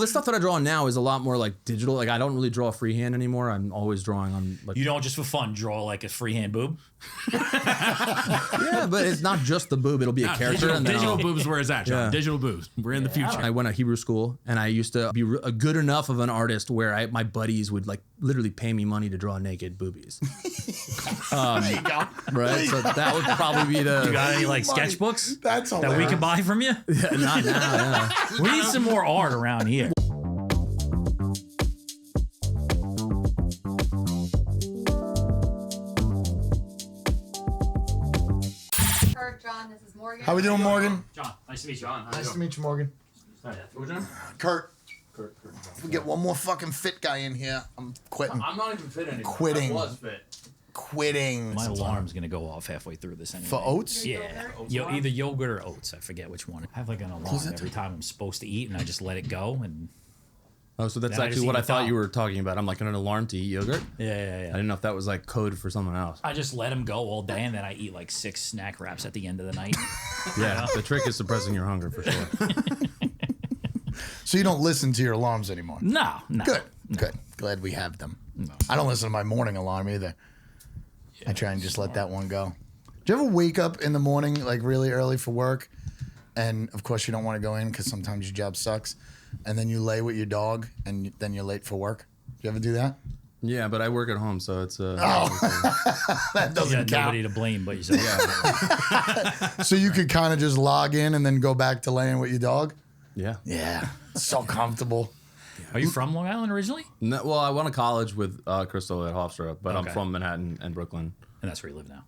The stuff that I draw now is a lot more like digital. Like I don't really draw freehand anymore. I'm always drawing on like. You don't just for fun draw like a freehand boob? Yeah, but it's not just the boob. It'll be a character. Digital boobs where it's at, John. Yeah. Digital boobs. We're in the future. I went to Hebrew school, and I used to be a good enough of an artist where my buddies would like literally pay me money to draw naked boobies. There you go. Right, so that would probably be the. You got any like sketchbooks That's hilarious. that we can buy from you? Yeah, not now. Yeah. We need some more art around here. John, this is Morgan. How we doing, Morgan? John, nice to meet you. Nice to meet you, Morgan. Kurt. If we get one more fucking fit guy in here, I'm quitting. I'm not even fit anymore. Quitting. I was fit. Quitting. My alarm's gonna go off halfway through this anyway. For oats? Yeah, either yogurt or oats. I forget which one. I have like an alarm every time I'm supposed to eat, and I just let it go. And Oh, so that's Then I actually just what eat I the thought top. you were talking about. I'm like an alarm to eat yogurt. yeah. I didn't know if that was like code for something else. I just let them go all day, and then I eat like 6 snack wraps at the end of the night. Yeah, the trick is suppressing your hunger for sure. So you don't listen to your alarms anymore? No. Good. Good. Glad we have them. No. I don't listen to my morning alarm either. I try and just let that one go. Do you ever wake up in the morning like really early for work? And of course you don't want to go in because sometimes your job sucks. And then you lay with your dog and then you're late for work. Do you ever do that? Yeah, but I work at home, so it's That You doesn't got count. nobody to blame but yourself. So you could kind of just log in and then go back to laying with your dog? yeah. Yeah. So comfortable. Are you from Long Island originally? No, well, I went to college with Crystal at Hofstra, but I'm Okay. from Manhattan and Brooklyn. And that's where you live now.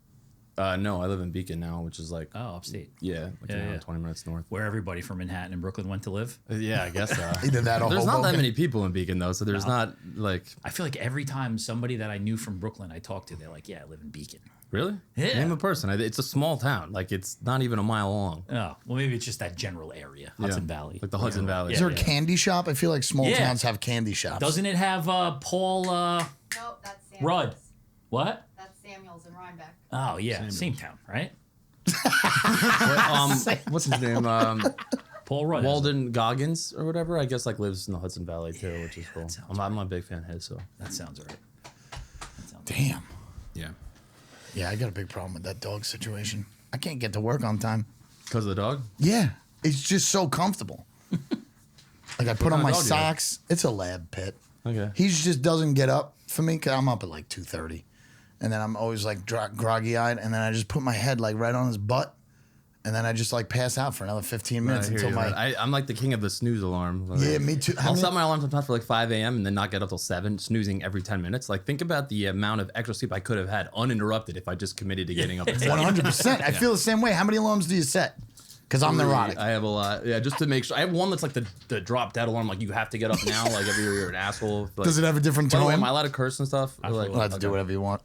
No, I live in Beacon now, which is like Oh, upstate. yeah, like Yeah. 20 minutes north. Where everybody from Manhattan and Brooklyn went to live. Yeah, I guess so. Either that or There's not that Hoboken. many people in Beacon though, so there's not like I feel like every time somebody that I knew from Brooklyn I talked to, they're like, yeah, I live in Beacon. really. Yeah. Name a person. It's a small town. Like it's not even a mile long. Oh, well, maybe it's just that general area, Hudson Valley. Like the Hudson Valley. Is there a Yeah. candy shop? I feel like small Yeah. towns have candy shops. Doesn't it have Paul Nope, that's Samuels. Rudd? What? That's Samuels and Rhinebeck. Oh, yeah. Same town, right? What's his name? Paul Rudd. Walden Goggins or whatever. I guess like lives in the Hudson Valley too, which is cool. I'm a big fan of his. So That sounds right. Damn. Yeah. Yeah, I got a big problem with that dog situation. I can't get to work on time. because of the dog. Yeah, it's just so comfortable. Like I put on kind my of dog do you have? socks. It's a lab pit. Okay. He just doesn't get up for me because I'm up at like 2:30, and then I'm always like groggy eyed, and then I just put my head like right on his butt, and then I just like pass out for another 15 minutes I hear until you, my man. I'm like the king of the snooze alarm. Like, yeah, me too. I'll set my alarm sometimes for like 5 a.m. and then not get up till 7, snoozing every 10 minutes. Like, think about the amount of extra sleep I could have had uninterrupted if I just committed to getting up at 7. 100%. I feel the same way. How many alarms do you set? Because I'm neurotic. I have a lot. Yeah, just to make sure. I have one that's like the drop dead alarm. Like, you have to get up now. Like, if you're an asshole. Like, Does it have a different by the way, tone? am I allowed to curse and stuff? Or like, You'll have to do whatever you want.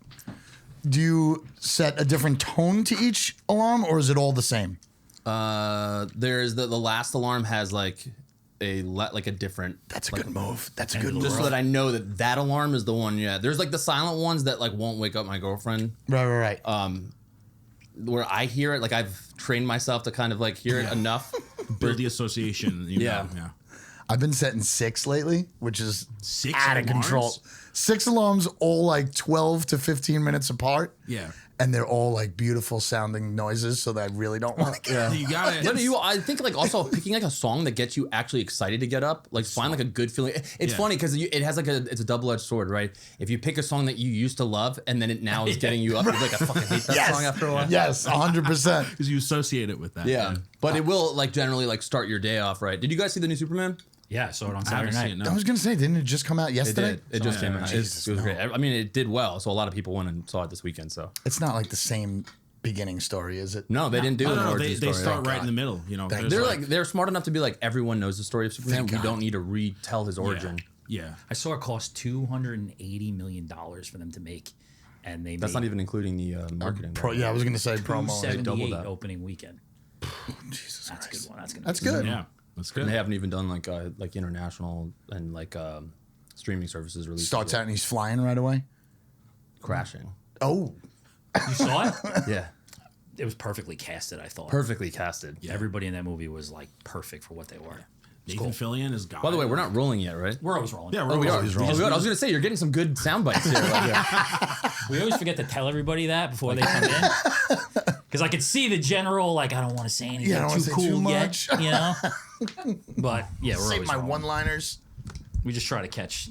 Do you set a different tone to each alarm, or is it all the same? There's the last alarm has like a different. That's a good move. That's a good move. Just so that I know that alarm is the one. Yeah, there's like the silent ones that like won't wake up my girlfriend. Right. Where I hear it, like I've trained myself to kind of like hear it enough. Build the association. You Yeah. know, yeah. I've been setting 6 lately, which is 6 out of alarms? control. 6 alarms, all like 12 to 15 minutes apart. Yeah. And they're all like beautiful sounding noises, so that I really don't want to. Yeah. You got What it. do you? I think like also picking like a song that gets you actually excited to get up, like find like a good feeling. It's Yeah. funny because it has like it's a double-edged sword, right? If you pick a song that you used to love and then it now is getting you up, you're like I fucking hate that song after a while. Yes, 100%. Because you associate it with that. Yeah, but it will like generally like start your day off right. Did you guys see the new Superman? Yeah, I saw it on I Saturday haven't night. seen it. I No. was gonna say, didn't it just come out It yesterday? did. It just yeah, came out. Jesus, It was no. great. I mean, it did well, so a lot of people went and saw it this weekend. So It's not like the same beginning story, is it? no, they didn't do No, an no, origin they story. start right God. in the middle. You know, there's They're smart enough to be like everyone knows the story of Superman. Thank We God. don't need to retell his origin. Yeah. I saw it cost $280 million for them to make, and they That's made not even including the marketing. Yeah, I was gonna say promo. They doubled 278 that. opening weekend. Jesus That's a Christ. good one. That's good. Yeah. That's good. And they haven't even done like international and like streaming services release. Starts out and he's flying right away. crashing. Oh, You saw it? Yeah, It was perfectly casted, I thought. perfectly casted. Everybody in that movie was like perfect for what they were. Nathan Fillion is God. By the way, we're not rolling yet, right? We're always rolling. Yeah, we're Oh, we are. always Oh, rolling. good. I was gonna say you're getting some good sound bites here. We always forget to tell everybody that before they come in. Because I could see the general, like, I don't want to say anything I don't wanna too say cool too yet, much. you know? But, yeah, we're Save always my rolling. one-liners. We just try to catch,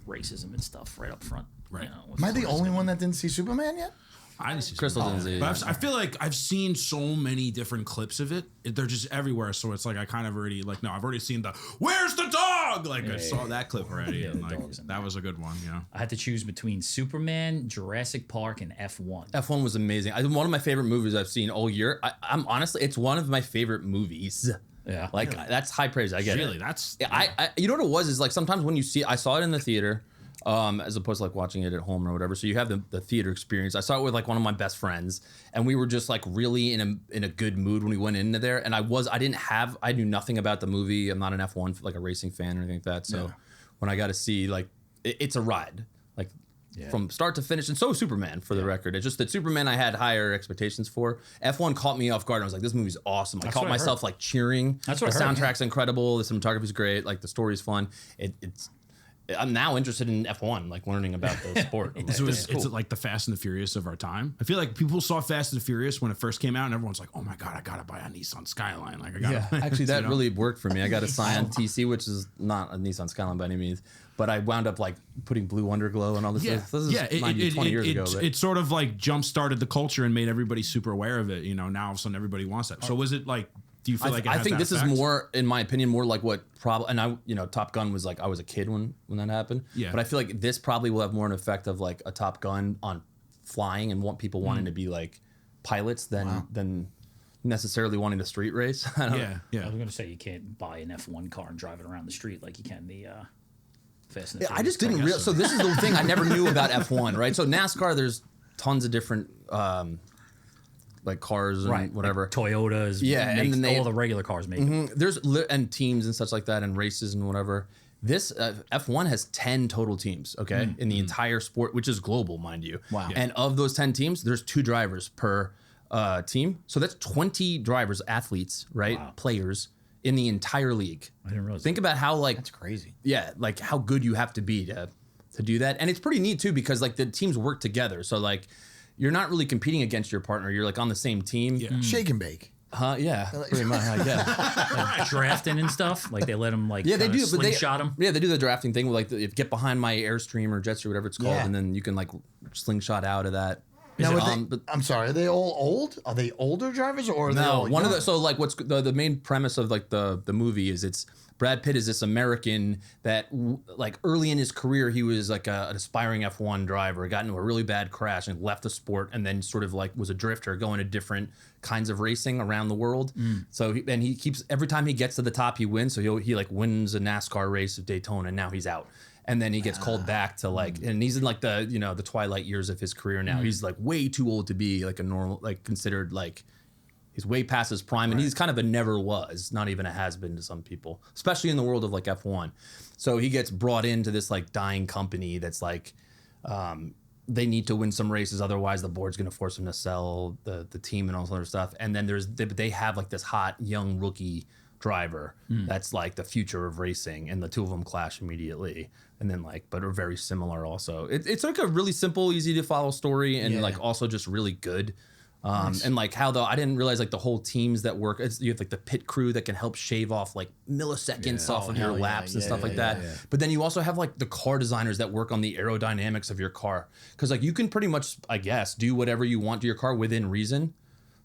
racism and stuff right up front. Right. Am I the only one that didn't see Superman yet? I didn't see Crystal Superman. didn't see it. But I feel like I've seen so many different clips of it. They're just everywhere. So it's like I kind of already like, no, I've already seen the "Where's the dog?" Like I saw that clip already, Yeah, and the like dog's in that was a good one. I had to choose between Superman, Jurassic Park, and F1. F1 was amazing. One of my favorite movies I've seen all year. I'm honestly, it's one of my favorite movies. Yeah. Like that's high praise. I get Really, it. that's I you know what it was is like sometimes when you see, I saw it in the theater, as opposed to like watching it at home or whatever. So you have the theater experience. I saw it with like one of my best friends, and we were just like really in a good mood when we went into there. And I knew nothing about the movie. I'm not an F1 like a racing fan or anything like that. So when I got to see like it's a ride, like from start to finish. And so is Superman, for the record. It's just that Superman I had higher expectations for. F1 caught me off guard. And I was like, this movie's awesome. I caught myself like cheering. That's what the I heard, soundtrack's incredible. The cinematography's great. Like the story's fun. I'm now interested in F1, like learning about the sport. I'm like, So this is it's cool. like the Fast and the Furious of our time. I feel like people saw Fast and the Furious when it first came out, and everyone's like, "Oh my god, I gotta buy a Nissan Skyline!" Like I gotta. Actually, that you know? really worked for me. I got a Scion TC, which is not a Nissan Skyline by any means, but I wound up like putting blue underglow and all this. Yeah, This is 20 years ago. But It sort of like jump started the culture and made everybody super aware of it. Now all of a sudden everybody wants that. So was it like? Do you feel like it I has think that this effect? is more, in my opinion, more like what probably, and Top Gun was like, I was a kid when that happened. Yeah. But I feel like this probably will have more an effect of like a Top Gun on flying and want people wanting to be like pilots than necessarily wanting to street race. I don't know. Yeah. I was going to say you can't buy an F1 car and drive it around the street like you can the Fast and the I just Furious didn't realize. So this is the thing I never knew about F1, right? So NASCAR, there's tons of different like cars and whatever. Like Toyotas, and then all the regular cars make it. There's and teams and such like that and races and whatever. This F1 has 10 total teams, okay, in the entire sport, which is global, mind you. Wow. And of those 10 teams, there's 2 drivers per team. So that's 20 drivers, athletes, right? Wow. Players in the entire league. I didn't realize Think about how like That's crazy. yeah, like how good you have to be to do that. And it's pretty neat too because like the teams work together. So like you're not really competing against your partner. You're like on the same team. Yeah. Shake and bake. Yeah, pretty much. Yeah. like drafting and stuff. Like they let them like Yeah, they do. But slingshot them. Yeah, they do the drafting thing with like get behind my Airstream or Jetstream, whatever it's called, Yeah. and then you can like slingshot out of that. Now, But I'm sorry. Are they all old? Are they older drivers or are they no, all one of young? the so like what's the main premise of like the movie is it's Brad Pitt is this American that like early in his career he was like an aspiring F1 driver, got into a really bad crash and left the sport, and then sort of like was a drifter going to different kinds of racing around the world. So he keeps every time he gets to the top he wins. So he like wins a NASCAR race of Daytona, and now he's out. And then he gets called back to like, and he's in like the the twilight years of his career now. He's like way too old to be like a normal, like considered like. He's way past his prime, and he's kind of a never was, not even a has been to some people, especially in the world of like F1. So he gets brought into this like dying company that's like, they need to win some races, otherwise the board's going to force them to sell the team and all this other stuff. And then they have like this hot young rookie driver that's like the future of racing, and the two of them clash immediately. And then like, but are very similar also. It's like a really simple, easy to follow story, and like also just really good. And like how though I didn't realize like the whole teams that work. You have like the pit crew that can help shave off like milliseconds off of your laps and stuff like that. But then you also have like the car designers that work on the aerodynamics of your car, because like you can pretty much, I guess, do whatever you want to your car within reason.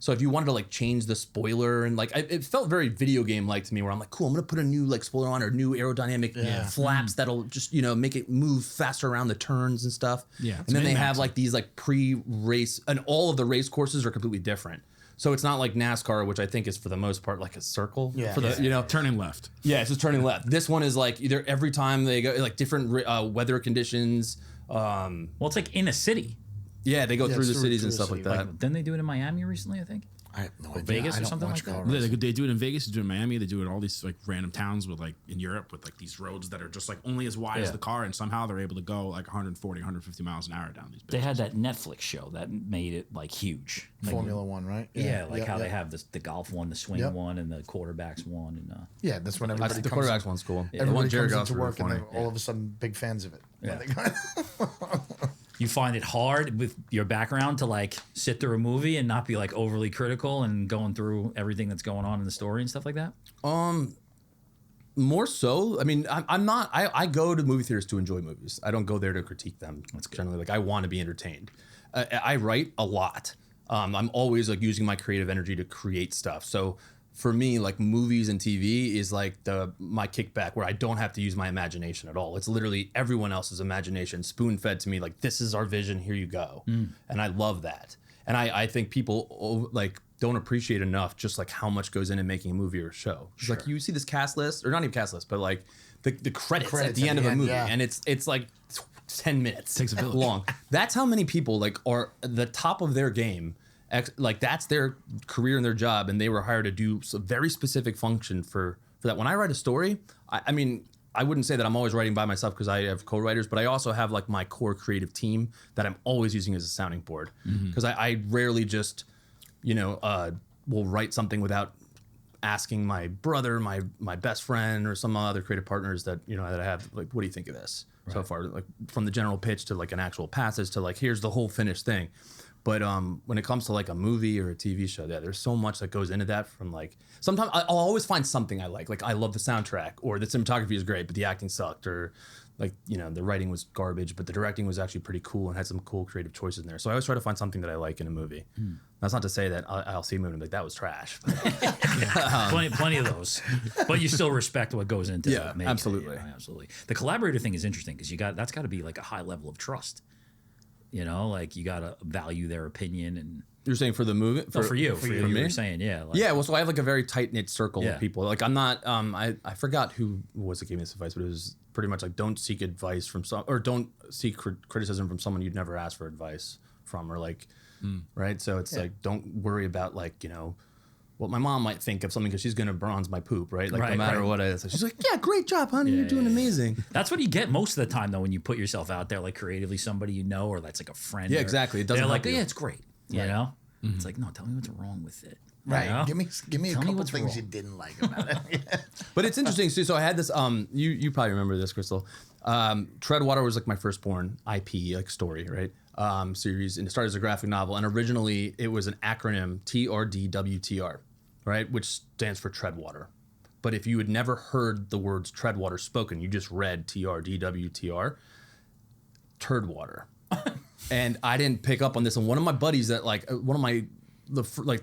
So if you wanted to like change the spoiler and like it felt very video game like to me, where I'm like, cool, I'm gonna put a new like spoiler on or new aerodynamic flaps that'll just make it move faster around the turns and stuff. Yeah, and then they have like these like pre-race, and all of the race courses are completely different. So it's not like NASCAR, which I think is for the most part like a circle. Yeah. For the turning left. Yeah, it's just turning left. This one is like either every time they go like different weather conditions. Well, it's like in a city. Yeah, they go through the cities and through stuff the like city. that. Didn't they do it in Miami recently? I think. I have no idea. Vegas I or don't something watch like that? car racing. They do it in Vegas, they do it in Miami, they do it in all these like random towns with like in Europe with like these roads that are just like only as wide as Yeah. the car, and somehow they're able to go like 140, 150 miles an hour down these. They bitches. had that Netflix show that made it like huge. Like, Formula One, right? yeah, like how yeah. they have the golf one, the swing Yep. one, and the quarterbacks one, and Yeah, that's when everybody The comes. quarterbacks one's cool. The Everybody one Jared comes Goff's into really work and funny. they're all of a sudden big fans of it. Yeah. When they- you find it hard with your background to like sit through a movie and not be like overly critical and going through everything that's going on in the story and stuff like that. More so. I mean, I'm not. I go to movie theaters to enjoy movies. I don't go there to critique them. That's generally like I want to be entertained. I write a lot. I'm always like using my creative energy to create stuff. So for me, like movies and TV is like my kickback where I don't have to use my imagination at all. It's literally everyone else's imagination spoon fed to me. Like this is our vision. Here you go. And I love that. And I think people like don't appreciate enough just like how much goes into making a movie or a show. It's like you see this cast list, or not even cast list, but like the credits at the end of a movie, yeah. and it's like 10 minutes Takes a village. long. That's how many people like are the top of their game. Like that's their career and their job, and they were hired to do a very specific function for that. When I write a story, I mean, I wouldn't say that I'm always writing by myself because I have co-writers, but I also have like my core creative team that I'm always using as a sounding board because I rarely just, will write something without asking my brother, my best friend, or some other creative partners that that I have. Like, what do you think of this so far? Like from the general pitch to like an actual passage to like here's the whole finished thing. But when it comes to like a movie or a TV show, there's so much that goes into that. From like sometimes I'll always find something I like. Like I love the soundtrack, or the cinematography is great, but the acting sucked, or like the writing was garbage, but the directing was actually pretty cool and had some cool creative choices in there. So I always try to find something that I like in a movie. That's not to say that I'll see a movie and be like that was trash. Plenty of those, but you still respect what goes into Yeah, making it. absolutely. Yeah, absolutely. The collaborator thing is interesting because that's got to be like a high level of trust. Like you got to value their opinion and. You're saying for the movie? For you, you me? were saying, yeah. Like, Yeah, well, so I have like a very tight knit circle Yeah. of people. Like I'm not, I forgot who was that gave me this advice, but it was pretty much like don't seek advice from don't seek criticism from someone you'd never asked for advice from, or like, right? So it's like don't worry about like what my mom might think of something because she's gonna bronze my poop, right? Like no matter what it is, she's like, yeah, great job, honey, you're doing amazing. That's what you get most of the time though when you put yourself out there, like creatively, somebody or that's like a friend. Yeah, or- exactly. It doesn't They're like, help you. yeah, it's great. You know, it's like, no, tell me what's wrong with it. Right. You know? Give me a Tell me couple what's things wrong. you didn't like about it. Yeah. But it's interesting. So I had this. You probably remember this, Crystal. Treadwater was like my firstborn IP like story, right? Series, and it started as a graphic novel. And originally it was an acronym TRDWTR, right, which stands for Treadwater. But if you had never heard the words Treadwater spoken, you just read TRDWTR, Turdwater. And I didn't pick up on this. And one of my buddies that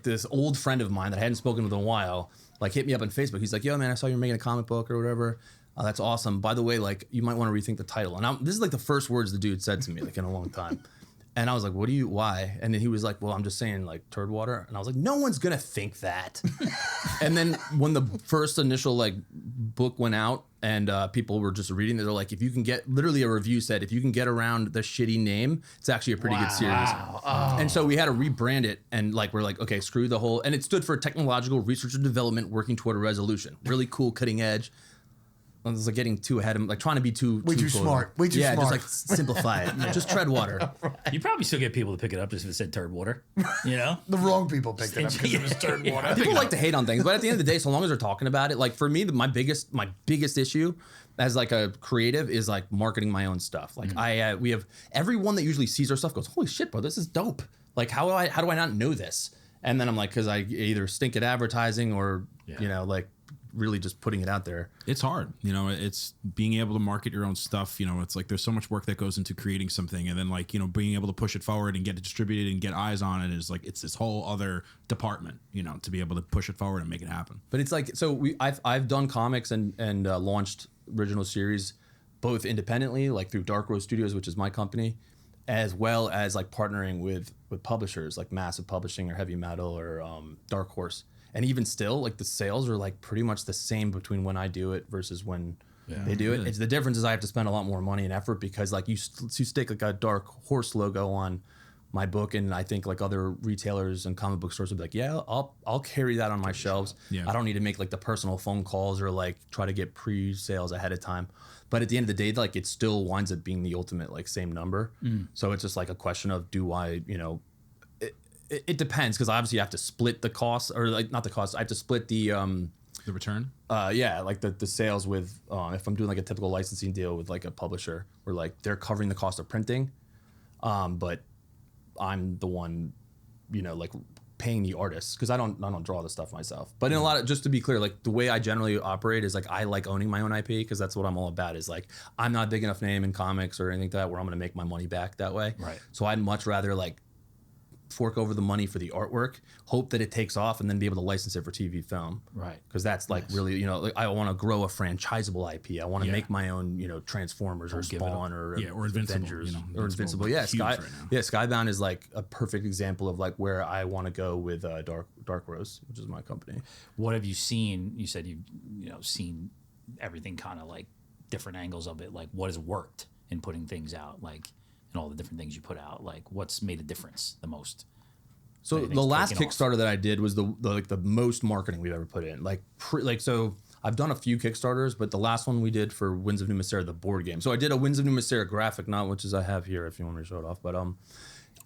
this old friend of mine that I hadn't spoken with in a while, like hit me up on Facebook. He's like, yo, man, I saw you're making a comic book or whatever. That's awesome. By the way, like you might want to rethink the title. And this is like the first words the dude said to me like in a long time. And I was like, why? And then he was like, well, I'm just saying like turd water. And I was like, no one's going to think that. And then when the first initial like book went out and people were just reading it, they're like, if you can get, literally a review said, if you can get around the shitty name, it's actually a pretty good series. Wow. And so we had to rebrand it. And like, we're like, okay, screw the whole, and it stood for technological research and development working toward a resolution. Really cool, cutting edge. I was like getting too ahead of him, like trying to be too too smart. Way too smart. just like simplify it. Just tread water. You probably still get people to pick it up just if it said turd water. You know? The wrong people picked it up because it was turd water. People like to hate on things, but at the end of the day, so long as they're talking about it, like for me, my biggest issue as like a creative is like marketing my own stuff. Like we have everyone that usually sees our stuff goes, holy shit, bro, this is dope. Like how do I not know this? And then I'm like, because I either stink at advertising or like really just putting it out there. It's hard, it's being able to market your own stuff. It's like there's so much work that goes into creating something, and then like being able to push it forward and get it distributed and get eyes on it is like it's this whole other department, to be able to push it forward and make it happen. But it's like, so I've done comics and launched original series both independently, like through Dark Rose Studios, which is my company, as well as like partnering with publishers like Massive Publishing or Heavy Metal or Dark Horse. And even still, like the sales are like pretty much the same between when I do it versus when they do it. It's the difference is I have to spend a lot more money and effort because like you stick like a Dark Horse logo on my book, and I think like other retailers and comic book stores would be like, yeah, I'll carry that on my shelves. Yeah. I don't need to make like the personal phone calls or like try to get pre-sales ahead of time. But at the end of the day, like it still winds up being the ultimate like same number. So it's just like a question of do I, it depends, because obviously you have to split the cost, or like not the cost. I have to split the return. like the sales with if I'm doing like a typical licensing deal with like a publisher, where like they're covering the cost of printing, but I'm the one, like paying the artists, because I don't draw the stuff myself. But in a lot of, just to be clear, like the way I generally operate is like I like owning my own IP, because that's what I'm all about. Is like I'm not a big enough name in comics or anything like that where I'm going to make my money back that way. Right. So I'd much rather like fork over the money for the artwork, hope that it takes off, and then be able to license it for TV film. Right. Because that's like really, like I want to grow a franchisable IP. I want to make my own, Transformers or Spawn or Invincible, Avengers or Invincible. is Yeah, huge right now. Skybound is like a perfect example of like where I want to go with Dark Rose, which is my company. What have you seen? You said you've seen everything kind of like different angles of it. Like what has worked in putting things out, like and all the different things you put out. Like what's made a difference the most? So the last Kickstarter that I did was the most marketing we've ever put in. So I've done a few Kickstarters, but the last one we did for Winds of Numera, the board game. So I did a Winds of Numera graphic novel, which is I have here if you want me to show it off. But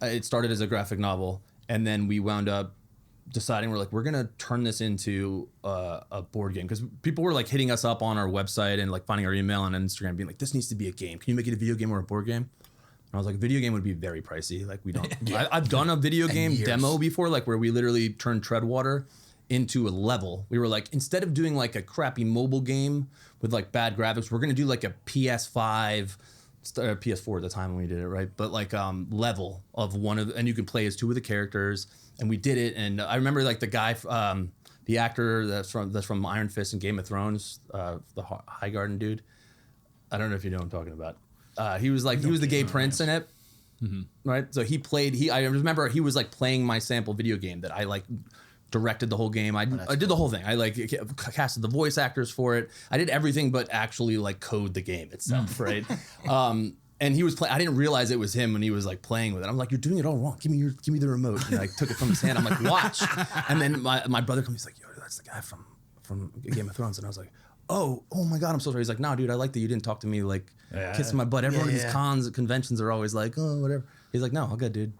it started as a graphic novel, and then we wound up deciding we're gonna turn this into a board game, because people were like hitting us up on our website and like finding our email and Instagram, being like, "This needs to be a game. Can you make it a video game or a board game?" And I was like, video game would be very pricey. Like we don't. I've done a video game demo before, like where we literally turned Treadwater into a level. We were like, instead of doing like a crappy mobile game with like bad graphics, we're gonna do like a PS5, PS4 at the time when we did it, right? But like level of one of, and you can play as two of the characters, and we did it. And I remember like the guy, the actor that's from Iron Fist and Game of Thrones, the Highgarden dude. I don't know if you know what I'm talking about. He was the gay prince in it, right? So I remember he was like playing my sample video game that I like directed the whole game. I did the whole thing. I like casted the voice actors for it. I did everything but actually like code the game itself, right? And he was playing. I didn't realize it was him when he was like playing with it. I'm like, "You're doing it all wrong. Give me the remote." And I took it from his hand. I'm like, "Watch." And then my brother comes. He's like, "Yo, that's the guy from Game of Thrones." And I was like, oh my God, I'm so sorry. He's like, "No, dude, I like that you didn't talk to me like kissing my butt." Everyone at these cons and conventions are always like, "Oh, whatever." He's like, "No, all good, dude."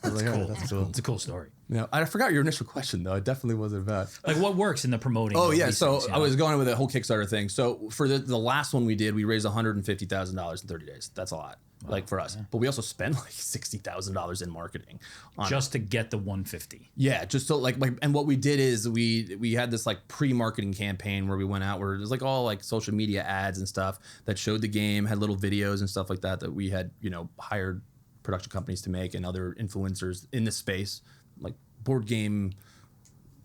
I was like, cool. "Oh, that's cool." It's a cool story. I forgot your initial question though. It definitely wasn't about Like what works in the promoting. Oh of yeah, these so things, I was going with the whole Kickstarter thing. So for the last one we did, we raised $150,000 in 30 days. That's a lot, like for us. But we also spent like $60,000 in marketing just to get the 150. Yeah, just so like and what we did is we had this like pre-marketing campaign where we went out where there's like all like social media ads and stuff that showed the game, had little videos and stuff like that we had hired production companies to make, and other influencers in the space, like board game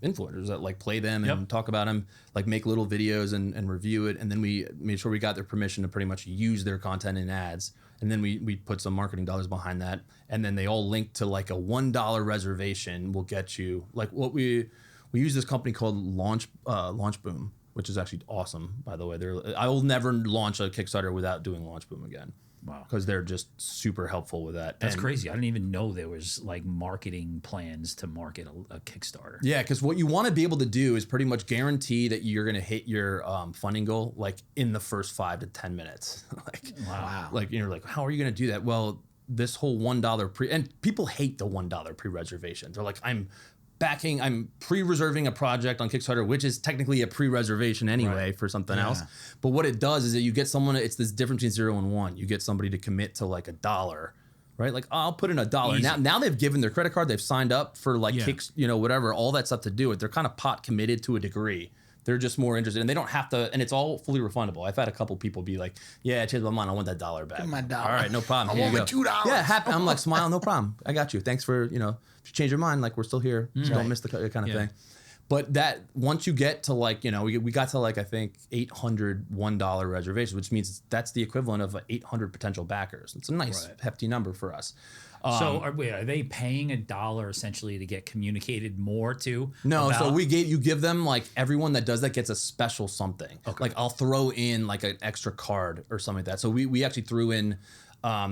influencers that like play them and talk about them, like make little videos and review it. And then we made sure we got their permission to pretty much use their content in ads. And then we put some marketing dollars behind that. And then they all linked to like a $1 reservation will get you like what we use this company called Launchboom, which is actually awesome, by the way. I will never launch a Kickstarter without doing Launchboom again. Wow. Because they're just super helpful with that. That's crazy. I didn't even know there was like marketing plans to market a Kickstarter. Yeah, because what you want to be able to do is pretty much guarantee that you're going to hit your funding goal like in the first 5 to 10 minutes. Wow. Like you're like, how are you going to do that? Well, this whole $1 and people hate the $1 pre-reservation. They're like, I'm pre-reserving a project on Kickstarter, which is technically a pre-reservation anyway for something else. But what it does is that you get someone, it's this difference between 0 and 1. You get somebody to commit to like $1, right? Like, I'll put in $1. Now they've given their credit card, they've signed up for like kicks, whatever, all that stuff to do it. They're kind of pot committed to a degree. They're just more interested, and they don't have to, and it's all fully refundable. I've had a couple people be like, "Yeah, I changed my mind. I want that $1 back." Give my $1. All right, no problem. I want my $2. Yeah, happy. I'm like, smile, no problem. I got you. Thanks for, if you change your mind, like we're still here. Just don't miss the kind of thing. But that once you get to like, we got to like I think $801 reservations, which means that's the equivalent of 800 potential backers. It's a nice hefty number for us. So are they paying $1 essentially to get communicated more to? No, so you give them like everyone that does that gets a special something. Okay. Like I'll throw in like an extra card or something like that. So we actually threw in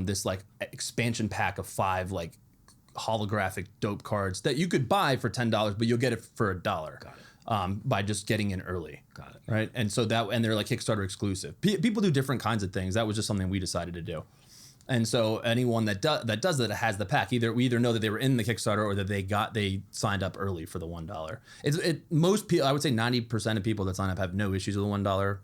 this like expansion pack of 5 like holographic dope cards that you could buy for $10, but you'll get it for $1. Got it. By just getting in early. Got it. Right. And so and they're like Kickstarter exclusive. People do different kinds of things. That was just something we decided to do. And so anyone that does that has the pack. We either know that they were in the Kickstarter or that they signed up early for the $1. Most people, I would say 90% of people that sign up have no issues with the $1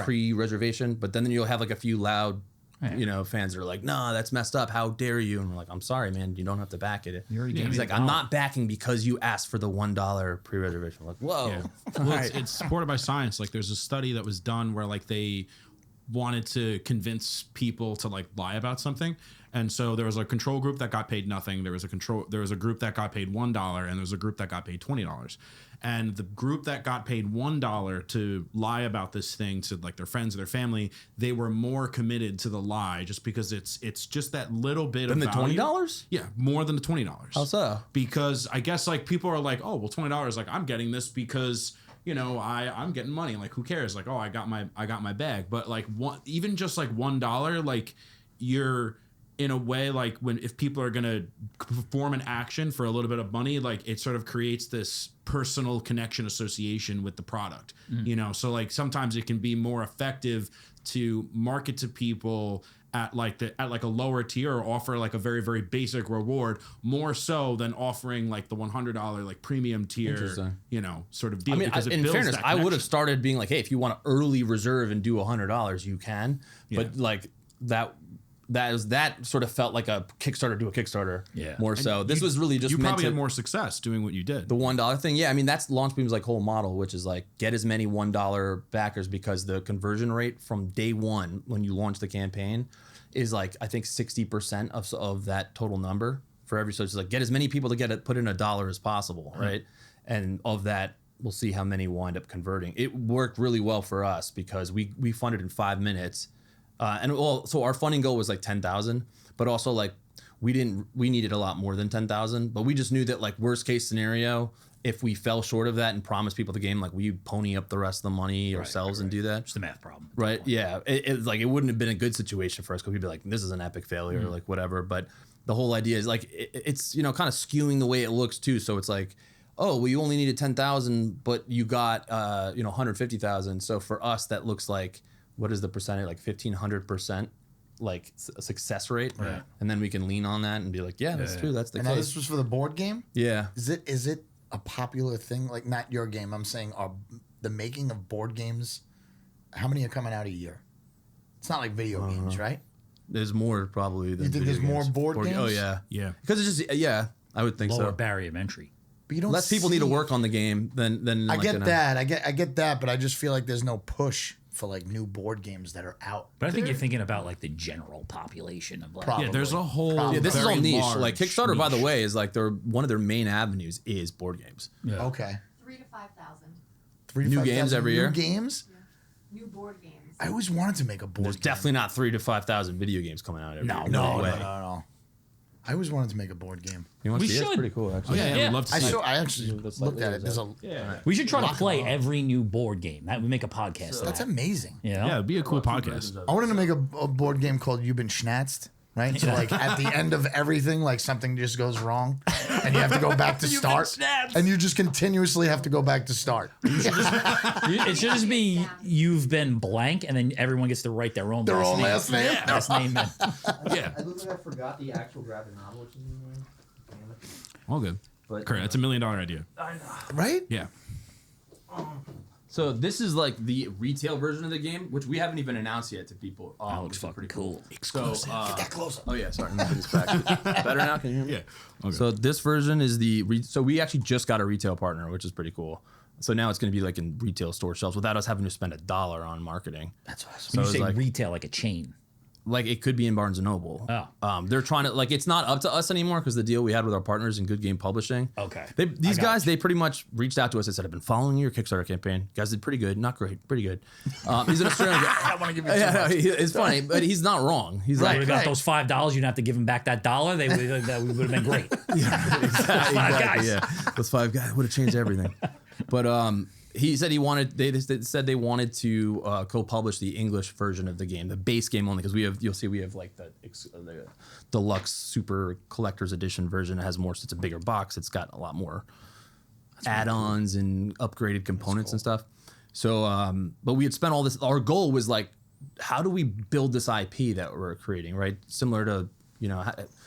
pre-reservation. But then you'll have like a few loud, fans that are like, "No, that's messed up. How dare you?" And we're like, "I'm sorry, man. You don't have to back it." You already gave He's me like, the "I'm dollar." not backing because you asked for the $1 pre-reservation." I'm like, whoa. Yeah. Well, it's supported by science. Like there's a study that was done where like they wanted to convince people to like lie about something. And so there was a control group that got paid nothing. There was a group that got paid $1, and there was a group that got paid $20. And the group that got paid $1 to lie about this thing to like their friends or their family, they were more committed to the lie just because it's just that little bit Than of the value. $20? Yeah, more than the $20. How so? Because I guess like people are like, oh well, $20. Like I'm getting this because I'm getting money. Like who cares? Like I got my bag. But like even just like $1, like you're in a way like if people are gonna perform an action for a little bit of money, like it sort of creates this personal connection association with the product. So like sometimes it can be more effective to market to people at like a lower tier or offer like a very, very basic reward more so than offering like the $100 like premium tier, sort of deal. I mean, because it in builds fairness, that I would have connection. started being like, hey, if you want to early reserve and do $100, you can. But like that sort of felt like a Kickstarter to a Kickstarter. Yeah. More so. This was really just you meant probably to had more success doing what you did. the $1 thing. Yeah, I mean that's Launchbeam's like whole model, which is like get as many $1 backers because the conversion rate from day one when you launch the campaign is like I think 60% of that total number for every. So it's like get as many people to put in $1 as possible, right? And of that, we'll see how many wind up converting. It worked really well for us because we funded in 5 minutes. So our funding goal was like 10,000, but also like we needed a lot more than 10,000, but we just knew that like worst case scenario, if we fell short of that and promised people the game, like we pony up the rest of the money ourselves and do that. It's the math problem. Right. Yeah. It's like, it wouldn't have been a good situation for us because we'd be like, this is an epic failure or like whatever. But the whole idea is like, it's, kind of skewing the way it looks too. So it's like, oh, well, you only needed 10,000, but you got, 150,000. So for us, that looks like, what is the percentage? Like 1,500% like a success rate. Right. And then we can lean on that and be like, yeah, that's true. That's the And now case. this was for the board game. Yeah. Is it a popular thing? Like not your game. I'm saying the making of board games. How many are coming out a year? It's not like video games, right? There's more probably than You think video there's more games. board games? Oh, yeah. Yeah. Because it's just, I would think Lower so. barrier of entry. But you don't Less people need to work on the game than I like get that. I get that, but I just feel like there's no push for like new board games that are out. But I think you're thinking about like the general population of like. Probably. Yeah, there's a whole. Probably. Yeah, this is all very niche. large Like Kickstarter, by the niche. way, is like one of their main avenues is board games. Yeah. Okay. 3,000 to 5,000 3 to New 5,000 games every new year? games? new board games. I always wanted to make a board There's game. definitely not 3,000 to 5,000 video games coming out every year. No way. no. I always wanted to make a board game. You want We to see it? It's should. pretty cool, actually. Yeah, Yeah. I'd love to I see. I actually That's looked like at it. There's a We should try to Lock 'em play up. every new board game. That we make a podcast. of that's that. amazing. Yeah. Yeah, it'd be a cool podcast. I wanted to make a board game called You've Been Schnatzed, right? So like at the end of everything, like something just goes wrong, and you have to go back to start, and you just continuously have to go back to start. It should just be you've been blank, and then everyone gets to write their own Their own last name. Last name. then. Yeah, I look like I forgot the actual graphic novel, which is in there. Damn it. all good. But Kurt, that's $1 million idea. Right? Yeah. So this is like the retail version of the game, which we haven't even announced yet to people. That looks which is fucking pretty cool. So, Get closer. oh yeah, sorry. Let me put this back. Better now? Can you hear me? Yeah. Okay. So this version is so we actually just got a retail partner, which is pretty cool. So now it's going to be like in retail store shelves without us having to spend $1 on marketing. That's awesome. So You it's say like, retail like a chain. like it could be in Barnes and Noble. Oh. They're trying to like it's not up to us anymore because the deal we had with our partners in Good Game Publishing. Okay. These guys, they pretty much reached out to us and said, "I've been following your Kickstarter campaign. You guys did pretty good, not great, pretty good." He's an Australian guy. I don't want to give you too much. It's funny, but he's not wrong. He's Would like, have got those $5. You'd have to give them back that $1. That would have been great. exactly, guys. yeah, those 5 guys would have changed everything. But he said they said they wanted to co-publish the English version of the game, the base game only, because we have like the deluxe super collector's edition version. It has more, so it's a bigger box. It's got a lot more add-ons and upgraded components and stuff. So, but we had spent all this. Our goal was like, how do we build this IP that we're creating, right? Similar to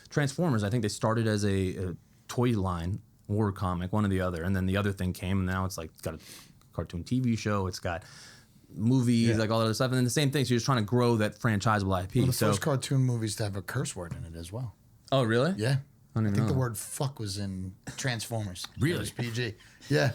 Transformers. I think they started as a toy line, war comic, one or the other, and then the other thing came, and now it's like it's got a cartoon TV show, it's got movies, like all that other stuff, and then the same thing. So you're just trying to grow that franchisable IP. One of the first cartoon movies to have a curse word in it as well. Oh, really? Yeah. I think the word "fuck" was in Transformers. Really? It was PG. Yeah.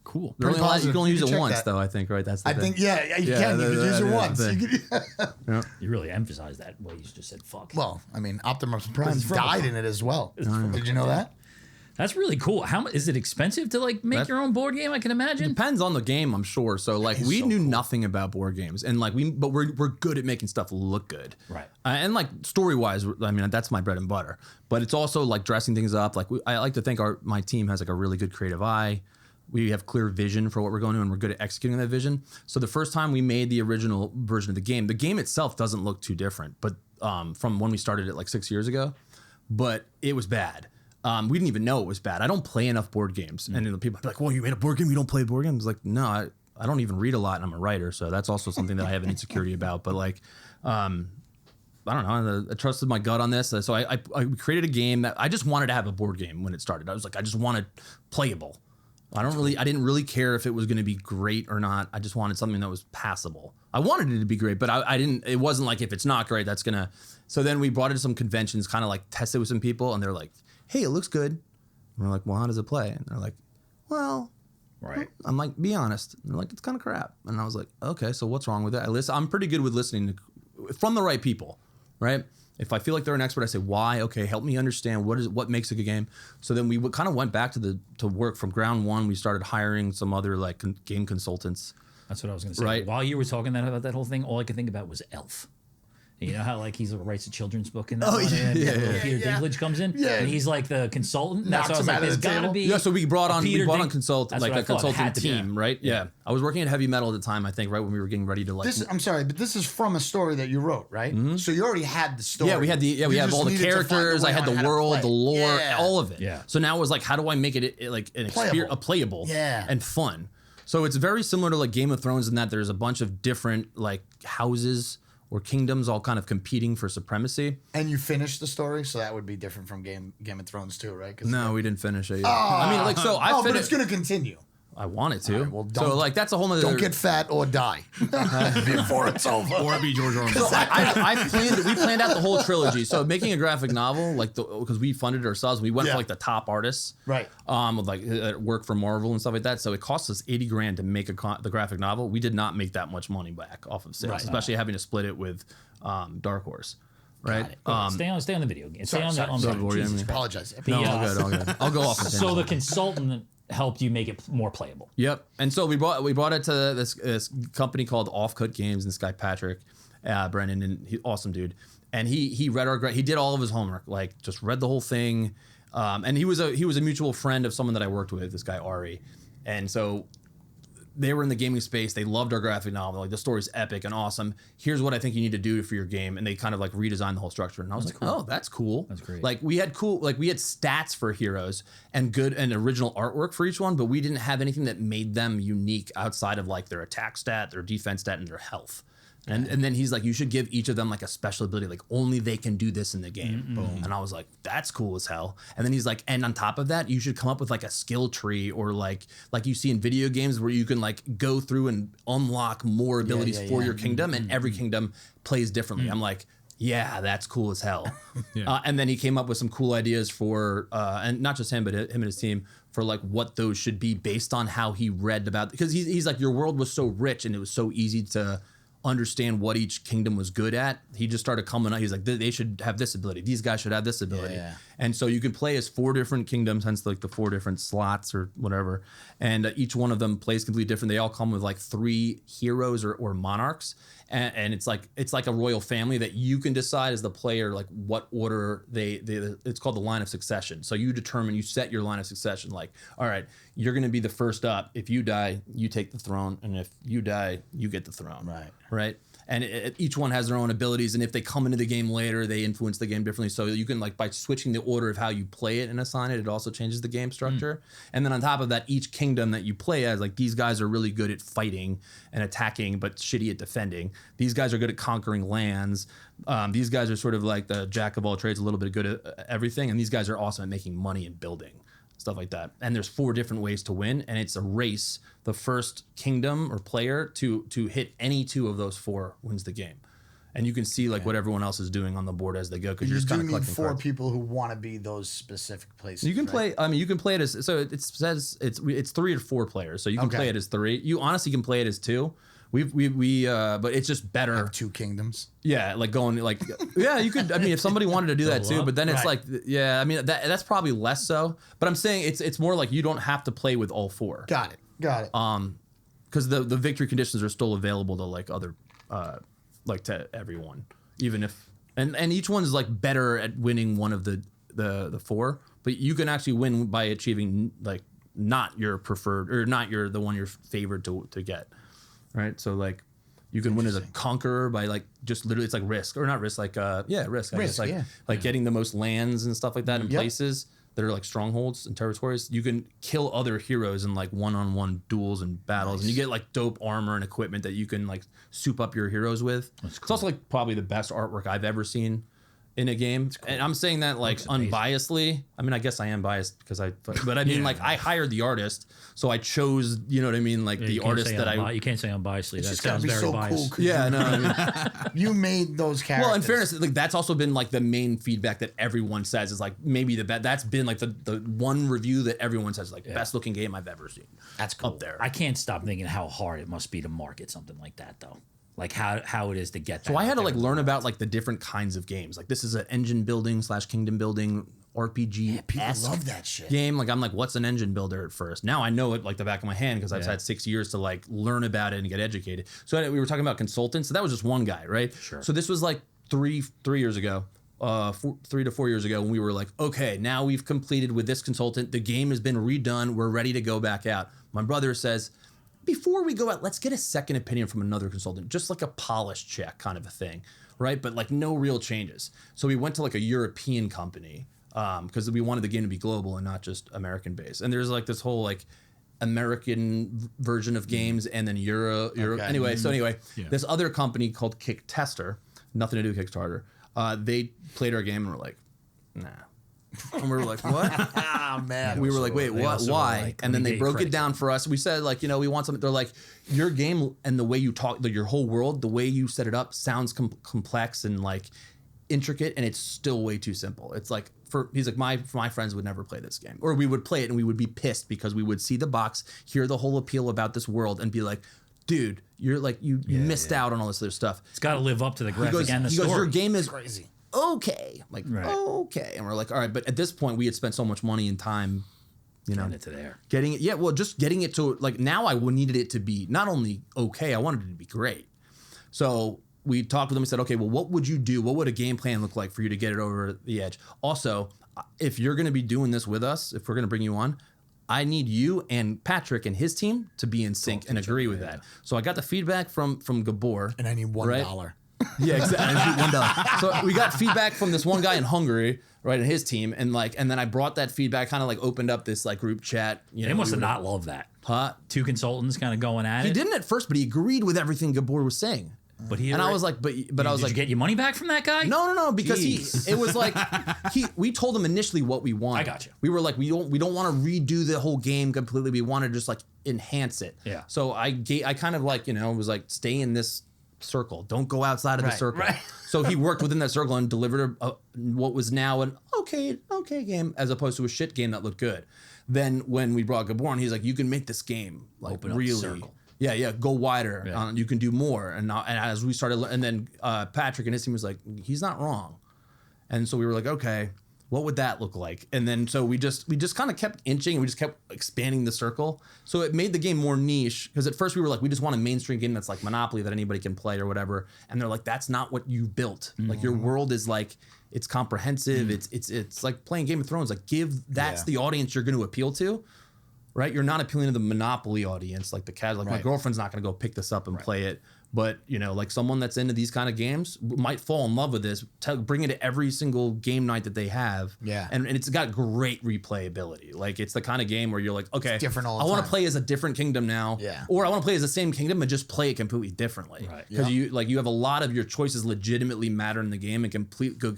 Cool. You can only use it check once, that. though. I think, right? That's the I thing. think, you can. You can use it once. You could- You really emphasize that. Well, you just said fuck. well, I mean, Optimus Prime died in it as well. Did you know that? That's really cool. How is it expensive to like make your own board game? I can imagine. Depends on the game, I'm sure. So like we knew nothing about board games, and like but we're good at making stuff look good, Right. And like story wise, I mean that's my bread and butter. But it's also like dressing things up. Like I like to think my team has like a really good creative eye. We have clear vision for what we're going to, and we're good at executing that vision. So the first time we made the original version of the game itself doesn't look too different, but from when we started it like 6 years ago, but it was bad. We didn't even know it was bad. I don't play enough board games. And people are like, well, you made a board game, you don't play board games? Like, no, I don't even read a lot, and I'm a writer. So that's also something that I have an insecurity about. But like, I don't know. I trusted my gut on this. So I created a game that I just wanted to have a board game when it started. I was like, I just wanted playable. I didn't really care if it was going to be great or not. I just wanted something that was passable. I wanted it to be great, but it wasn't like if it's not great, that's going to. So then we brought it to some conventions, kind of like tested with some people, and they're like, hey, it looks good. And we're like, well, how does it play? And they're like, well, Right. I'm like, be honest. And they're like, it's kind of crap. And I was like, okay, so what's wrong with that? I'm pretty good with listening from the right people, right? If I feel like they're an expert, I say, why? Okay, help me understand what makes a good game. So then we kind of went back to work from ground one. We started hiring some other like game consultants. That's what I was going to say. Right. While you were talking about that whole thing, all I could think about was Elf. You know how like he writes a children's book in that one, and Peter Dinklage comes in, and he's like the consultant. That's why I was like, there's got to be. Yeah, so we brought on a consultant, That's like what I a thought. It consulting had to be. team, right? Yeah. I was working at Heavy Metal at the time, I think, right when we were getting ready to like. I'm sorry, but this is from a story that you wrote, right? So you already had the story. Yeah, we had we have all the characters. I had the world, the lore, all of it. Yeah. So now it was like, how do I make it like an experience, playable, and fun? So it's very similar to like Game of Thrones in that there's a bunch of different like houses or kingdoms all kind of competing for supremacy. And you finished the story, so that would be different from Game of Thrones too, right? No, we didn't finish it yet. I mean, like, so I finished. But it's going to continue. I wanted to. Right, well, so like that's a whole nother. Don't get fat or die before it's over. Or be George Orwell. So we planned out the whole trilogy. So making a graphic novel, like because we funded it ourselves, we went for like the top artists, right? With like work for Marvel and stuff like that. So it cost us $80,000 to make the graphic novel. We did not make that much money back off of sales, especially having to split it with Dark Horse. Right. Stay on the video game. Stay on sorry, the Jesus Jesus Christ. Apologize. No, all good. I'll go off. So the consultant helped you make it more playable. Yep. And so we brought it to this company called Offcut Games, and this guy Patrick Brennan, and awesome dude. And he read he did all of his homework, like just read the whole thing. And he was a mutual friend of someone that I worked with, this guy Ari. And so they were in the gaming space. They loved our graphic novel. Like the story's epic and awesome. Here's what I think you need to do for your game. And they kind of like redesigned the whole structure. And I was like, oh, that's cool. That's great. Like we had stats for heroes and good and original artwork for each one, but we didn't have anything that made them unique outside of like their attack stat, their defense stat, and their health. And then he's like, you should give each of them like a special ability, like only they can do this in the game. Boom. And I was like, that's cool as hell. And then he's like, and on top of that, you should come up with like a skill tree or like you see in video games where you can like go through and unlock more abilities for your kingdom, and every kingdom plays differently. I'm like, yeah, that's cool as hell. And then he came up with some cool ideas for, and not just him, but him and his team, for like what those should be based on how he read about, because he's like, your world was so rich and it was so easy to understand what each kingdom was good at. He just started coming out. He's like, they should have this ability. These guys should have this ability. And so you can play as 4 different kingdoms, hence like the 4 different slots or whatever. And each one of them plays completely different. They all come with like 3 heroes or monarchs. And it's like a royal family that you can decide as the player, like what order it's called the line of succession. So you set your line of succession. Like, all right, you're going to be the first up. If you die, you take the throne, and if you die, you get the throne. Right. And each one has their own abilities, and if they come into the game later, they influence the game differently. So you can, like, by switching the order of how you play it and assign it, it also changes the game structure. And then on top of that, each kingdom that you play as, like, these guys are really good at fighting and attacking, but shitty at defending. These guys are good at conquering lands. These guys are sort of like the jack of all trades, a little bit good at everything, and these guys are awesome at making money and building. Stuff like that. And there's 4 different ways to win, and it's a race. The first kingdom or player to hit any 2 of those 4 wins the game. And you can see like what everyone else is doing on the board as they go, because you're just kind of collecting 4 cards. people who want to be those specific places. You can right? play. I mean, you can play it as, so it says it's 3 or 4 players. So you can play it as 3. You honestly can play it as 2. But it's just better. Have 2 kingdoms. Yeah, like going like yeah, you could. I mean, if somebody wanted to do that too, but then it's like yeah, I mean that's probably less so. But I'm saying it's more like you don't have to play with all 4. Got it. Because the victory conditions are still available to like other like to everyone, even if and each one's like better at winning one of the 4, but you can actually win by achieving like not your preferred or not your the one you're favored to get. Right, so like you can win as a conqueror by like just literally it's like risk or not risk like risk. I guess, like getting the most lands and stuff like that in places that are like strongholds and territories. You can kill other heroes in like one-on-one duels and battles, and you get like dope armor and equipment that you can like soup up your heroes with. It's also like probably the best artwork I've ever seen in a game, and I'm saying that like unbiasedly. I mean, I guess I am biased because but I mean, like I hired the artist, so I chose, you know what I mean, like the artist that you can't say unbiasedly. That Just gotta sounds be very so biased. cool. yeah, no, I mean, You made those characters. well, in fairness, like that's also been like the main feedback that everyone says is like maybe the best. That's been like the one review that everyone says like best looking game I've ever seen. That's cool. Up there. I can't stop thinking how hard it must be to market something like that, though. Like how it is to get that. So I had out to like there. learn about like the different kinds of games. Like this is an engine building / kingdom building RPG. People love that shit. Game. Like I'm like, what's an engine builder at first? Now I know it like the back of my hand because I've had 6 years to like learn about it and get educated. So we were talking about consultants. So that was just one guy, right? Sure. So this was like three years ago. 3 to 4 years ago, when we were like, okay, now we've completed with this consultant. The game has been redone. We're ready to go back out. My brother says, before we go out, let's get a second opinion from another consultant, just like a polish check kind of a thing, right? But like no real changes. So we went to like a European company because we wanted the game to be global and not just American based. And there's like this whole like American version of games and then Euro. Anyway, this other company called Kickstarter, nothing to do with Kickstarter. They played our game and were like, nah. And we were like, what? Ah, man. We were like, wait, what? Why? like, And then they broke credit. it down for us. We said, like, you know, we want something. They're like, your game and the way you talk, your whole world, the way you set it up sounds complex and like intricate, and it's still way too simple. It's like, he's like, my friends would never play this game. Or we would play it and we would be pissed because we would see the box, hear the whole appeal about this world, and be like, dude, you're like, you missed out on all this other stuff. It's got to live up to the graphic and the He story. goes, your game is Crazy. okay. I'm like, okay. And we're like, all right. But at this point, we had spent so much money and time, you know, Getting it to there. getting it. Yeah, well, just getting it to like now I needed it to be not only okay, I wanted it to be great. So we talked with them and said, okay, well, what would you do? What would a game plan look like for you to get it over the edge? Also, if you're going to be doing this with us, if we're going to bring you on, I need you and Patrick and his team to be in sync and agree with that. So I got the feedback from Gabor. And I need $1. Yeah, exactly. $1. So we got feedback from this one guy in Hungary, right, and his team, and then I brought that feedback, kind of like opened up this like group chat. You They know, must have not loved that. Huh? 2 consultants kind of going at He it. didn't at first, but he agreed with everything Gabor was saying. But he And I was like, but I was did like, you get your money back from that guy? no, because Jeez. it was like we told him initially what we wanted. I got you. We were like, we don't want to redo the whole game completely. We want to just like enhance it. Yeah. So I kind of like, you know, was like, stay in this circle. Don't go outside of the circle. right. So he worked within that circle and delivered what was now an okay game as opposed to a shit game that looked good. Then when we brought Gabor on, he's like, you can make this game like Open up the really. circle. Yeah, go wider. Yeah. You can do more. And as we started, and then Patrick and his team was like, he's not wrong. And so we were like, okay, what would that look like? And then so we just kind of kept inching and we just kept expanding the circle. So it made the game more niche because at first we were like, we just want a mainstream game that's like Monopoly that anybody can play or whatever. And they're like, that's not what you built. Like your world is like, it's comprehensive. It's like playing Game of Thrones. Like that's the audience you're going to appeal to. right? You're not appealing to the Monopoly audience, like the casual. Like my Right. girlfriend's not going to go pick this up and play it. But, you know, like someone that's into these kind of games might fall in love with this, bring it to every single game night that they have. Yeah. And it's got great replayability. Like it's the kind of game where you're like, okay, different all the I want time. to play as a different kingdom now. Yeah. Or I want to play as the same kingdom and just play it completely differently. Right. Because Yeah. you have a lot of your choices legitimately matter in the game and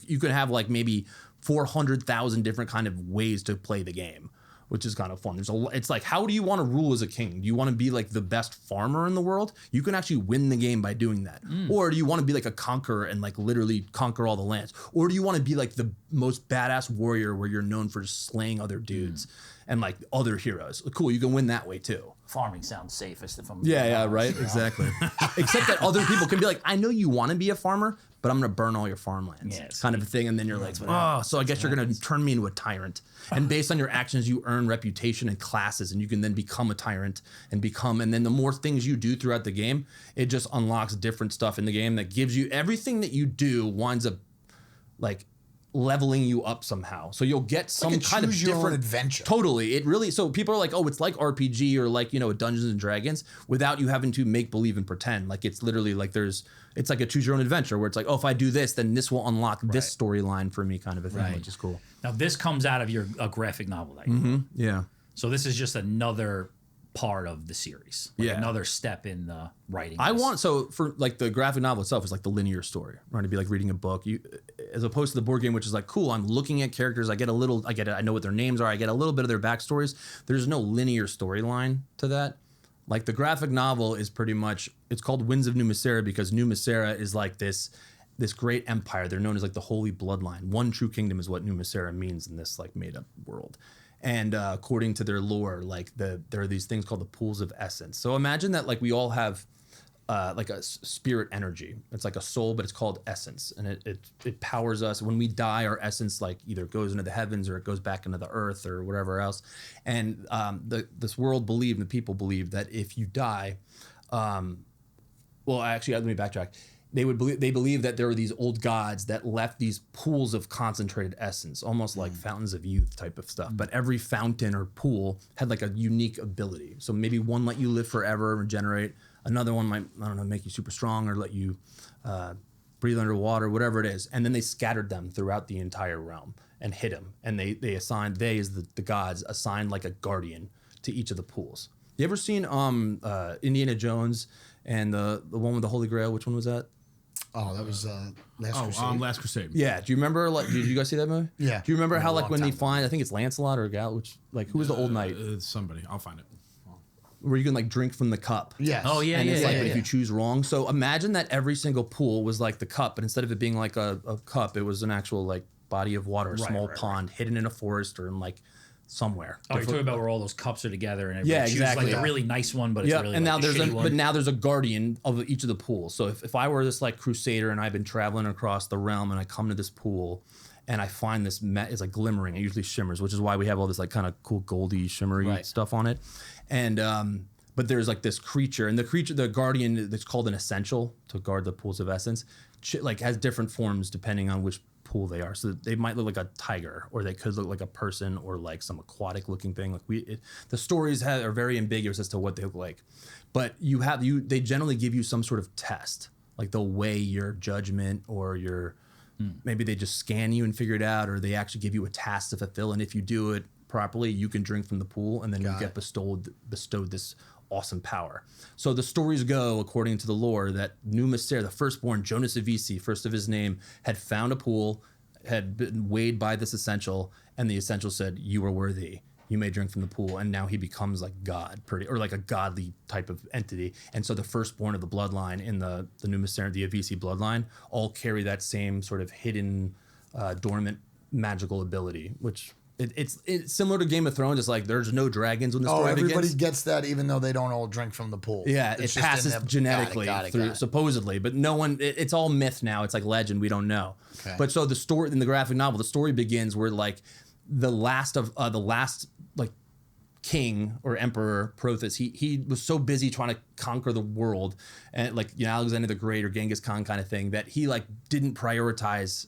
you could have like maybe 400,000 different kind of ways to play the game, which is kind of fun. It's like, how do you want to rule as a king? Do you want to be like the best farmer in the world? You can actually win the game by doing that. Or do you want to be like a conqueror and like literally conquer all the lands? Or do you want to be like the most badass warrior where you're known for just slaying other dudes and like other heroes? Cool, you can win that way too. Farming sounds safest if I'm. Yeah, honest, right, you know? exactly. Except that other people can be like, I know you want to be a farmer, but I'm going to burn all your farmlands, Yeah, it's kind of a thing. And then you're like, oh, so I guess you're going to turn me into a tyrant. And based on your actions, you earn reputation and classes, and you can then become a tyrant and then the more things you do throughout the game, it just unlocks different stuff in the game that gives you everything that you do winds up like leveling you up somehow. So you'll get some like a kind of choose your own different adventure. Totally. It really, so people are like, oh, it's like RPG or like, you know, Dungeons and Dragons without you having to make believe and pretend. Like it's literally like it's like a choose your own adventure where it's like, oh, if I do this, then this will unlock this storyline for me kind of a thing, which is cool. Now this comes out of a graphic novel that you wrote. Yeah. So this is just another part of the series. Like Yeah. another step in the writing. So for like the graphic novel itself is like the linear story, right? To be like reading a book, as opposed to the board game, which is like, cool, I'm looking at characters, I know what their names are, I get a little bit of their backstories. There's no linear storyline to that. Like the graphic novel is pretty much, it's called Winds of Numera because Numera is like this great empire. They're known as like the Holy Bloodline. One true kingdom is what Numera means in this like made up world. And according to their lore, like there are these things called the pools of essence. So imagine that like we all have like a spirit energy. It's like a soul, but it's called essence, and it powers us. When we die, our essence like either goes into the heavens or it goes back into the earth or whatever else. And this world believed, and the people believe that if you die, well, actually, let me backtrack. They believe that there were these old gods that left these pools of concentrated essence, almost like fountains of youth type of stuff. But every fountain or pool had like a unique ability. So maybe one let you live forever and regenerate. Another one might, I don't know, make you super strong or let you breathe underwater, whatever it is. And then they scattered them throughout the entire realm and hid them. And they assigned, as the gods, assigned like a guardian to each of the pools. You ever seen Indiana Jones and the one with the Holy Grail? Which one was that? Oh, that was Last Crusade. Last Crusade. Yeah. Do you remember? Like, did you guys see that movie? Yeah. Do you remember how A like long when they time find? I think it's Lancelot or Gal. Which like who was the old knight? Somebody. I'll find it. Where you can like drink from the cup. Yes. Oh, yeah, And it's like yeah. if you choose wrong. So imagine that every single pool was like the cup, but instead of it being like a cup, it was an actual like body of water, a small pond hidden in a forest or in like somewhere. Oh, you're talking about where all those cups are together and Yeah, everybody chooses exactly. like the really nice one, but it's Yeah, really and like now the there's shitty one. but now there's a guardian of each of the pools. So if I were this like crusader and I've been traveling across the realm and I come to this pool and I find this it's like glimmering, it usually shimmers, which is why we have all this like kind of cool goldy shimmery stuff on it. And but there's like this creature, and the guardian that's called an essential to guard the pools of essence, like has different forms depending on which pool they are. So they might look like a tiger, or they could look like a person, or like some aquatic looking thing. Like the stories are very ambiguous as to what they look like, but they generally give you some sort of test, like they'll weigh your judgment or your maybe they just scan you and figure it out, or they actually give you a task to fulfill, and if you do it properly, you can drink from the pool, and then you get bestowed this awesome power. So the stories go, according to the lore, that Numera, the firstborn, Jonas Avisi, first of his name, had found a pool, had been weighed by this essential, and the essential said, "You are worthy. You may drink from the pool." And now he becomes like God, or like a godly type of entity. And so the firstborn of the bloodline in the Numera, the Avisi bloodline, all carry that same sort of hidden, dormant magical ability, which. It's similar to Game of Thrones. It's like there's no dragons when the story everybody begins. gets that, even though they don't all drink from the pool. Yeah, It's it just in passes their- genetically Got it. through, supposedly, but no one. It's all myth now. It's like legend. We don't know. Okay. But so the story in the graphic novel, the story begins where like the last like king or emperor Prothus, he was so busy trying to conquer the world, and like Alexander the Great or Genghis Khan kind of thing, that he like didn't prioritize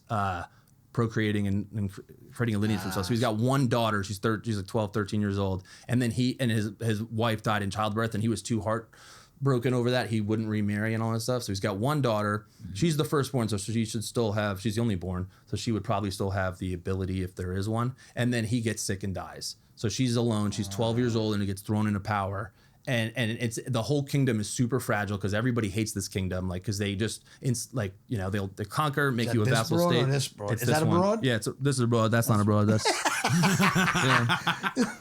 procreating and creating a lineage for himself. So he's got one daughter. She's like 12, 13 years old. And then his wife died in childbirth, and he was too heartbroken over that. He wouldn't remarry and all that stuff. So he's got one daughter. She's the firstborn, so she should still have. She's the only born, so she would probably still have the ability if there is one. And then he gets sick and dies. So she's alone. She's 12 years old, and it gets thrown into power. And it's the whole kingdom is super fragile because everybody hates this kingdom, like because they just they'll conquer, make you a vassal state. Is that abroad? Yeah, this is abroad. That's not abroad. That's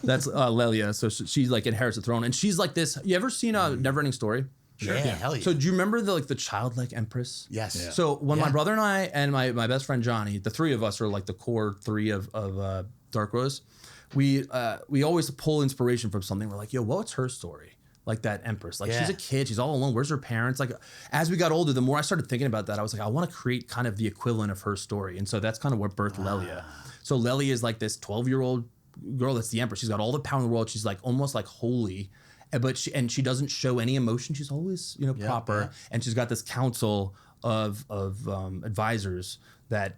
that's Lelia. So she like inherits the throne, and she's like this. You ever seen a Neverending Story? Sure. Yeah, hell yeah. So do you remember the childlike empress? Yes. Yeah. So when my brother and I and my best friend Johnny, the three of us are like the core three of Dark Rose. We always pull inspiration from something. We're like, yo, what's her story? Like that empress, like she's a kid, she's all alone. Where's her parents? Like as we got older, the more I started thinking about that, I was like, I want to create kind of the equivalent of her story. And so that's kind of what birthed Lelia. So Lelia is like this 12-year-old girl that's the empress. She's got all the power in the world. She's like almost like holy, but she doesn't show any emotion. She's always proper. Yeah. And she's got this council of advisors that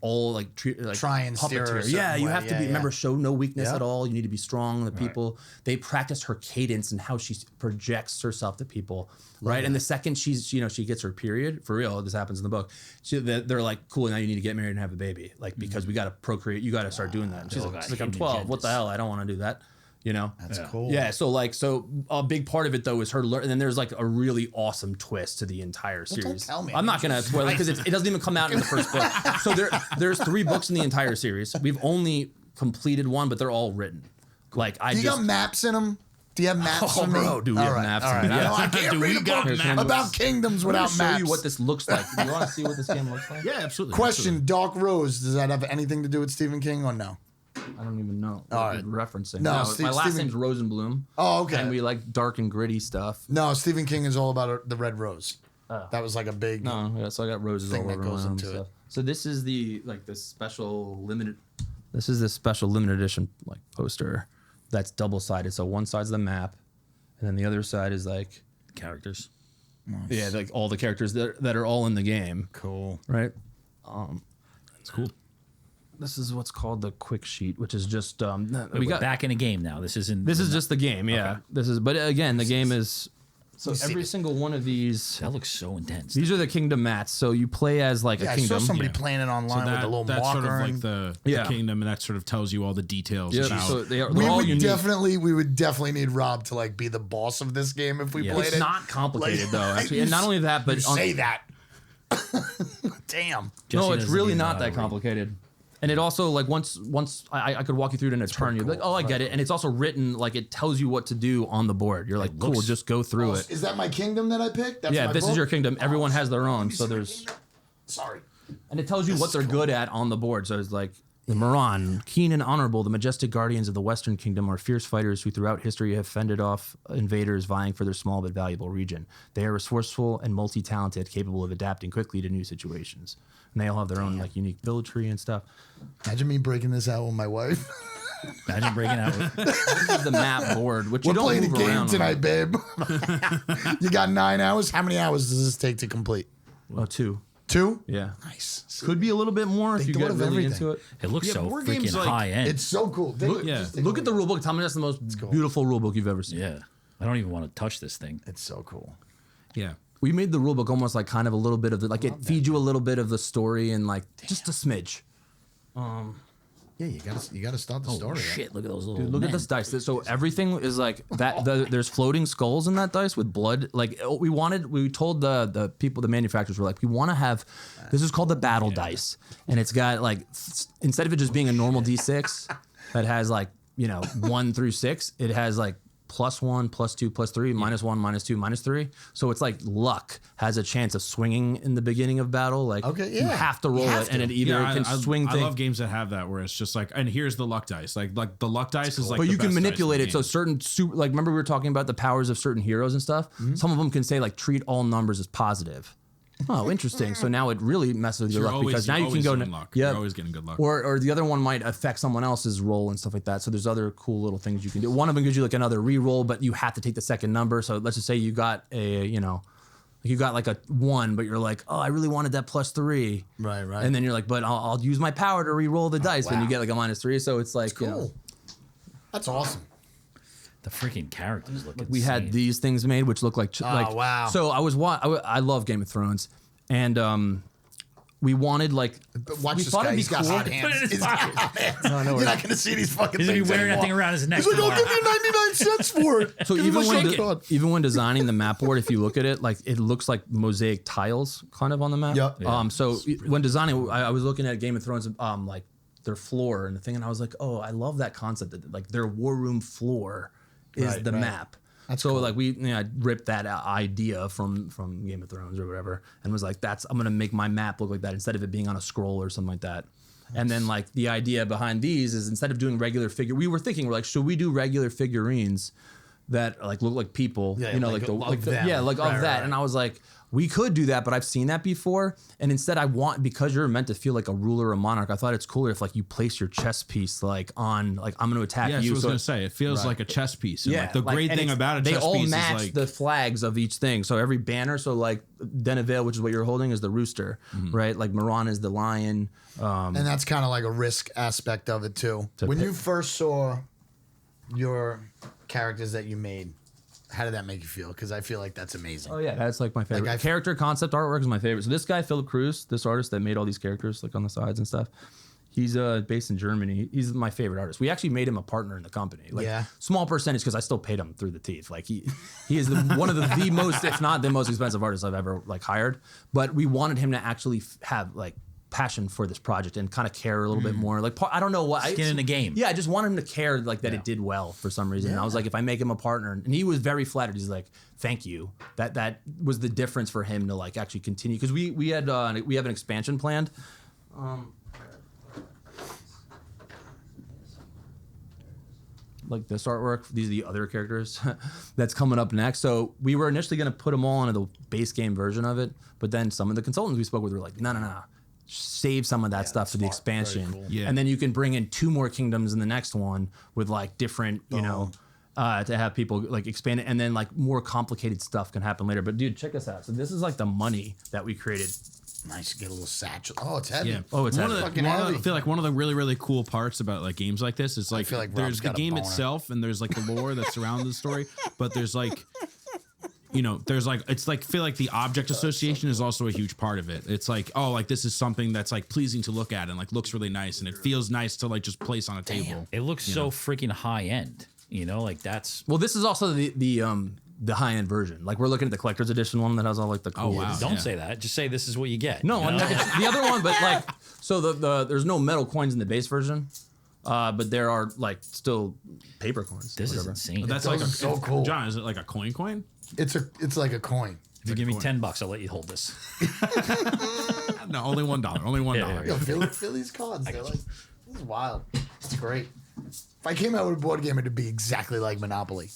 all like try and steer her. Yeah, you have to be. Remember, show no weakness at all. You need to be strong. The people they practice her cadence and how she projects herself to people. Right, and the second she gets her period for real, this happens in the book. They're like, cool. Now you need to get married and have a baby, like because we got to procreate. You got to start doing that. And she's like, I'm 12. What the hell? I don't want to do that. That's cool. Yeah, so a big part of it though is her and then there's like a really awesome twist to the entire series. Don't tell me. I'm not gonna spoil it because it doesn't even come out in the first book. So there's 3 books in the entire series. We've only completed one, but they're all written. Like Do you got maps in them? Do you have maps for me? Bro, do we have maps? All right. I can't read a book about kingdoms without maps. Show you what this looks like. Do you want to see what this game looks like? Yeah, absolutely. Question: absolutely. Dark Rose. Does that have anything to do with Stephen King or no? I don't even know. All right. Referencing. No, my last name's Rosenblum. Oh, okay. And we like dark and gritty stuff. No, Stephen King is all about the red rose. That was like a big. No, yeah, so I got roses all thing over that goes my into stuff. it. So this is the special limited. This is the special limited edition like poster that's double sided. So one side's the map, and then the other side is like Characters. Nice. yeah, like all the characters that are all in the game. Cool. Right. It's cool. This is what's called the quick sheet, which is just We got back in a game now. This isn't. This is just the game. Yeah. Okay. This is. But again, the game is. So see every this. single one of these. That looks so intense. These are the kingdom mats. So you play as like Yeah, a I kingdom. saw somebody playing it online with a little that's marker. sort of like and- the Yeah. kingdom, and that sort of tells you all the details Yeah, about. so they're we all would unique. definitely need Rob to like be the boss of this game if we Yeah. played It's it. not complicated Like, though, actually. you And not only that, but You say that. Damn. Jesse no, it's doesn't really even know not how that to read. complicated. And it also like once I could walk you through it in a turn. You're like, oh, I get it. And it's also written like it tells you what to do on the board. You're like, cool, looks- just go through it. Is that my kingdom that I picked? That's Yeah, my this book? is your kingdom. Everyone has their own. Let me So see my there's kingdom. Sorry. and it tells you what they're good at on the board. So it's like the Moran, keen and honorable, the majestic guardians of the Western Kingdom are fierce fighters who throughout history have fended off invaders vying for their small but valuable region. They are resourceful and multi-talented, capable of adapting quickly to new situations. And they all have their own like unique build tree and stuff. Imagine me breaking this out with my wife. Imagine breaking out. This is the map board, which We're you don't playing a move game around tonight, babe. You got 9 hours. How many hours does this take to complete? Oh, 2. 2? Yeah. Nice. Could be a little bit more if They you thought get of really everything. into it. It looks Yeah, so board freaking games, like, high end. It's so cool. yeah. Look at the rule book. Tell me that's the most beautiful rule book you've ever seen. yeah. I don't even want to touch this thing. It's so cool. Yeah. We made the rule book almost like kind of a little bit of the, like it feeds you a little bit of the story and like just a smidge. Yeah, you gotta start the story. Oh shit! Look at those little. Dude, look at men. this dice. So everything is like that. There's floating skulls in that dice with blood. Like we told the people, the manufacturers were like, we want to have. This is called the battle dice, and it's got like instead of it just being a normal D6 that has like 1 through 6, it has like +1, +2, +3, -1, -2, -3. So it's like luck has a chance of swinging in the beginning of battle. Like Okay, you yeah. have to roll You have it, and to. it either can swing I things. love games that have that where it's just like, and here's the luck dice. Like the luck dice is like, But the you can best dice in manipulate the it. So game. certain like remember we were talking about the powers of certain heroes and stuff. Some of them can say like treat all numbers as positive. Oh, interesting. So now it really messes with your You're luck because now you can go. doing luck. Yeah, You're always getting good luck. or the other one might affect someone else's roll and stuff like that. So there's other cool little things you can do. One of them gives you like another re-roll, but you have to take the second number. So let's just say you got a you got like a 1, but you're like, oh, I really wanted that +3. Right. And then you're like, but I'll use my power to re-roll the dice, and you get like a -3. So it's like, Cool. you know, That's awesome. The freaking characters look we had insane. these things made, which look like wow. So I love Game of Thrones, and we wanted like But watch we this thought guy. it'd be He's got cool. hot hands. He's got hot hands. You're not going to see these fucking He's gonna things be wearing that anymore. thing around his neck. He's like, I'll tomorrow. give you 99 cents for it. So Give me my shake. even when designing the map board, if you look at it, like it looks like mosaic tiles kind of on the map. Yep. So when designing, I was looking at Game of Thrones, like their floor and the thing, and I was like, oh, I love that concept. That, like their war room floor is Right, the right. map. That's so cool. like I ripped that idea from Game of Thrones or whatever, and was like, I'm gonna make my map look like that instead of it being on a scroll or something like that. And then like the idea behind these is instead of doing regular we were thinking we're like, should we do regular figurines that like look like people? Yeah, you know, like like the of like the, them. yeah, like Right, of that. right. And I was like, we could do that, but I've seen that before. And instead, I want, because you're meant to feel like a ruler or monarch, I thought it's cooler if like you place your chess piece like on like I'm going to attack Yeah, you. so I was So gonna say it feels like a chess piece. And like the like, great and thing it's- about a they chess all piece match is like the flags of each thing. So every banner, so like Denevale, which is what you're holding, is the rooster, right? Like Moran is the lion. And that's kind of like a risk aspect of it too. When you first saw your characters that you made, how did that make you feel? Because I feel like that's amazing. Oh yeah, that's like my favorite. Like, Character concept artwork is my favorite. So this guy, Philip Cruz, this artist that made all these characters like on the sides and stuff, he's based in Germany. He's my favorite artist. We actually made him a partner in the company. Like Yeah. small percentage because I still paid him through the teeth. Like he is one of the most, if not the most expensive artists I've ever like hired. But we wanted him to actually have like passion for this project and kind of care a little bit more. Like I don't know what Skin in the game. Yeah, I just wanted him to care like that it did well for some reason. And I was like, if I make him a partner, and he was very flattered. He's like, thank you. That was the difference for him to like actually continue because we have an expansion planned. Like this artwork, these are the other characters that's coming up next. So we were initially going to put them all into the base game version of it, but then some of the consultants we spoke with were like, no. Save some of that stuff for the expansion. Cool. Yeah. And then you can bring in 2 more kingdoms in the next one with like different, you know, to have people like expand it. And then like more complicated stuff can happen later. But dude, check this out. So this is like the money that we created. Nice to get a little satchel. Oh, it's heavy. Yeah. Oh, it's one heavy. of the, Fucking one of the- heavy. I feel like one of the really, really cool parts about like games like this is like, feel like Rob's there's the got a game boner. itself and there's like the lore that surrounds the story, but there's like, you know, there's like, it's like, feel like the object association is also a huge part of it. It's like, oh, like this is something that's like pleasing to look at and like looks really nice and it feels nice to like just place on a table. It looks so freaking high end. You know, like that's Well, this is also the high end version. Like we're looking at the collector's edition one that has all like the cool. wow. don't Yeah. say that. Just say this is what you get. No, you I'm know? not, it's the other one, but like, so the there's no metal coins in the base version, but there are like still paper coins. This is whatever. insane. That's Those like are so cool. John, is it like a coin? It's like a coin. If you give me $10, I'll let you hold this. No, only $1. Only $1. Yeah, Yo, feel these cards. They're like, this is wild. It's great. If I came out with a board game, it'd be exactly like Monopoly.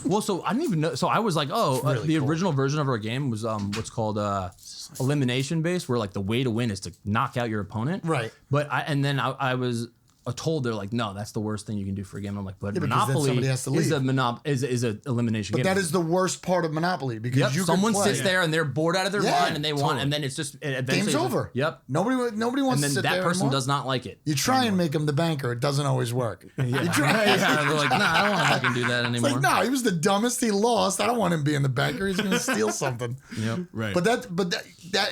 Well, so I didn't even know. So I was like, oh, really the cool. original version of our game was what's called elimination based, where like the way to win is to knock out your opponent. Right. But I was told they're like, no, that's the worst thing you can do for a game. I'm like, but Yeah, because then Monopoly somebody has to is leave. is a elimination But game. that is the worst part of Monopoly because Yep. you can Someone play. sits there and they're bored out of their Yeah, mind and they want, totally. and then it's just eventually Game's it's just- over. Yep. Nobody wants And to then sit that there person anymore. does not like it. You try and make him the banker, it doesn't always work. You try. Yeah, they're like, nah, I don't want to fucking do that It's anymore. like, no, he was the dumbest. He lost. I don't want him being the banker. He's going to steal something. Yep. Right. But that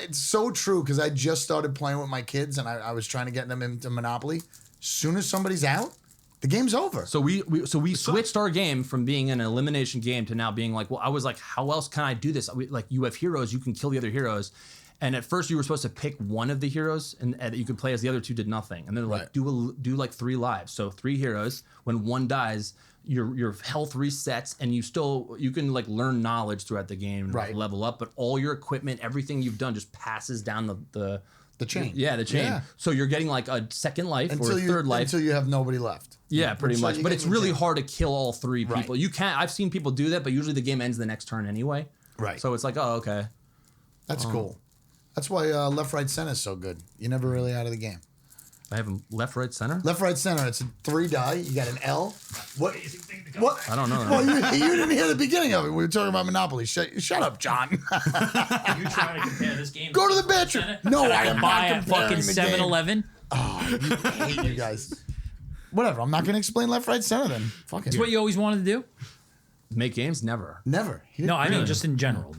it's so true because I just started playing with my kids and I was trying to get them into Monopoly. As soon as somebody's out, the game's over. So we switched our game from being an elimination game to now being like, well, I was like, how else can I do this? Like you have heroes, you can kill the other heroes. And at first you were supposed to pick one of the heroes and you could play as the other 2 did nothing. And then like do like 3 lives. So 3 heroes. When one dies, your health resets and you can like learn knowledge throughout the game and like, Right. level up, but all your equipment, everything you've done just passes down the chain. Yeah, the chain. Yeah. So you're getting like a second life or a third life. Until you have nobody left. Yeah, pretty So much. you But get it's the really chain. hard to kill all 3 Right. people. You can't. I've seen people do that, but usually the game ends the next turn anyway. Right. So it's like, oh, okay. That's cool. That's why left, right, center is so good. You're never really out of the game. I have them left, right, center. Left, right, center. It's a 3 die. You got an L. What? What? I don't know. Well, you didn't hear the beginning of it. We were talking about Monopoly. Shut up, John. You trying to compare this game? Go to the bathroom. No, I am buy not at comparing fucking the game. 7-Eleven. Oh, I hate you guys. Whatever. I'm not going to explain left, right, center then. Fuck it. That's what you always wanted to do. Make games? Never. Never. No, I mean just in general.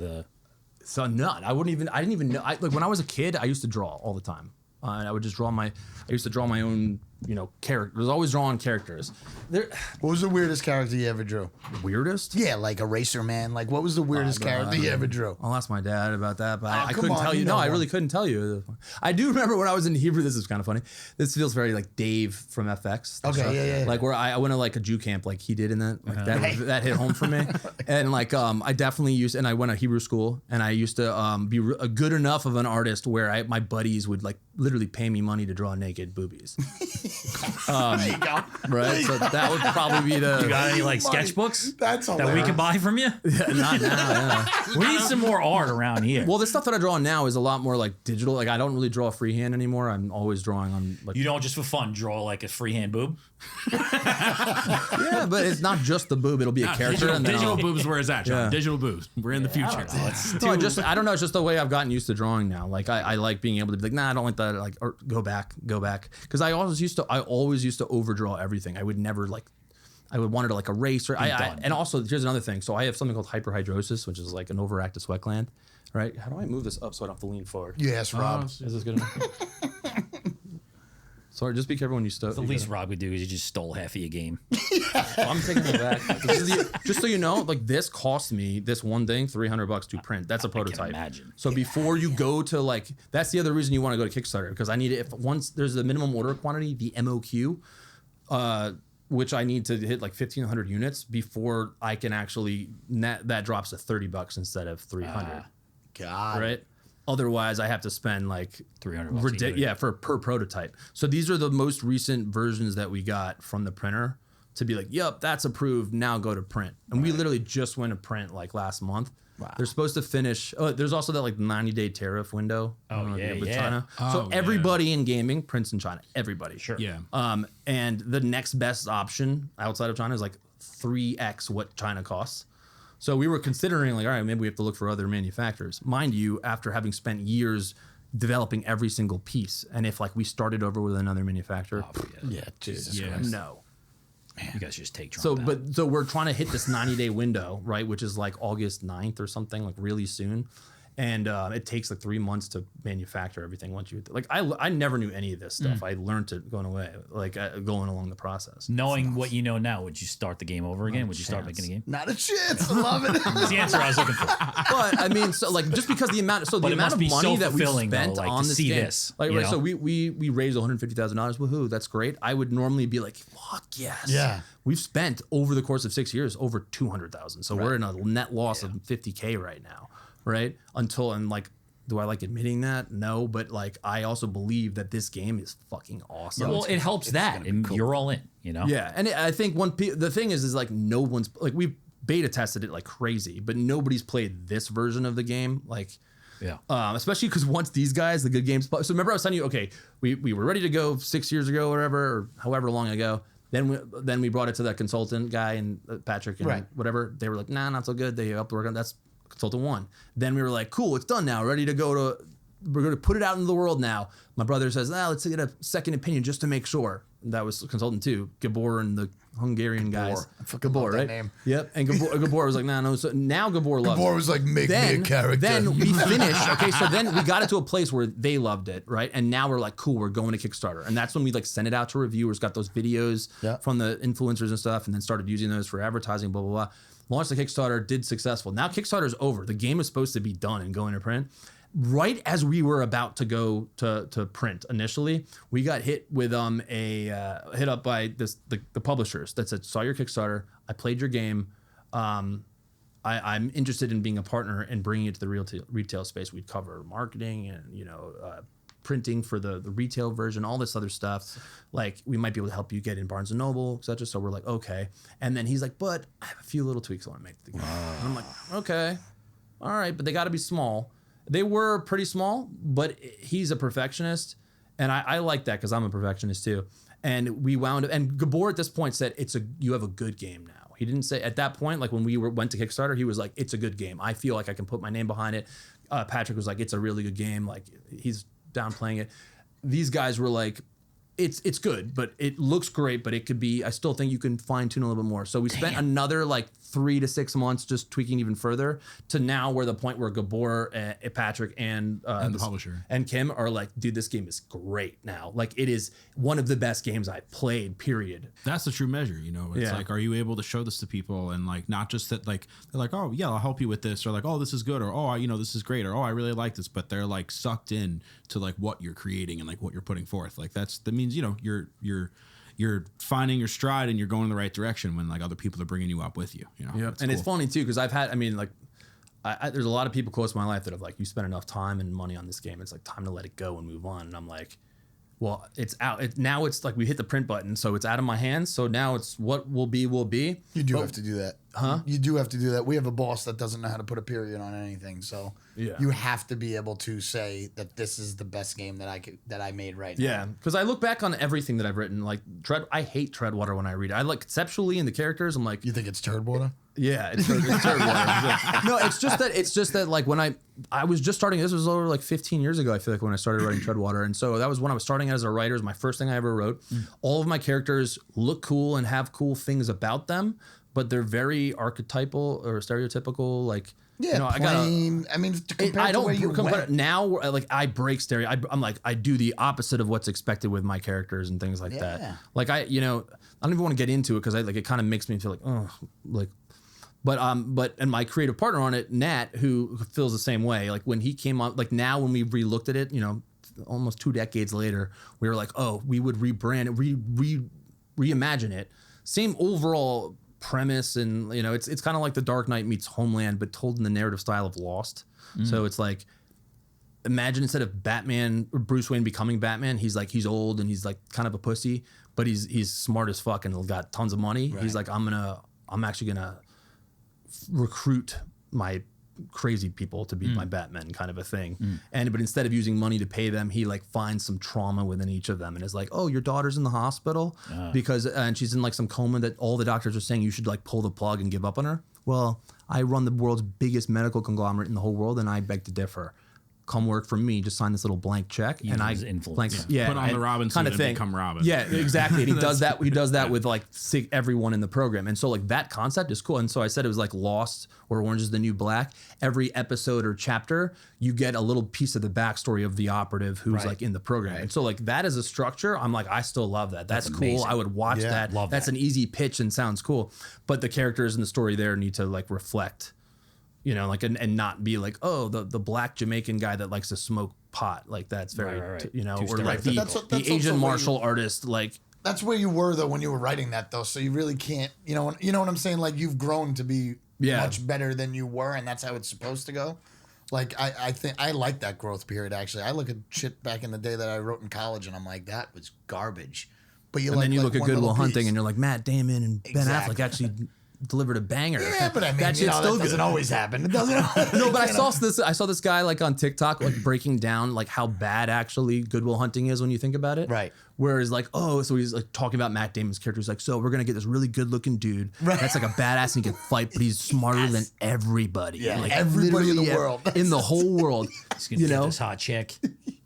So none. I didn't even know. Like when I was a kid, I used to draw all the time. And I would just draw I used to draw my own, character. I was always drawing characters. What was the weirdest character you ever drew? Weirdest? Yeah, like Eraser Man. Like, what was the weirdest character you ever drew? I'll ask my dad about that, but I come couldn't on, tell you you. know No, I one. really couldn't tell you. I do remember when I was in Hebrew. This is kind of funny. This feels very like Dave from FX. Okay, yeah. Like where I went to like a Jew camp, like he did in that. Like that hit home for me. And like I definitely and I went to Hebrew school, and I used to be a good enough of an artist where my buddies would like literally pay me money to draw naked boobies. There you go. Right, so that would probably be the. You got any like sketchbooks That's that we can buy from you? Not now, yeah. We need some more art around here. Well, the stuff that I draw now is a lot more like digital. Like I don't really draw freehand anymore. I'm always drawing on like. You don't just for fun draw like a freehand boob? Yeah, but it's not just the boob. It'll be a character. Digital, and then digital I'll- boobs where it's at, John. Yeah. Digital boobs. We're in the future. No, I don't know. It's just the way I've gotten used to drawing now. Like I like being able to be like, nah, I don't like that. Like, or go back. Because I always used to overdraw everything. I would never like. I would want it to like erase or and also here's another thing. So I have something called hyperhidrosis, which is like an overactive sweat gland. Right? How do I move this up so I don't have to lean forward? Yes, Rob. Is this good enough? Sorry, just be careful when you start. The least Rob would do is you just stole half of your game. I'm taking it back. Just so you know, like this cost me this one thing $300 to print. That's a prototype. imagine. So before you go to like, that's the other reason you want to go to Kickstarter, because I need it. If once there's a minimum order quantity, the MOQ, which I need to hit like 1,500 units before I can actually that drops to $30 instead of 300. God. Right. Otherwise, I have to spend like $300 for per prototype. So these are the most recent versions that we got from the printer to be like, yep, that's approved. Now go to print. And we literally just went to print like last month. Wow. They're supposed to finish. Oh, there's also that like 90-day tariff window. With China. So everybody in gaming prints in China. Everybody. Sure. Yeah. And the next best option outside of China is like 3x what China costs. So we were considering like, all right, maybe we have to look for other manufacturers. Mind you, after having spent years developing every single piece, and if like we started over with another manufacturer, Yeah, Jesus Yeah. Christ. no. You guys just take Trump out. So we're trying to hit this 90-day window, right, which is like August 9th or something, like really soon. And it takes like 3 months to manufacture everything once you like. I never knew any of this stuff. I learned it going away, like going along the process. Knowing what you know now, would you start the game over again? Would you start making a game? Not a chance. I love it. That's the answer I was looking for. But I mean, so like just because the amount, so the But it amount must of be money so that we fulfilling, spent though, like, on to this see game, this, like you right, so know? we raised $150,000. Woohoo, that's great. I would normally be like, fuck yes. Yeah. We've spent over the course of 6 years over 200,000. So we're in a net loss of 50K right now, right? And like. Do I like admitting that? No, but like I also believe that this game is fucking awesome. Well, it helps that, and you're all in. You know. Yeah, and I think the thing is like no one's like we've beta tested it like crazy, but nobody's played this version of the game. Like, Yeah. Especially because once these guys, the good games. So remember, I was telling you, okay, we were ready to go 6 years ago, or whatever, or however long ago. Then we brought it to that consultant guy and Patrick and whatever. They were like, nah, not so good. They upped the work on that's consultant one. Then we were like, cool, it's done now. Ready to go to. We're going to put it out into the world now. My brother says, let's get a second opinion just to make sure. That was consultant two, Gabor and the Hungarian guys. I fucking love that name. Yep. And Gabor was like, no. So now Gabor loves it. Gabor was like, make me a character. Then we finished. Okay, so then we got it to a place where they loved it, right? And now we're like, cool, we're going to Kickstarter. And that's when we like sent it out to reviewers, got those videos from the influencers and stuff, and then started using those for advertising, blah, blah, blah. Launched the Kickstarter, did successful. Now Kickstarter's over. The game is supposed to be done and going to print. Right as we were about to go to print initially, we got hit with hit up by the publishers that said, saw your Kickstarter, I played your game, I'm interested in being a partner and bringing it to the retail space. We'd cover marketing and printing for the retail version, all this other stuff. Like we might be able to help you get in Barnes and Noble, etc. So we're like, okay. And then he's like, but I have a few little tweaks I want to make to the game. And I'm like, okay, all right, but they got to be small. They were pretty small, but he's a perfectionist, And I like that because I'm a perfectionist too. And we wound up, and Gabor at this point said, you have a good game now. He didn't say at that point, like when we went to Kickstarter, he was like, it's a good game. I feel like I can put my name behind it. Patrick was like, it's a really good game. Like he's down playing it. These guys were like, it's good, but it looks great, but it could be, I still think you can fine tune a little bit more. So we spent another like 3 to 6 months just tweaking even further to now we're the point where Gabor, Patrick, and the publisher and Kim are like, dude, this game is great now. Like it is one of the best games I played, period. That's the true measure, you know. It's like, are you able to show this to people, and like not just that, like they're like, oh yeah, I'll help you with this, or like, oh, this is good, or oh, this is great, or oh, I really like this, but they're like sucked in to like what you're creating and like what you're putting forth. Like that means you're finding your stride and you're going in the right direction when like other people are bringing you up with you. You know, yeah. And it's funny too because I've had, I mean, like, there's a lot of people close to my life that have like, you spent enough time and money on this game. It's like time to let it go and move on. And I'm like, well, it's out. Now it's like we hit the print button, so it's out of my hands. So now it's what will be, will be. You do have to do that. Huh? You do have to do that. We have a boss that doesn't know how to put a period on anything. So you have to be able to say that this is the best game that I made right now. Yeah, because I look back on everything that I've written. Like I hate Treadwater when I read it. I like conceptually and the characters. I'm like, you think it's Turdwater? Yeah, it's Treadwater. No, it's just that like when I was just starting. This was over like 15 years ago. I feel like when I started writing Treadwater, and so that was when I was starting as a writer. It was my first thing I ever wrote. All of my characters look cool and have cool things about them, but they're very archetypal or stereotypical. Like, yeah, plain. I mean, I don't compare now. Like, I break I'm like, I do the opposite of what's expected with my characters and things like that. Like, I don't even want to get into it because it kind of makes me feel like, oh, like. But my creative partner on it, Nat, who feels the same way. Like when he came on, like now when we re-looked at it, almost 2 decades later, we were like, oh, we would rebrand it, reimagine it. Same overall premise, and it's kind of like The Dark Knight meets Homeland, but told in the narrative style of Lost. So it's like, imagine instead of Batman or Bruce Wayne becoming Batman, he's old and he's like kind of a pussy, but he's smart as fuck and got tons of money. Right. He's like, I'm actually gonna recruit my crazy people to be my Batman, kind of a thing. But instead of using money to pay them, he like finds some trauma within each of them and is like, oh, your daughter's in the hospital because and she's in like some coma that all the doctors are saying you should like pull the plug and give up on her. Well, I run the world's biggest medical conglomerate in the whole world, and I beg to differ. Come work for me. Just sign this little blank check, and I influence. Put on the Robin kind suit of thing. And become Robin. Yeah, exactly. And he does that. He does that with like everyone in the program, and so like that concept is cool. And so I said it was like Lost or Orange is the New Black. Every episode or chapter, you get a little piece of the backstory of the operative who's like in the program. And so like that as a structure, I'm like, I still love that. That's cool. amazing. I would watch that. Love That's that. an easy pitch and sounds cool. But the characters in the story there need to like reflect. Like and not be like, oh, the black Jamaican guy that likes to smoke pot, like that's very, right. or like the Asian martial artist, like. That's where you were though when you were writing that though, so you really can't, you know what I'm saying? Like you've grown to be much better than you were, and that's how it's supposed to go. Like I think I like that growth period actually. I look at shit back in the day that I wrote in college, and I'm like, that was garbage. But then you look at Good Will Hunting, and you're like, Matt Damon and Ben Affleck actually delivered a banger. Yeah, but I mean, that shit's still doesn't always happen. It doesn't. No, but I saw this guy like on TikTok like breaking down like how bad actually Good Will Hunting is when you think about it. Right. Whereas like, oh, so he's like talking about Matt Damon's character. He's like, so we're gonna get this really good looking dude that's like a badass and he can fight, but he's smarter than everybody. Yeah, like everybody in the world. In the whole world. He's gonna get this hot chick.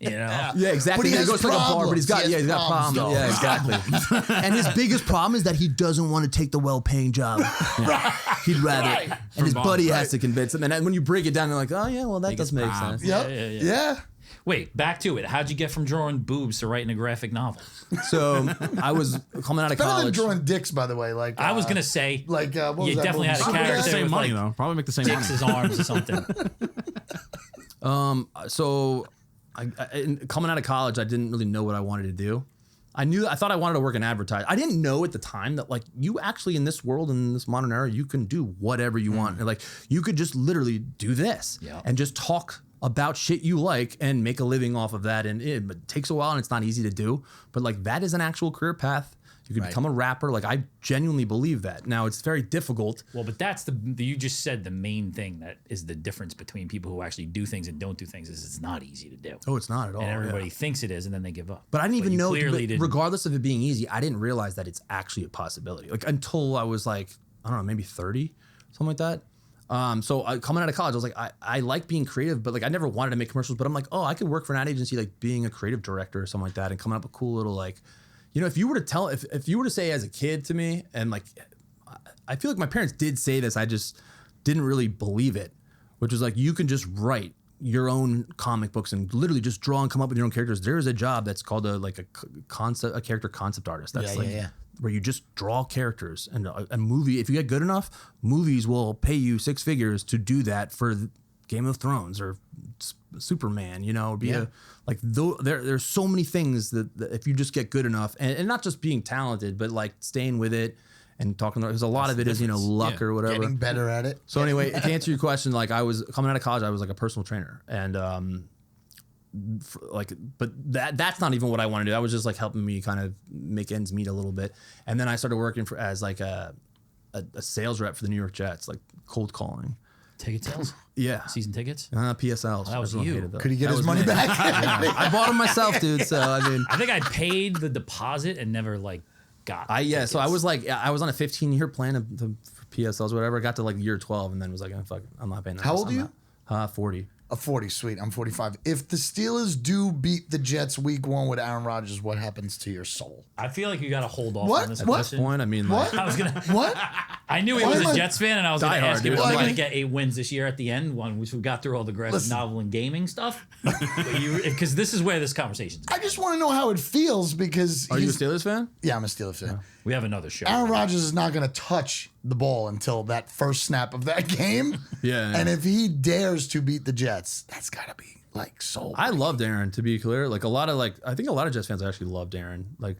Yeah, exactly. But he goes to like a bar, but he's got problems. Though. Yeah, exactly. And his biggest problem is that he doesn't want to take the well-paying job. He'd rather, and his buddy has to convince him. And when you break it down, you're like, oh yeah, well that does make sense. Yeah. Wait, back to it. How'd you get from drawing boobs to writing a graphic novel? So I was coming out of Better than college. drawing dicks, by the way. Like I was gonna say, like what was you that definitely movie? had a Probably make the character same with money like though. Probably make the same money. dicks' arms or something. So I coming out of college, I didn't really know what I wanted to do. I thought I wanted to work in advertising. I didn't know at the time that like you actually in this world, in this modern era, you can do whatever you want. Like you could just literally do this and just talk about shit you like and make a living off of that. And it takes a while and it's not easy to do, but like that is an actual career path. You could become a rapper. Like I genuinely believe that. Now it's very difficult. Well, but that's you just said the main thing that is the difference between people who actually do things and don't do things is it's not easy to do. Oh, it's not at all. And everybody thinks it is, and then they give up. But I didn't even you know, clearly didn't. regardless of it being easy, I didn't realize that it's actually a possibility. Like until I was like, I don't know, maybe 30, something like that. So coming out of college, I was like, I like being creative, but like I never wanted to make commercials. But I'm like, oh, I could work for an ad agency, like being a creative director or something like that, and coming up with cool little like, you know, if you were to say as a kid to me, and like, I feel like my parents did say this, I just didn't really believe it, which was like, you can just write your own comic books and literally just draw and come up with your own characters. There is a job that's called a character concept artist. That's where you just draw characters, and a movie. If you get good enough, movies will pay you 6 figures to do that for Game of Thrones or Superman. You know, there's so many things that if you just get good enough, and not just being talented, but like staying with it and talking. There's a lot of it is luck or whatever. Getting better at it. So anyway, to answer your question, like I was coming out of college, I was like a personal trainer, and but that's not even what I want to do. That was just like helping me kind of make ends meet a little bit. And then I started working as like a sales rep for the New York Jets, like cold calling. Ticket sales? Yeah. Season tickets? PSLs. That was Everyone you. hated those. Could he get That his was money me. back? Yeah. I bought them myself, dude. So I mean, I think I paid the deposit and never like got tickets. So I was like, I was on a 15-year plan for PSLs or whatever. I got to like year 12 and then was like, oh, fuck it. I'm not paying that. How old are you? 40. A 40, sweet. I'm 45. If the Steelers do beat the Jets week 1 with Aaron Rodgers, what happens to your soul? I feel like you got to hold off What? on this What? At this question. point, I mean, What? like, I was gonna. What? I knew he Why was am a I- Jets fan, and I was going to Die ask him hard, if dude. he was Like- going to get 8 wins this year at the end, one which we got through all the graphic Listen. novel and gaming stuff. Because this is where this conversation's I going. just want to know how it feels because are you a he's- Steelers fan? Yeah, I'm a Steelers fan. We have another show. Aaron Rodgers is not going to touch the ball until that first snap of that game. Yeah. And if he dares to beat the Jets, that's got to be like soul. I loved Aaron, to be clear. Like I think a lot of Jets fans actually loved Aaron. Like,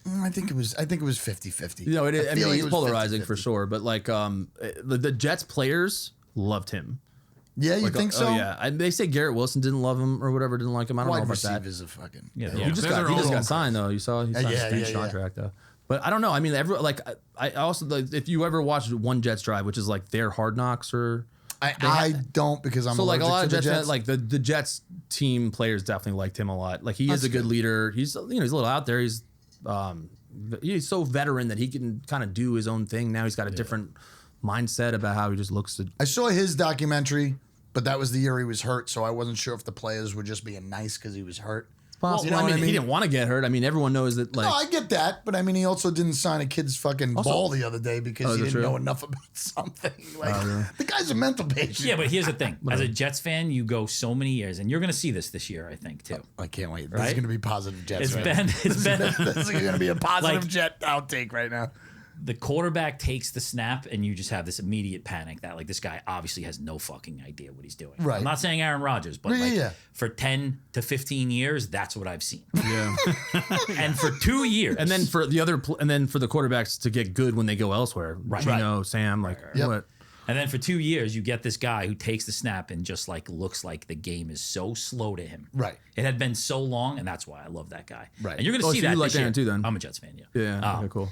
I think it was 50-50. you know, I feel mean, like he's it was polarizing 50-50. for sure. But like, the Jets players loved him. Yeah, you Like, think so? Oh yeah. They say Garrett Wilson didn't love him or whatever, didn't like him. I don't know Wide about that. receivers are fucking. Yeah, He just they're got all signed though. You saw he signed yeah, a strange yeah. contract though. But I don't know. I mean, I also like, if you ever watched One Jets Drive, which is like their Hard Knocks or. I don't because I'm So like a lot of allergic to the Jets, like the Jets team players definitely liked him a lot. Like he is a good leader. He's he's a little out there. He's so veteran that he can kind of do his own thing. Now he's got a different mindset about how he just looks. I saw his documentary, but that was the year he was hurt, so I wasn't sure if the players were just being nice because he was hurt. Possible. You know I what mean, I mean? he didn't want to get hurt. I mean, everyone knows that. Like, No, I get that, but I mean, he also didn't sign a kid's fucking ball the other day because is he that didn't true? know enough about something. Like, the guy's a mental patient. Yeah, but here's the thing. As a Jets fan, you go so many years, and you're going to see this year, I think, too. I can't wait. This is Right? going to be positive Jets. It's right been this is going to be a positive Like- Jet outtake right now. the quarterback takes the snap, and you just have this immediate panic that like this guy obviously has no fucking idea what he's doing. Right. I'm not saying Aaron Rodgers, but Yeah, like yeah. for 10 to 15 years, that's what I've seen. yeah. And for 2 years, And then for the and then for the quarterbacks to get good when they go elsewhere. Right. Gino, Sam, like Yep. what? And then for 2 years, you get this guy who takes the snap and just like looks like the game is so slow to him. Right. It had been so long, and that's why I love that guy. Right. And you're going to Oh, see so you that like this year. Aaron too, then? I'm a Jets fan, yeah. Yeah. Okay, cool.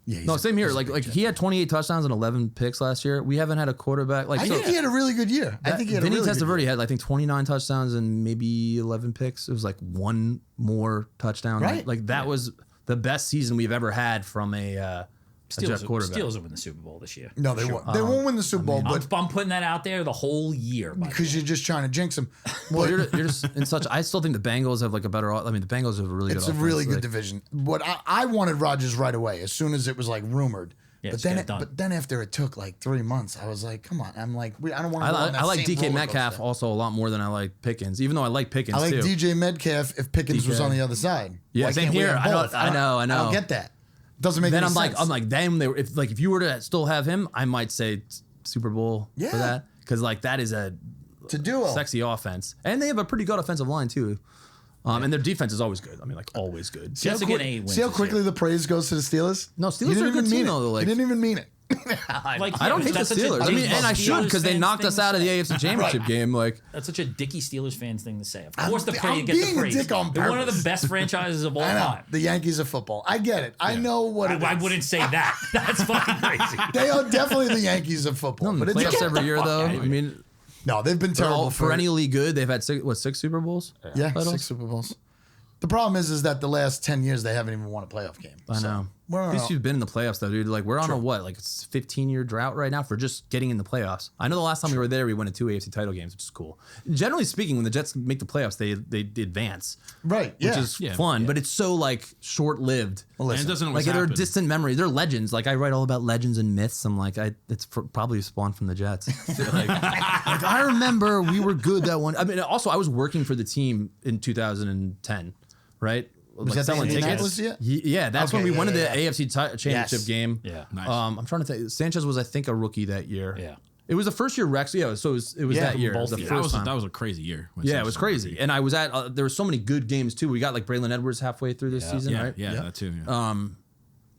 Yeah, No, same here. Like he had 28 touchdowns and 11 picks last year. We haven't had a quarterback like. I so- think he had a really good year. I think he had a Vinny really good Testaverde year. had, I think, 29 touchdowns and maybe 11 picks. It was like one more touchdown. Right. Like that was the best season we've ever had from a Jet quarterback. Steelers will win the Super Bowl this year. No, they won't. They won't win the Super Bowl, but I'm putting that out there the whole year. by the because way. you're just trying to jinx them. Well, you're just in such. I still think the Bengals have like a better. I mean, the Bengals have a really It's good. a really offense, good like- division. What I wanted Rodgers right away as soon as it was like rumored. Yeah, but just get then it done. but then after it took like 3 months, I was like, come on. I'm like, I don't want to. I like DK Metcalf also a lot more than I like Pickens, even though I like Pickens I like too. DJ Metcalf if Pickens was DK. on the other side. Yeah, Why same can't we here. have I know- both? I know. I don't get that. Doesn't make Then any sense. I'm like, damn. If you were to still have him, I might say Super Bowl Yeah. for that because like that is a to duo. sexy offense, and they have a pretty good offensive line too. And their defense is always good. I mean, like always good. See how, Jets are getting 8 wins see how this quickly year. the praise goes to the Steelers? No, He Steelers didn't are a good even team mean though. it. Like He didn't even mean it. Like, I don't hate the that's such a Steelers. I mean, and I should because they Steelers knocked fans us thing out of to the say. AFC Championship game. Like, That's such a dicky Steelers fans thing to say. Of course, the I'm praise get being the a praise. dick on They're one of purpose. the best franchises of all I know. time. The Yankees of football. I get it. I know what it I is. wouldn't say that. That's fucking crazy. They are definitely the Yankees of football. no, but the it's playoffs every year, though. out I of here. mean, no, they've been they're terrible all perennially good. They've had six Super Bowls? Yeah, titles? 6 Super Bowls. The problem is that the last 10 years they haven't even won a playoff game. I know. we're At on least a- you've been in the playoffs, though, dude. Like, we're on a what? Like, it's 15-year drought right now for just getting in the playoffs. I know the last time we were there, we went to 2 AFC title games, which is cool. Generally speaking, when the Jets make the playoffs, they advance, Right, yeah. which is fun, but it's so, like, short-lived. Well, And listen, it doesn't always Like, they're happen. distant memories. They're legends. Like, I write all about legends and myths. I'm like, it's probably spawned from the Jets. like, I remember we were good that one. I mean, also, I was working for the team in 2010, right? was that the selling Indianapolis yet? Yeah, that's Okay, when we went to the yeah. AFC championship Yes. game. Yeah. Nice. I'm trying to think. Sanchez was, I think, a rookie that year. Yeah. It was the first year Rex. Yeah, so it was Yeah, that year. It was both the years. first time. That was a crazy year. when Yeah, it Sanchez was crazy. And I was at. There were so many good games too. We got like Braylon Edwards halfway through this season, Yeah, right? yeah, Yeah. that too. Yeah.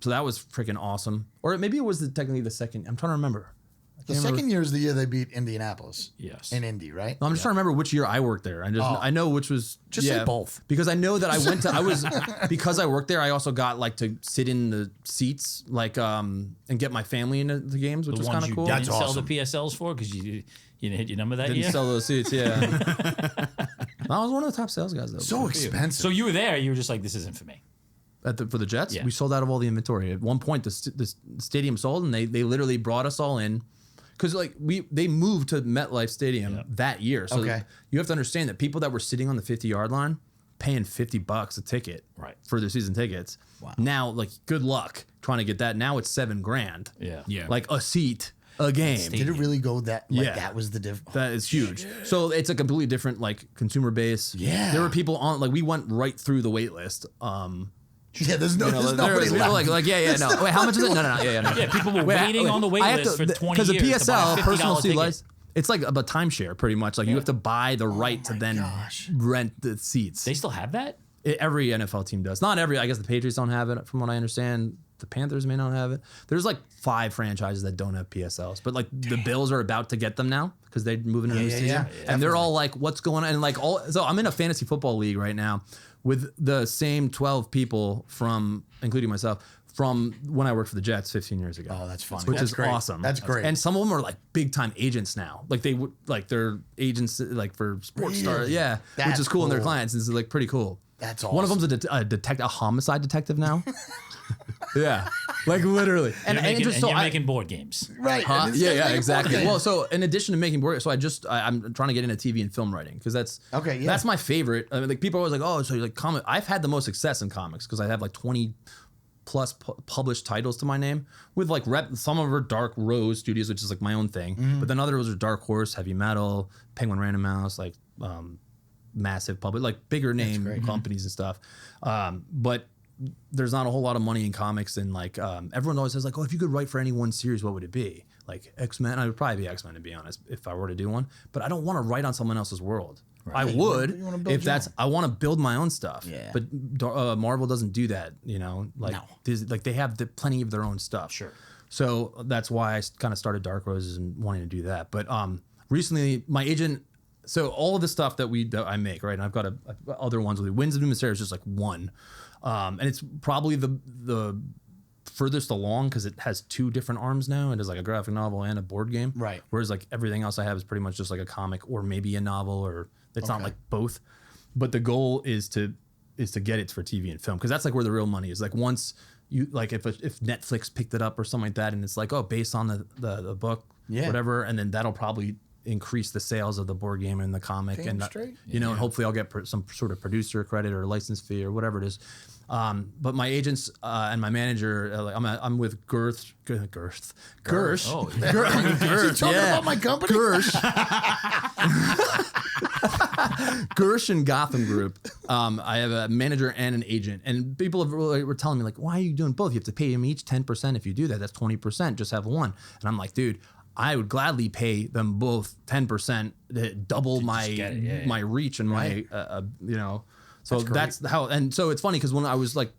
So that was freaking awesome. Or maybe it was technically the second. I'm trying to remember. the second year is the year they beat Indianapolis. Yes. In Indy, right? No, I'm just trying to remember which year I worked there. I know which was Just say both. because I know that I went to. I was because I worked there. I also got like to sit in the seats, like and get my family into the games, which The was ones kind of you cool. didn't That's sell awesome. the PSLs for because you didn't hit your number that Didn't year. sell those seats. Yeah, I was one of the top sales guys though. So expensive. So you were there. You were just like, this isn't for me. For the Jets, Yeah. we sold out of all the inventory. At one point, the stadium sold, and they literally brought us all in. Because like they moved to MetLife Stadium that year, so Okay. you have to understand that people that were sitting on the 50-yard line paying $50 a ticket Right. for their season tickets. Wow. Now, like, good luck trying to get that. Now it's $7,000. Yeah. Yeah. Like a seat, a game. Did it really go that? Like Yeah. that was the difference. That is huge. So it's a completely different like consumer base. Yeah. There were people on like we went right through the wait list. Yeah, there's no, You know, there's there nobody was people left. like yeah no wait how much is it no yeah no. Yeah, people were waiting on the wait I have list for 20 because the years to buy a PSL $50 personal seat ticket. license. It's like a timeshare pretty much. Like you have to buy the right to then gosh. rent the seats. They still have that? Every NFL team does. Not every. I guess the Patriots don't have it, from what I understand. The Panthers may not have it. There's like 5 franchises that don't have PSLs, but like the Bills are about to get them now because they're moving into the season, yeah, and they're all like, "What's going on?" And like all. So I'm in a fantasy football league right now with the same 12 people from, including myself, from when I worked for the Jets 15 years ago. Oh, that's funny. Which That's is great. awesome. That's great. And some of them are like big time agents now. Like they would like they're agents like for sports stars. Really? Yeah, which That's is cool in their cool. clients. This is like pretty cool. That's One of awesome. them's a homicide detective now. Yeah, like literally. And, you're I- making board games. Right. Huh? and this Yeah, guy's yeah, making exactly. board games. Well, so in addition to making board, so I'm trying to get into TV and film writing because that's Okay, yeah. that's my favorite. I mean, like people are always like, oh, so you're like comic. I've had the most success in comics because I have like 20 plus published titles to my name with like some of them are Dark Rose Studios, which is like my own thing, Mm-hmm. but then others are Dark Horse, Heavy Metal, Penguin Random House, like massive public, like bigger name companies and stuff. But there's not a whole lot of money in comics, and like everyone always says like, oh, if you could write for any one series, what would it be? Like X-Men. I would probably be X-Men, to be honest, if I were to do one. But I don't want to write on someone else's world. I would you wanna build if your that's. I want to build my own stuff. Yeah. But Marvel doesn't do that. You know, like No. like they have plenty of their own stuff. Sure. So that's why I kind of started Dark Roses and wanting to do that. But recently, my agent. So all of the stuff that I make, right? And I've got other ones with Winds of Numera is just like one, and it's probably the furthest along because it has 2 different arms now. It is like a graphic novel and a board game. Right. Whereas like everything else I have is pretty much just like a comic or maybe a novel, or it's not like both. But the goal is to get it for TV and film because that's like where the real money is. Like once you like if Netflix picked it up or something like that, and it's like, oh, based on the book, whatever, and then that'll probably increase the sales of the board game and the comic, and straight. you know, and hopefully I'll get some sort of producer credit or license fee or whatever it is. But my agents and my manager, like I'm with Gersh. Oh, yeah. Gersh, Talking yeah. about my company? Gersh and Gotham Group. I have a manager and an agent, and people were telling me like, "Why are you doing both? You have to pay them each 10%. If you do that, that's 20%. Just have one." And I'm like, "Dude, I would gladly pay them both 10%, to double my my reach and my you know." So that's how. And so it's funny because when I was like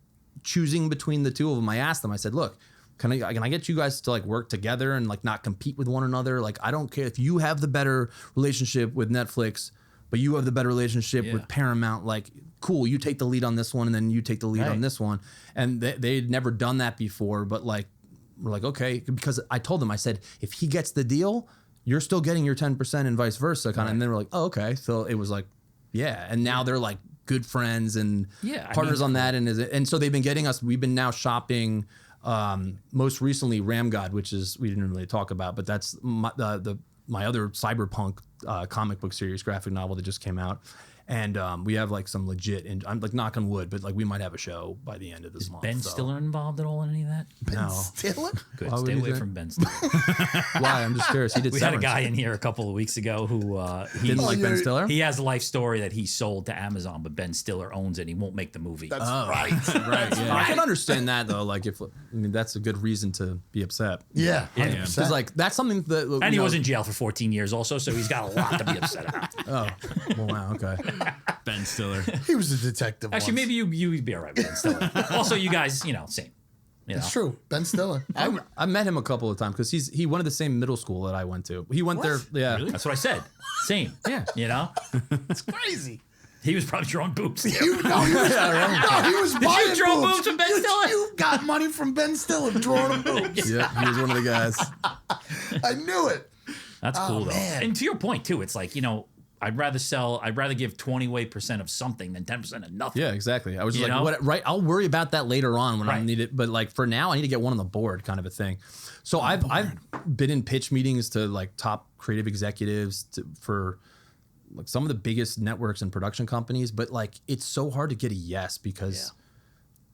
choosing between the two of them, I asked them. I said, "Look, can I get you guys to like work together and like not compete with one another? Like, I don't care if you have the better relationship with Netflix, but you have the better relationship with Paramount. Like, cool, you take the lead on this one, and then you take the lead on this one. And they'd never done that before, but like, we're like, okay, because I told them, I said, if he gets the deal, you're still getting your 10% and vice versa, kind of. And then we're like, oh, okay. So it was like, yeah. And now they're like good friends and partners on that. And so they've been getting us. We've been now shopping. Most recently, Ram God, which is we didn't really talk about, but that's my other cyberpunk comic book series graphic novel that just came out. And we have like some legit, and I'm like knock on wood, but like we might have a show by the end of this month. Ben Stiller involved at all in any of that? Ben Stiller? Good. Why would Stay you away say? from Ben Stiller. Why? I'm just curious. He did. We had a Severance. guy in here a couple of weeks ago who Didn't like Ben Stiller. he has a life story that he sold to Amazon, but Ben Stiller owns it. And he won't make the movie. That's right. Right. Yeah. I can understand that though. Like that's a good reason to be upset. Yeah. Because like that's something that. And he was in jail for 14 years also, so he's got a lot to be upset about. Oh, well, wow. Okay. Ben Stiller. He was a detective. Actually, once. maybe you'd be all right with Ben Stiller. Also, you guys, same. You know? It's true. Ben Stiller. I met him a couple of times because he went to the same middle school that I went to. He went there. Yeah. Really? That's what I said. Same. Yeah. It's crazy. He was probably drawing boobs. He was buying draw boobs. boobs from Ben Stiller? You got money from Ben Stiller drawing them boobs. Yeah. He was one of the guys. I knew it. That's cool though. man. And to your point too, it's like, I'd rather give 20% of something than 10% of nothing. Yeah, exactly. I was just You like, know? what, right? I'll worry about that later on when I Right. need it. But like for now, I need to get one on the board, kind of a thing. So I've been in pitch meetings to like top creative executives for like some of the biggest networks and production companies, but like it's so hard to get a yes because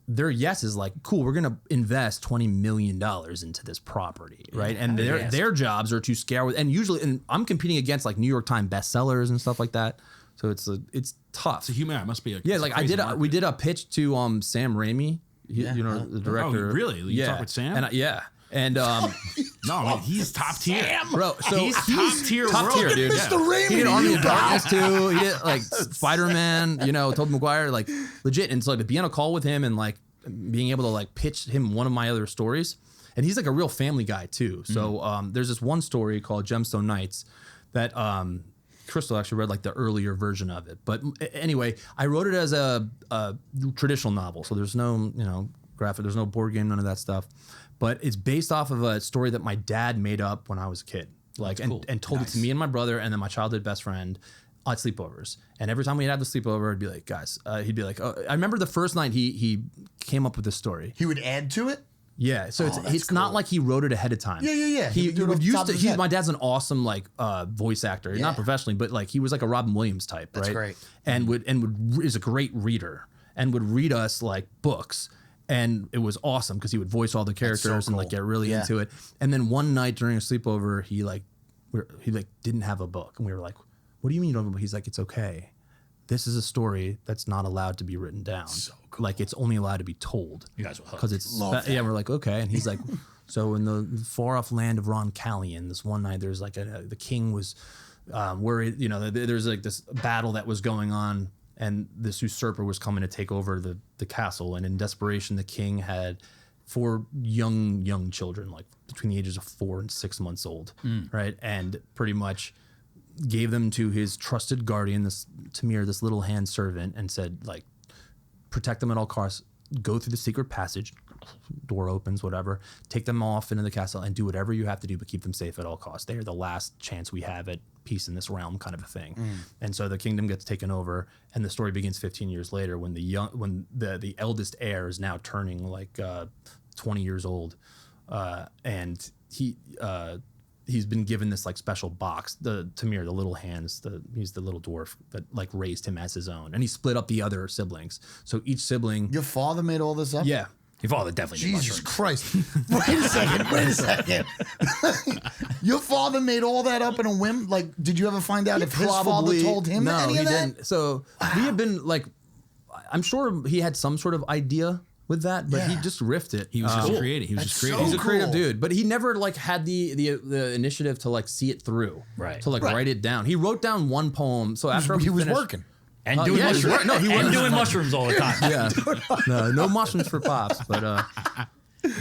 their yes is like, cool, we're gonna invest $20 million into this property, right? And their jobs are to scale with, and usually, and I'm competing against like New York Times bestsellers and stuff like that. So it's tough. It's a human. It must be. We did a pitch to Sam Raimi, the director. Oh, really? You talk with Sam? And and No, I mean, he's top tier. bro, so He's top tier, top tier, dude. Mr. Raimi. He did Army of Darkness too. He did like Spider-Man, Tobey Maguire, like legit. And so like to be on a call with him and like being able to like pitch him one of my other stories. And he's like a real family guy too. So there's this one story called Gemstone Knights that Crystal actually read like the earlier version of it. But anyway, I wrote it as a traditional novel. So there's no, graphic, there's no board game, none of that stuff. But it's based off of a story that my dad made up when I was a kid. Like, and told it to me and my brother and then my childhood best friend at sleepovers. And every time we'd have the sleepover, I'd be like, guys, he'd be like, oh, I remember the first night he came up with this story. He would add to it? Yeah, so it's not like he wrote it ahead of time. Yeah. He would do it would off the top of his head. my dad's an awesome like voice actor, not professionally, but like he was like a Robin Williams type, That's right? great. And is a great reader and would read us like books, and it was awesome because he would voice all the characters and like get really into it. And then one night during a sleepover, he didn't have a book, and we were like, "What do you mean you don't have a book?" He's like, "It's okay. This is a story that's not allowed to be written down. So cool. Like it's only allowed to be told." You guys will hook. Because it's we're like, okay. And he's like, so in the far off land of Roncallion, this one night there's like the king was worried, there's like this battle that was going on, and this usurper was coming to take over the castle, and in desperation the king had 4 young children, like between the ages of 4 and 6 months old, right? And pretty much gave them to his trusted guardian, this Tamir, this little hand servant, and said, like, protect them at all costs, go through the secret passage, door opens, whatever, take them off into the castle and do whatever you have to do, but keep them safe at all costs. They are the last chance we have at peace in this realm, kind of a thing. And so the kingdom gets taken over, and the story begins 15 years later when the eldest heir is now turning like 20 years old, and he's been given this like special box, the Tamir, the little hands, he's the little dwarf that like raised him as his own, and he split up the other siblings. So each sibling. Your father made all this up? Yeah. Your father definitely did Jesus mushrooms. Christ. Wait a second. Your father made all that up in a whim? Like, did you ever find out if his father told him any of that? No, he didn't. So we had been like, I'm sure he had some sort of idea with that, but he just riffed it. He was just creating. He was just creating. He's a creative dude, but he never like had the initiative to like see it through, right? To like write it down. He wrote down one poem. So after he was working and doing mushrooms, no, he was doing mushrooms all the time. Yeah, no mushrooms for pops, but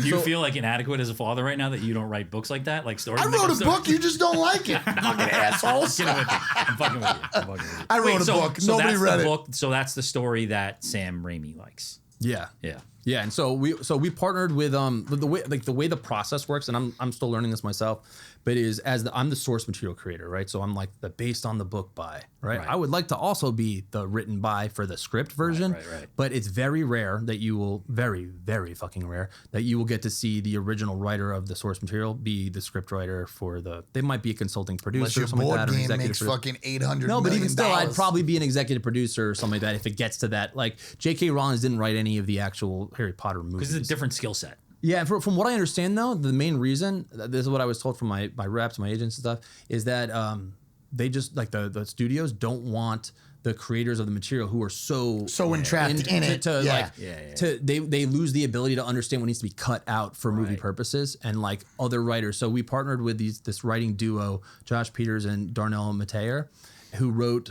Do you feel like inadequate as a father right now that you don't write books like that, like stories? I wrote a book. You just don't like it. Fucking assholes. I'm fucking with you. I wrote a book. Nobody that's read the it. book. So that's the story that Sam Raimi likes. Yeah. Yeah. Yeah, and so we partnered with the way the process works, and I'm still learning this myself, but I'm the source material creator, right? So I'm like the based on the book by, right? I would like to also be the written by for the script version, Right. but it's very rare that you will very fucking rare that you will get to see the original writer of the source material be the script writer for they might be a consulting producer Unless your or something like board that, or game executive makes producer. fucking $800 No, but even million. still, I'd probably be an executive producer or something like that if it gets to that. Like J.K. Rowling didn't write any of the actual Harry Potter movies. Because it's a different skill set. Yeah, and from what I understand, though, the main reason, this is what I was told from my reps, my agents and stuff, is that they just, like, the studios don't want the creators of the material who are so entrapped in it. They lose the ability to understand what needs to be cut out for movie purposes, and like other writers. So we partnered with this writing duo, Josh Peters and Darnell Mateer, who wrote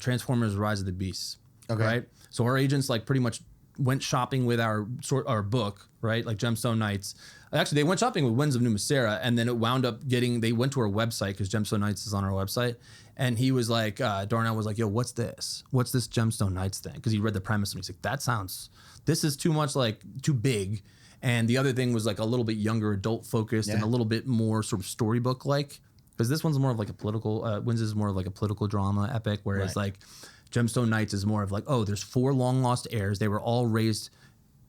Transformers: Rise of the Beasts. Okay. Right. So our agents like pretty much went shopping with our book, right? Like Gemstone Knights. Actually, they went shopping with Winds of Numera, and then it wound up they went to our website because Gemstone Knights is on our website. And he was like, Darnell was like, yo, what's this? What's this Gemstone Knights thing? Because he read the premise and he's like, this is too much, like too big. And the other thing was like a little bit younger, adult focused, and a little bit more sort of storybook like. Because this one's more of like a political, Winds is more of like a political drama epic, whereas like Gemstone Knights is more of like, oh, there's 4 long lost heirs. They were all raised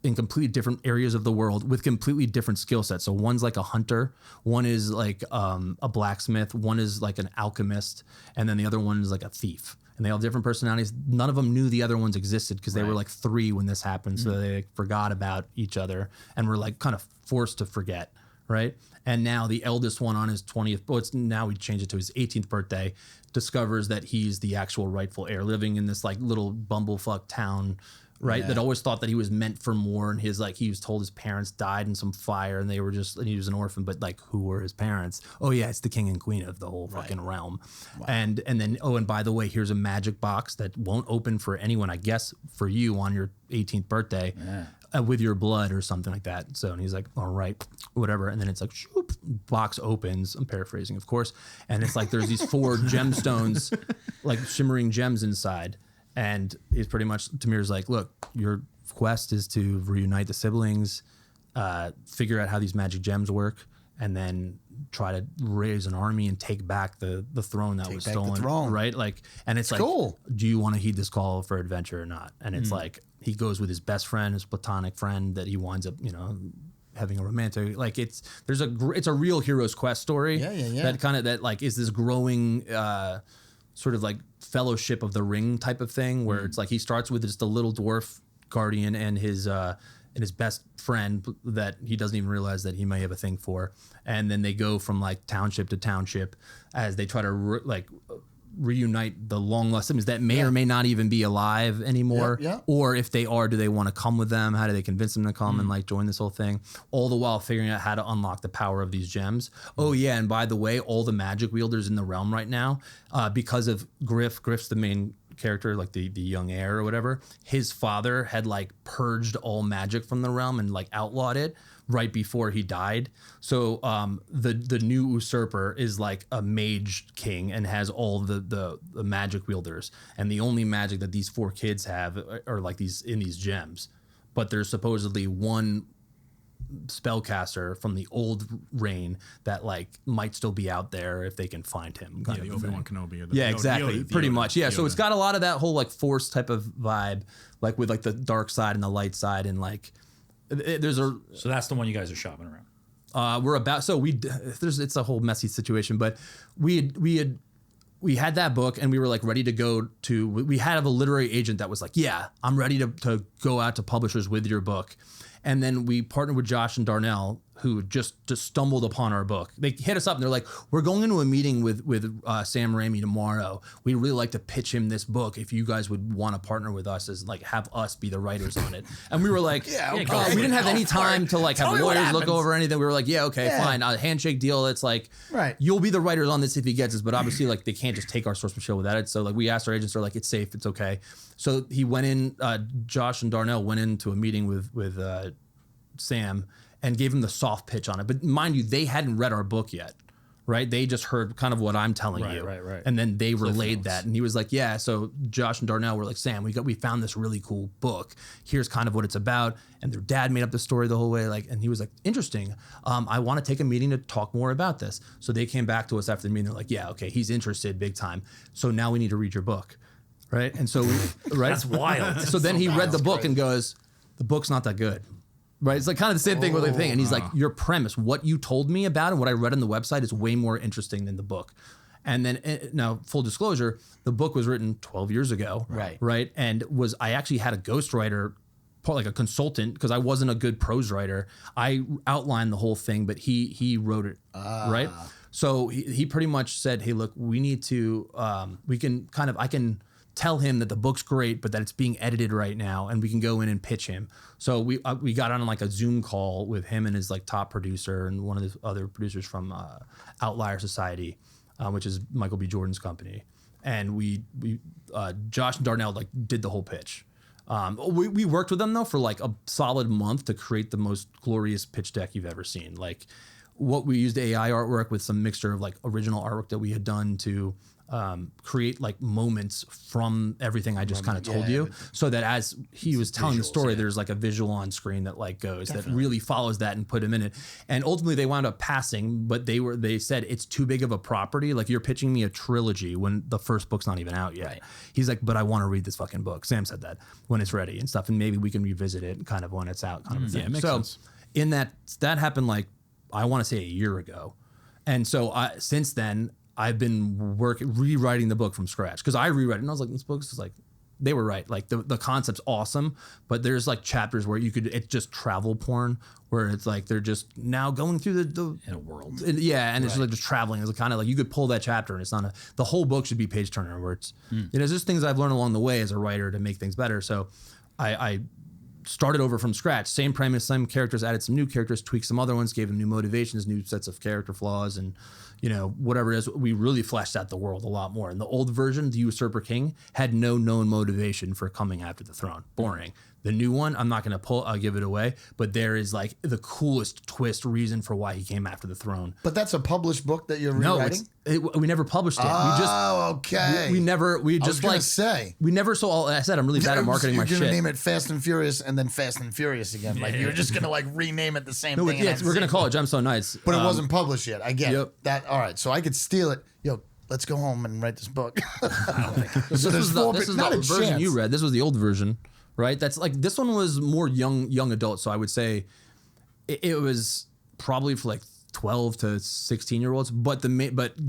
in completely different areas of the world with completely different skill sets. So one's like a hunter, one is like a blacksmith, one is like an alchemist, and then the other one is like a thief. And they all have different personalities. None of them knew the other ones existed because they were like 3 when this happened. So they like, forgot about each other and were like kind of forced to forget. Right. And now the eldest one on his 20th, now we changed it to his 18th birthday, discovers that he's the actual rightful heir living in this like little bumblefuck town, right? That always thought that he was meant for more. And he was told his parents died in some fire and he was an orphan, but like who were his parents? Oh yeah, it's the king and queen of the whole fucking realm. Wow. And then, and by the way, here's a magic box that won't open for anyone, I guess for you on your 18th birthday. With your blood or something like that. So, and he's like, all right, whatever. And then it's like, shoop, box opens. I'm paraphrasing, of course. And it's like, there's these 4 gemstones, like shimmering gems inside. And he's pretty much, Tamir's like, look, your quest is to reunite the siblings, figure out how these magic gems work, and then try to raise an army and take back the throne that was stolen. Right? Like, and it's like, cool. Do you want to heed this call for adventure or not? And it's like, he goes with his best friend, his platonic friend that he winds up, having a romantic, like it's a real hero's quest story. That like is this growing, sort of like Fellowship of the Ring type of thing where it's like, he starts with just a little dwarf guardian and his best friend that he doesn't even realize that he may have a thing for. And then they go from like township to township as they try to reunite the long lost siblings that may or may not even be alive anymore. Or if they are, do they want to come with them? How do they convince them to come and like join this whole thing? All the while figuring out how to unlock the power of these gems. Oh yeah, and by the way, all the magic wielders in the realm right now, because of Griff's the main character, like the young heir or whatever, his father had like purged all magic from the realm and like outlawed it right before he died. So the new usurper is like a mage king and has all the magic wielders, and the only magic that these 4 kids have are like these gems. But there's supposedly one spellcaster from the old reign that like might still be out there if they can find him. The Obi-Wan Kenobi. Exactly. Pretty much. Yeah. So it's got a lot of that whole like Force type of vibe, like with like the dark side and the light side, and like so that's the one you guys are shopping around. It's a whole messy situation, but we had that book and we were like ready to go to. We had a literary agent that was like, yeah, I'm ready to go out to publishers with your book. And then we partnered with Josh and Darnell, who just stumbled upon our book. They hit us up and they're like, we're going into a meeting with Sam Raimi tomorrow. We'd really like to pitch him this book if you guys would want to partner with us, as like have us be the writers on it. And we were like, we didn't have any time to like have lawyers look over anything. We were like, fine, a handshake deal. It's like, you'll be the writers on this if he gets us, but obviously like they can't just take our source material without it. So like we asked our agents, they're like, it's safe, it's okay. So he went in, Josh and Darnell went into a meeting with Sam and gave him the soft pitch on it. But mind you, they hadn't read our book yet. Right. They just heard kind of what I'm telling you. Right. And then they relayed notes. that. And he was like, yeah. So Josh and Darnell were like, Sam, we found this really cool book. Here's kind of what it's about. And their dad made up the story the whole way. Like, and he was like, interesting. I want to take a meeting to talk more about this. So they came back to us after the meeting. They're like, yeah, okay, he's interested big time. So now we need to read your book. Right. And so, right. That's wild. So then he read the book and goes, the book's not that good. Right. It's like kind of the same thing with the thing. And he's like, your premise, what you told me about and what I read on the website is way more interesting than the book. And then now, full disclosure, the book was written 12 years ago. Right. Right. And I actually had a ghostwriter, like a consultant, because I wasn't a good prose writer. I outlined the whole thing, but he wrote it. Right. So he pretty much said, hey, look, we need to, I can tell him that the book's great, but that it's being edited right now, and we can go in and pitch him. So we got on like a Zoom call with him and his like top producer and one of the other producers from Outlier Society, which is Michael B. Jordan's company. And we Josh and Darnell like did the whole pitch. We worked with them though for like a solid month to create the most glorious pitch deck you've ever seen. Like what we used AI artwork with some mixture of like original artwork that we had done to create like moments from everything I just kind of told you, so that as he was telling the story, there's like a visual on screen that like goes that really follows that and put him in it. And ultimately they wound up passing, but they said it's too big of a property. Like you're pitching me a trilogy when the first book's not even out yet. Right. He's like, but I want to read this fucking book. Sam said that when it's ready and stuff, and maybe we can revisit it kind of when it's out kind of thing. Yeah, it makes so sense. in that happened like, I want to say a year ago. And so since then, I've been rewriting the book from scratch, because I rewrite it and I was like, this book is like, they were right. Like the concept's awesome, but there's like chapters where it's just travel porn, where it's like they're just now going through the In a world. yeah, and it's like just traveling. It's kind of like you could pull that chapter and it's not the whole book should be page turner, where it's there's just things I've learned along the way as a writer to make things better. So I started over from scratch, same premise, same characters, added some new characters, tweaked some other ones, gave them new motivations, new sets of character flaws, and whatever it is, we really fleshed out the world a lot more. In the old version, the Usurper King had no known motivation for coming after the throne. Boring. The new one, I'm not going to give it away, but there is like the coolest twist reason for why he came after the throne. But that's a published book that you're rewriting? We never published it. Okay. We just like say. We never saw. I said I'm really bad at marketing my shit. You're gonna name it Fast and Furious and then Fast and Furious again. Like you're just gonna like rename it the same thing. Yeah, we're gonna call it Gemstone Knights. But it wasn't published yet. I get Yep. that. All right, so I could steal it. Yo, let's go home and write this book. This is the version you read. This was the old version, right? That's like this one was more young adult. So I would say it was probably for like 12 to 16-year-olds. But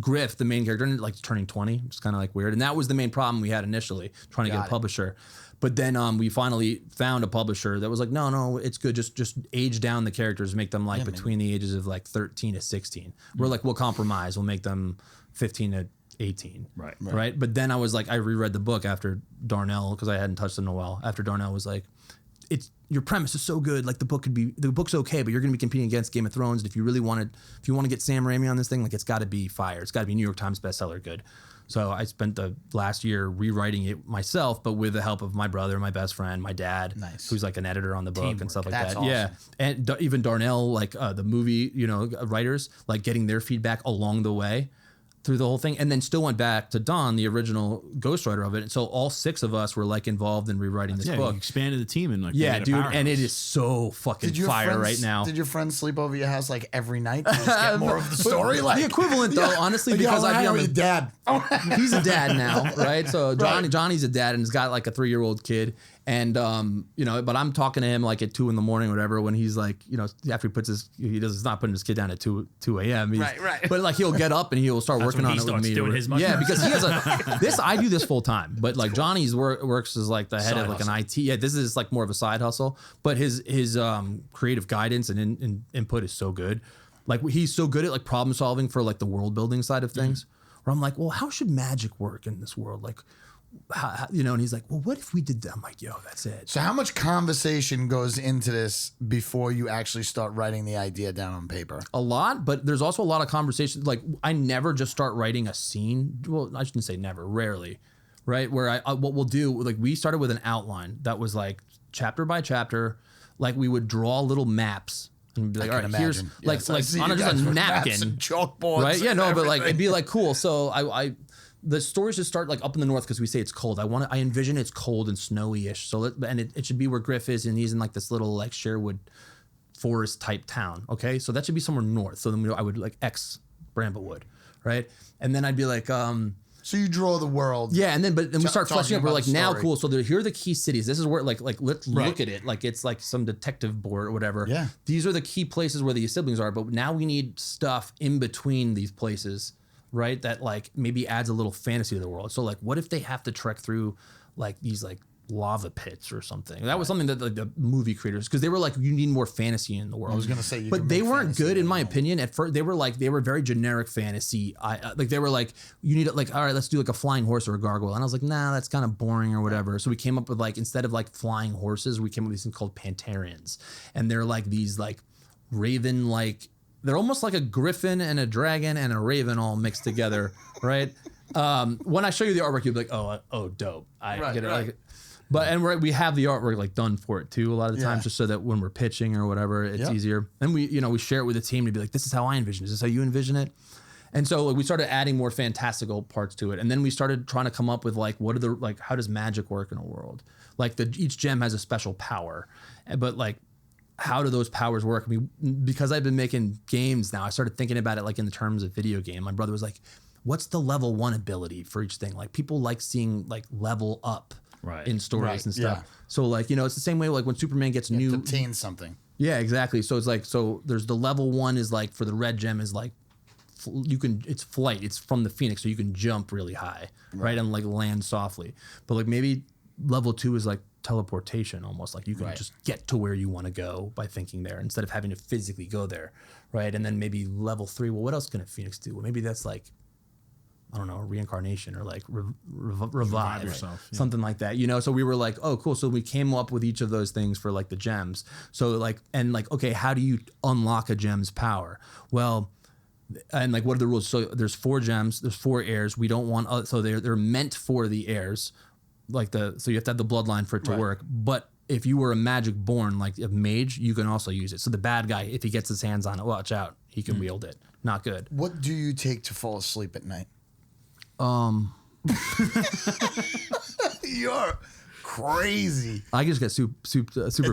Griff, the main character, like turning 20, it's kind of like weird. And that was the main problem we had initially, trying to get a publisher. But then we finally found a publisher that was like, no, it's good. Just age down the characters, make them like between the ages of like 13 to 16. We're like, we'll compromise. We'll make them 15 to 18. Right. But then I was like, I reread the book after Darnell, because I hadn't touched it in a while. After Darnell was like, your premise is so good. Like the book's okay, but you're going to be competing against Game of Thrones. And if you want to get Sam Raimi on this thing, like it's got to be fire. It's got to be New York Times bestseller good. So I spent the last year rewriting it myself, but with the help of my brother, my best friend, my dad, who's like an editor on the book and stuff like that. Awesome. Yeah. And even Darnell, like the movie, writers, like getting their feedback along the way through the whole thing, and then still went back to Don, the original ghostwriter of it. And so all 6 of us were like involved in rewriting this book. You expanded the team and like dude, and it is so fucking fire right now. Did your friends sleep over your house like every night to just get more of the story? Like the equivalent though, honestly, because I'd be on the dad. He's a dad now, right? So Johnny's a dad and he's got like a 3-year-old kid. And but I'm talking to him like at 2 a.m, whatever, when he's like, after he's not putting his kid down at 2 a.m. Right. But like he'll get up and he'll start working on it with me. Yeah, because he has I do this full time, but like Johnny's works as like the head of like an IT. Yeah, this is like more of a side hustle, but his creative guidance and input is so good. Like he's so good at like problem solving for like the world building side of things. Where I'm like, well, how should magic work in this world? Like, and he's like, well, what if we did that? I'm like, yo, that's it. So how much conversation goes into this before you actually start writing the idea down on paper? A lot, but there's also a lot of conversation. Like I never just start writing a scene. Well, I shouldn't say never, rarely. right? Where what we'll do, like we started with an outline that was like chapter by chapter, like we would draw little maps and be like, all right, here's Yes, like on just a napkin, chalkboards, right? Yeah, no, but like everything. it'd be like cool. So I the stories should start like up in the north because we say it's cold. I envision it's cold and snowy-ish. So it should be where Griff is, and he's in like this little like Sherwood forest type town. Okay, so that should be somewhere north. So then I would like X Bramblewood, right? And then I'd be like, so you draw the world. yeah, and then we start fleshing up. We're about like, the now story. cool. So here are the key cities. This is where like let's look at it like it's like some detective board or whatever. Yeah. These are the key places where the siblings are. But now we need stuff in between these places, right? That like maybe adds a little fantasy to the world. So like, what if they have to trek through like these like lava pits or something? That was something that like the movie creators, because they were like, you need more fantasy in the world. I was gonna say, you but can they make weren't fantasy good in in my the world. opinion. At first, they were very generic fantasy. Like they were like, you need like, all right, let's do like a flying horse or a gargoyle. And I was like, nah, that's kind of boring or whatever. So we came up with like, instead of like flying horses, we came up with these things called Pantarians, and they're like these like raven like. They're almost like a griffin and a dragon and a raven all mixed together, right? When I show you the artwork, you'll be like, oh, dope. I Right, get it. right. Like, but we have the artwork like done for it too a lot of the Yeah. times, just so that when we're pitching or whatever, it's Yep. easier. And we share it with the team to be like, this is how I envision it. Is this how you envision it? And so like, we started adding more fantastical parts to it, and then we started trying to come up with like, what are the like, how does magic work in a world? Like each gem has a special power, but like, how do those powers work? I mean, because I've been making games now, I started thinking about it like in the terms of video game. My brother was like, what's the level 1 ability for each thing? Like people like seeing like level up in stories Right, and stuff. yeah. So like, it's the same way like when Superman gets To new. obtain something. Yeah, exactly. So it's like, so there's the level 1 is like for the red gem is like, it's flight. It's from the Phoenix. So you can jump really high, right? And like land softly. But like maybe level 2 is like teleportation, almost like you can just get to where you want to go by thinking there instead of having to physically go there, right? And then maybe level 3, well, what else can a Phoenix do? Well, maybe that's like, I don't know, reincarnation or like revive yourself, yeah. something like that, So we were like, oh, cool. So we came up with each of those things for like the gems. So like, and like, okay, how do you unlock a gem's power? Well, and like, what are the rules? So there's 4 gems, there's 4 heirs. We don't want, so they're meant for the heirs. Like so you have to have the bloodline for it to work. But if you were a magic born, like a mage, you can also use it. So the bad guy, if he gets his hands on it, watch out, he can wield it. Not good. What do you take to fall asleep at night? You're crazy. I just get super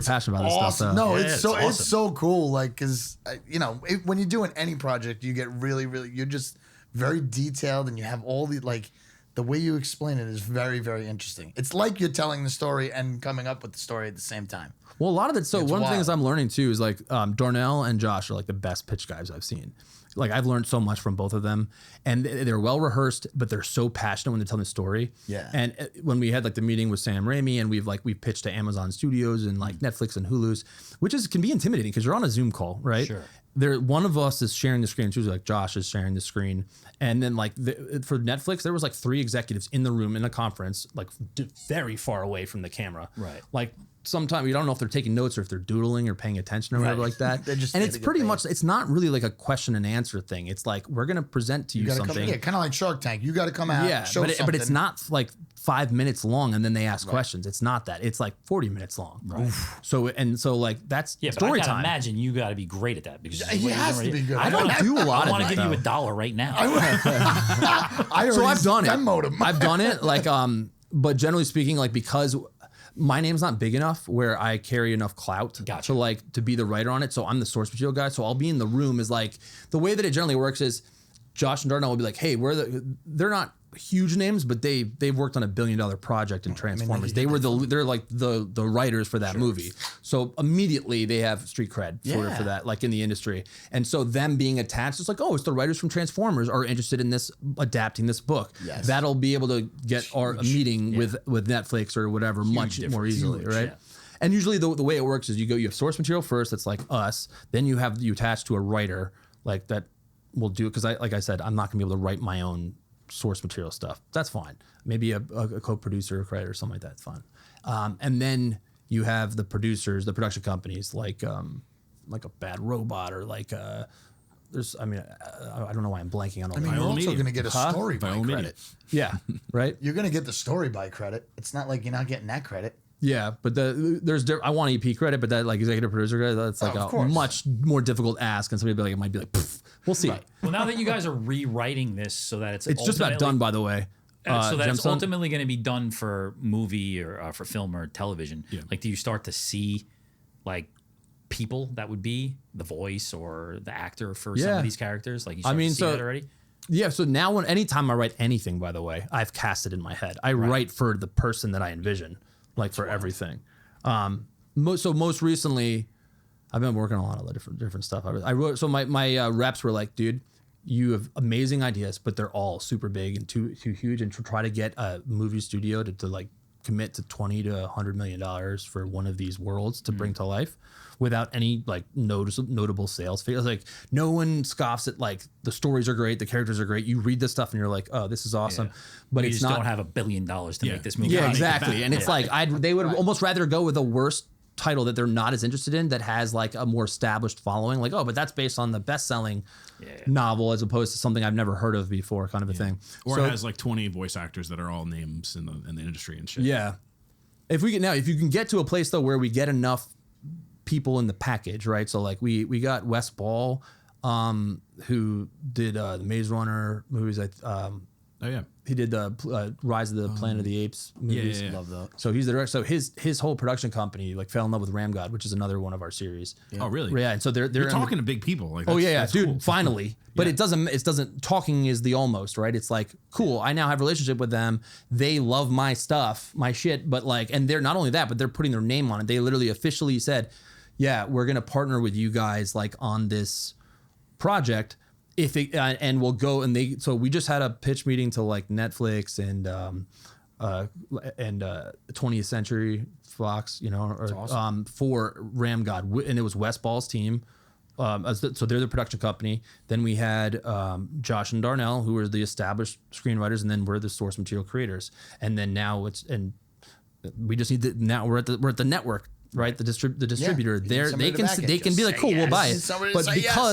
passionate about this Awesome. stuff. No, Yeah, it's it's so awesome. it's so cool. Like, cause when you're doing any project, you get really, you're just very detailed, and you have all the like. The way you explain it is very, very interesting. It's like you're telling the story and coming up with the story at the same time. Well, a lot of it. So It's one of the things wild. I'm learning too is like Darnell and Josh are like the best pitch guys I've seen. Like I've learned so much from both of them, and they're well rehearsed, but they're so passionate when they're telling the story. Yeah. And when we had like the meeting with Sam Raimi, and we've pitched to Amazon Studios and like Netflix and Hulu's, which can be intimidating because you're on a Zoom call, right? Sure. One of us is sharing the screen. It's usually like Josh is sharing the screen, and then like for Netflix, there was like 3 executives in the room in a conference, like very far away from the camera. Right. Like sometimes you don't know if they're taking notes or if they're doodling or paying attention or whatever Right. like that. They're just and there it's to get pretty paid. much. It's not really like a question and answer thing. It's like we're gonna present to you, You gotta something. come, yeah, kind of like Shark Tank. You got to come out, Yeah, show but it's something. not like 5 minutes long and then they ask questions. It's not that. It's like 40 minutes long. Right. So like that's Yeah, but story I gotta time. imagine you got to be great at that because He has to be good. I I don't don't do a lot I of want it, to give you though. $1 right now. I So already I've done it. Venmo'd him. I've done it. Like, but generally speaking, like because my name's not big enough where I carry enough clout to be the writer on it. So I'm the source material guy. So I'll be in the room is like the way that it generally works is Josh and Darnell will be like, hey, they're not huge names, but they've worked on $1 billion project in Transformers. They're like the writers for that movie. So immediately they have street cred for that, like in the industry. And so them being attached, it's like, oh, it's the writers from Transformers are interested in this, adapting this book. Yes. That'll be able to get a meeting with Netflix or whatever much more easily, Huge, right? yeah. And usually the way it works is you have source material first, that's like us. Then you attach to a writer like that will do it. Because like I said, I'm not gonna be able to write my own source material stuff. That's fine. Maybe a co-producer or creator or something like that. It's fine. And then you have the producers, the production companies like a Bad Robot or like there's, I mean, I don't know why I'm blanking on all I mean, By you're all also media. going to get a story By by all media. credit. Yeah, right. You're going to get the story by credit. It's not like you're not getting that credit. Yeah, but I want EP credit, but that like executive producer credit, that's like of a course. much more difficult ask, and somebody might be like, "Pff, we'll see. Right. Well, now that you guys are rewriting this so that it's It's just about ultimately- done, by the way. so that it's Gemstone? ultimately going to be done for movie or for film or television. Yeah. Like, do you start to see like people that would be the voice or the actor for some Yeah. of these characters? Like, you start mean, to see so- that already? Yeah, so now anytime I write anything, by the way, I've cast it in my head. I write for the person that I envision, like for everything. Most recently, I've been working on a lot of different stuff. I wrote, so my reps were like, dude, you have amazing ideas, but they're all super big and too huge, and to try to get a movie studio to like commit to $20 to $100 million for one of these worlds to bring to life without any like notable sales figures. Like, no one scoffs at, like, the stories are great, the characters are great. You read this stuff and you're like, oh, this is awesome. But You it's just not don't have $1 billion to make this movie. yeah, make it exactly. back. And it's like they would almost rather go with a worse title that they're not as interested in, that has like a more established following. Like, oh, but that's based on the best-selling novel as opposed to something I've never heard of before, kind of a thing. Or So- it has like 20 voice actors that are all names in the industry and shit. yeah. If you can get to a place though where we get enough people in the package, right? So like we got Wes Ball, who did the Maze Runner movies. Oh yeah. He did the Rise of the Planet of the Apes movies. yeah. Love that. So he's the director. So his whole production company like fell in love with Ram God, which is another one of our series. Oh really? Yeah, and so they're You're in- talking to big people. Like, Oh that's- yeah, that's dude, cool. finally. But Yeah. it doesn't talking is the almost, right? It's like, cool, I now have a relationship with them. They love my stuff, my shit, but like, and they're not only that, but they're putting their name on it. They literally officially said, yeah, we're going to partner with you guys like on this project if it, and we'll go, and so we just had a pitch meeting to like Netflix and 20th Century Fox, you know, or, for Ram God, and it was Wes Ball's team. So they're the production company. Then we had Josh and Darnell, who were the established screenwriters, and then we're the source material creators. And then now we just need now we're at the network, right? The distributor. you need somebody to back it. They can Just be like, say cool, we'll yes. buy You it. need somebody to But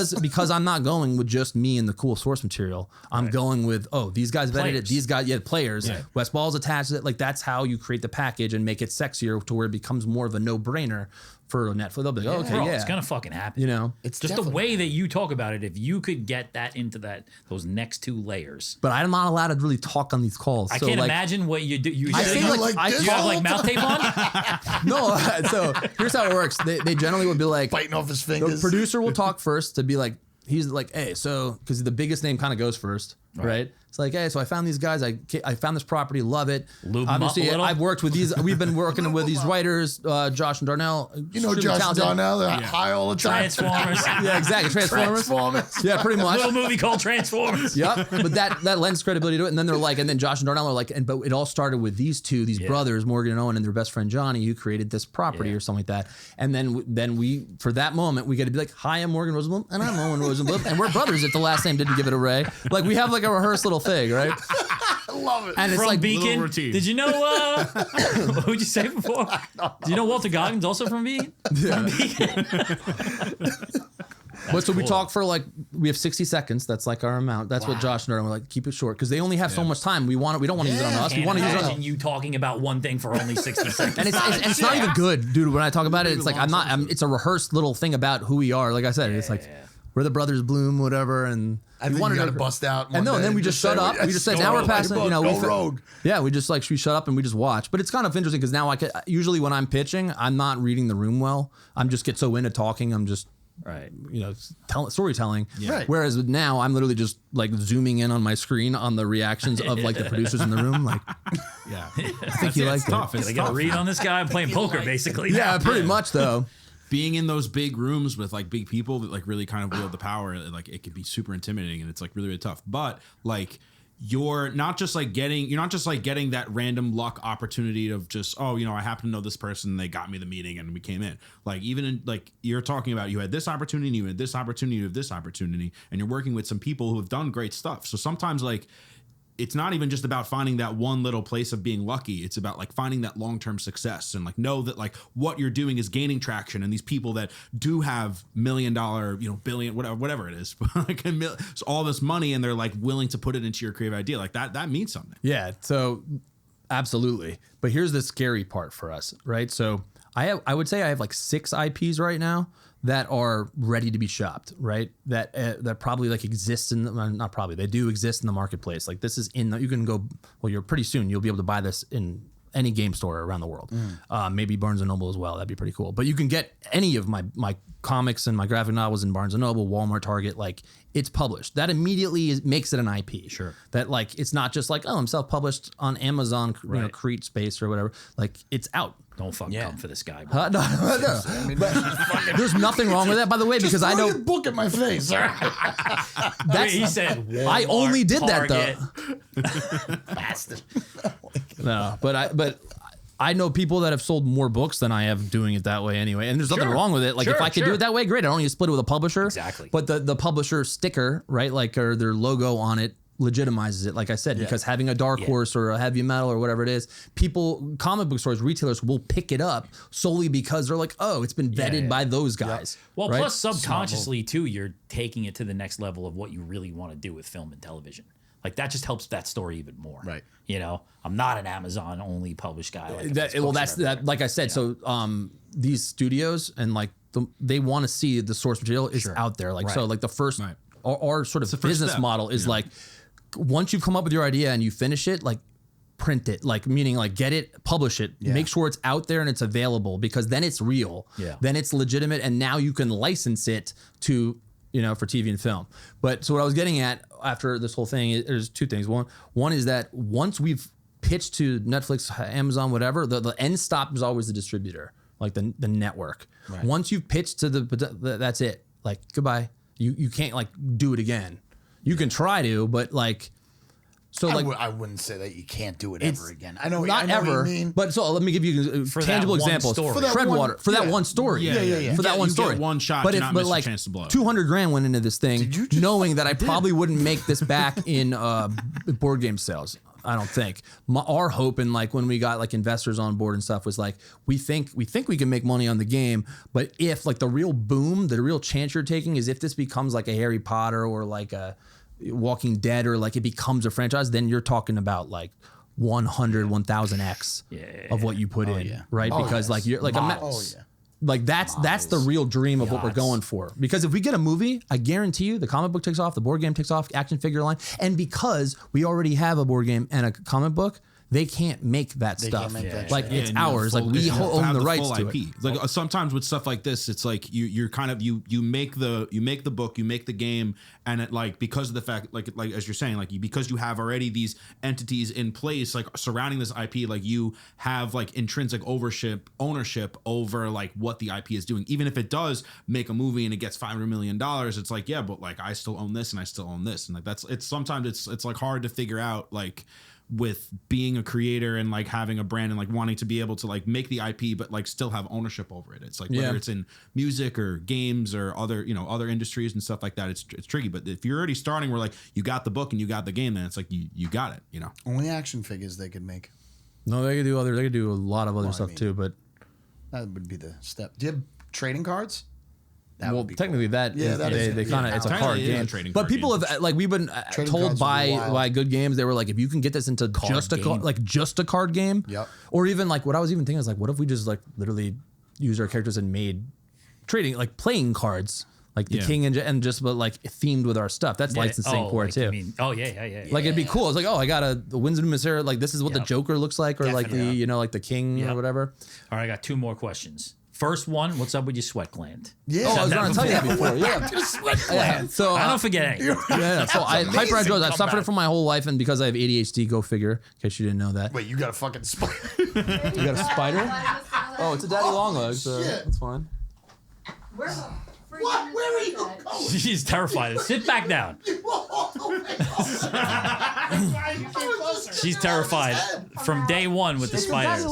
say because I'm not going with just me and the cool source material, I'm going with these guys vetted it. Players. These guys, players. Yeah. Wes Ball's attached to it. Like, that's how you create the package and make it sexier to where it becomes more of a no-brainer for Netflix. They'll be like, okay, Bro, yeah, it's gonna fucking happen. you know. It's just the definitely- way that you talk about it. If you could get that into those next two layers, But I'm not allowed to really talk on these calls. I so can't like, imagine what you do. You I say say like, like, this you have whole like mouth tape on. no. So here's how it works. They generally would be like, biting off his the fingers. producer will talk first to be like, he's like, hey, so because the biggest name kind of goes first, right? It's like, hey, so I found these guys. I found this property, love it. Lube 'em up Obviously, a little. I've worked with these. We've been working with these writers, Josh and Darnell. You know, extremely Josh talented. Darnell, they're high all the time. Transformers. Yeah, exactly. Transformers. Transformers. Yeah, pretty much. Little movie called Transformers. Yep, but that lends credibility to it. And then they're like, and then Josh and Darnell are like, but it all started with these brothers, Morgan and Owen, and their best friend Johnny, who created this property Yeah. or something like that. And then we, for that moment, we got to be like, hi, I'm Morgan Rosenblum, and I'm Owen Rosenblum, and we're brothers if the last name didn't give it away. Like, we have like a rehearsed little thing, right? I love it. And it's From like, Beacon. routine. Did you know? Who'd you say before? Do you know Walter Goggins also from Beacon? From Beacon. but so we cool. talk for like, we have 60 seconds. That's like our amount. That's what Josh and Darnell were like, keep it short, because they only have so much time. We don't want to use it on us. We Can't want to use it on imagine you talking about one thing for only 60 seconds. and it's not even good, dude. When I talk about it, it's like it's a rehearsed little thing about who we are. Like I said, it's like we're the brothers Bloom, whatever, and I think you got to bust out. And no, and then we just shut up. We just said, now we're passing. You know, go rogue. Yeah, we just like we shut up and we just watch. But it's kind of interesting because now usually when I'm pitching, I'm not reading the room well. I'm just get so into talking. I'm just Right. storytelling. Right. Whereas now I'm literally just like zooming in on my screen on the reactions of like the producers in the room. Like, Yeah. I think you liked it. Tough. It's I got to tough. read on this guy. I'm playing poker, basically. Yeah, pretty much though. Being in those big rooms with like big people that like really kind of wield the power, like it could be super intimidating and it's like really, really tough. But like you're not just like getting that random luck opportunity of just, oh, you know, I happen to know this person, they got me the meeting and we came in. Like even in like you're talking about, you had this opportunity, you had this opportunity, you have this opportunity, and you're working with some people who have done great stuff. So sometimes like it's not even just about finding that one little place of being lucky. It's about like finding that long-term success and like know that like what you're doing is gaining traction, and these people that do have $1 million, billion, whatever it is, like so all this money, and they're like willing to put it into your creative idea, like that means something. Yeah. So absolutely. But here's the scary part for us, right? So I would say I have like 6 IPs right now that are ready to be shopped, right? That probably like exists in not probably, they do exist in the marketplace. Like this is you can go, well, you're pretty soon you'll be able to buy this in any game store around the world. Maybe Barnes and Noble as well. That'd be pretty cool. But you can get any of my comics and my graphic novels in Barnes and Noble, Walmart, Target. Like it's published. That immediately makes it an IP. Sure. That like it's not just like, oh, I'm self-published on Amazon, Create Space or whatever. Like it's out. Don't fucking come for this guy. Bro. No. There's nothing wrong with that, by the way, because I know your book at my face. that's He said, Walmart, I only did Target. that though. Bastard. No, but I know people that have sold more books than I have doing it that way anyway. And there's nothing Sure. wrong with it. Like if I could do it that way, great. I don't need to split it with a publisher. Exactly. But the publisher sticker, right? Like or their logo on it legitimizes it, like I said, because having a Dark Horse or a Heavy Metal or whatever it is, people, comic book stores, retailers will pick it up solely because they're like, oh, it's been vetted by those guys. Well, right? plus subconsciously too, you're taking it to the next level of what you really want to do with film and television. Like that just helps that story even more. Right. I'm not an Amazon only published guy. Like that's that. Like I said, so these studios and like they want to see the source material is out there. Like so, like the first our sort of business model is like once you've come up with your idea and you finish it, like print it, like meaning like get it, publish it, make sure it's out there and it's available, because then it's real. Then it's legitimate, and now you can license it to for TV and film. But so what I was getting at after this whole thing, there's 2 things. One is that once we've pitched to Netflix, Amazon, whatever, the end stop is always the distributor, like the network. Right. Once you've pitched to that's it. Like goodbye. You can't like do it again. You can try to, but like, so like I wouldn't say that you can't do it ever again. I know not I know ever. what you mean. But so let me give you tangible examples. For that Treadwater, for that one story. Yeah. For that one You story. get one shot But to if not but miss a like chance to blow. $200,000 went into this thing, knowing that I probably wouldn't make this back in board game sales. I don't think. Our hope, and like when we got like investors on board and stuff, was like we think we can make money on the game, but if like the real boom, the real chance you're taking is if this becomes like a Harry Potter or like a Walking Dead, or like it becomes a franchise, then you're talking about like 1000x of what you put in, right? Because like you're like like that's the real dream of what we're going for. Because if we get a movie, I guarantee you the comic book takes off, the board game takes off, action figure line, and because we already have a board game and a comic book, they can't make that stuff. Like it's ours. Like we own the rights to it. Like sometimes with stuff like this, it's like you're kind of you make the book, you make the game, and it like because of the fact like as you're saying, like because you have already these entities in place like surrounding this IP, like you have like intrinsic ownership over like what the IP is doing. Even if it does make a movie and it gets $500 million, it's like but like I still own this and I still own this, and like it's sometimes it's like hard to figure out like with being a creator and like having a brand and like wanting to be able to like make the IP but like still have ownership over it. It's like whether it's in music or games or other other industries and stuff like that, it's tricky. But if you're already starting where like you got the book and you got the game, then it's like you got it. Only action figures they could make. No, they could do a lot of other stuff too, but that would be the step. Do you have trading cards? Well, technically that is, they kind of it's a card game. But people have like we've been told by good games, they were like, if you can get this into just a card game, or even like what I was even thinking is like, what if we just like literally use our characters and made trading like playing cards, like the king and just but like themed with our stuff. That's licensing for it too. Like it'd be cool. It's like, oh, I got the Winds of Numenera. Like this is what the Joker looks like, or like the like the king or whatever. All right, I got 2 more questions. First one, what's up with your sweat gland? Yeah, I was going to tell you that before. Sweat gland. So I don't forget anything. So hyperhidrosis. I've suffered it for my whole life, and because I have ADHD, go figure. In case you didn't know that. Wait, you got a fucking spider? You got a spider? Oh, it's a daddy long leg, so that's fine. Where are you going? She's terrified. Sit back down. She's terrified from day one with the spiders.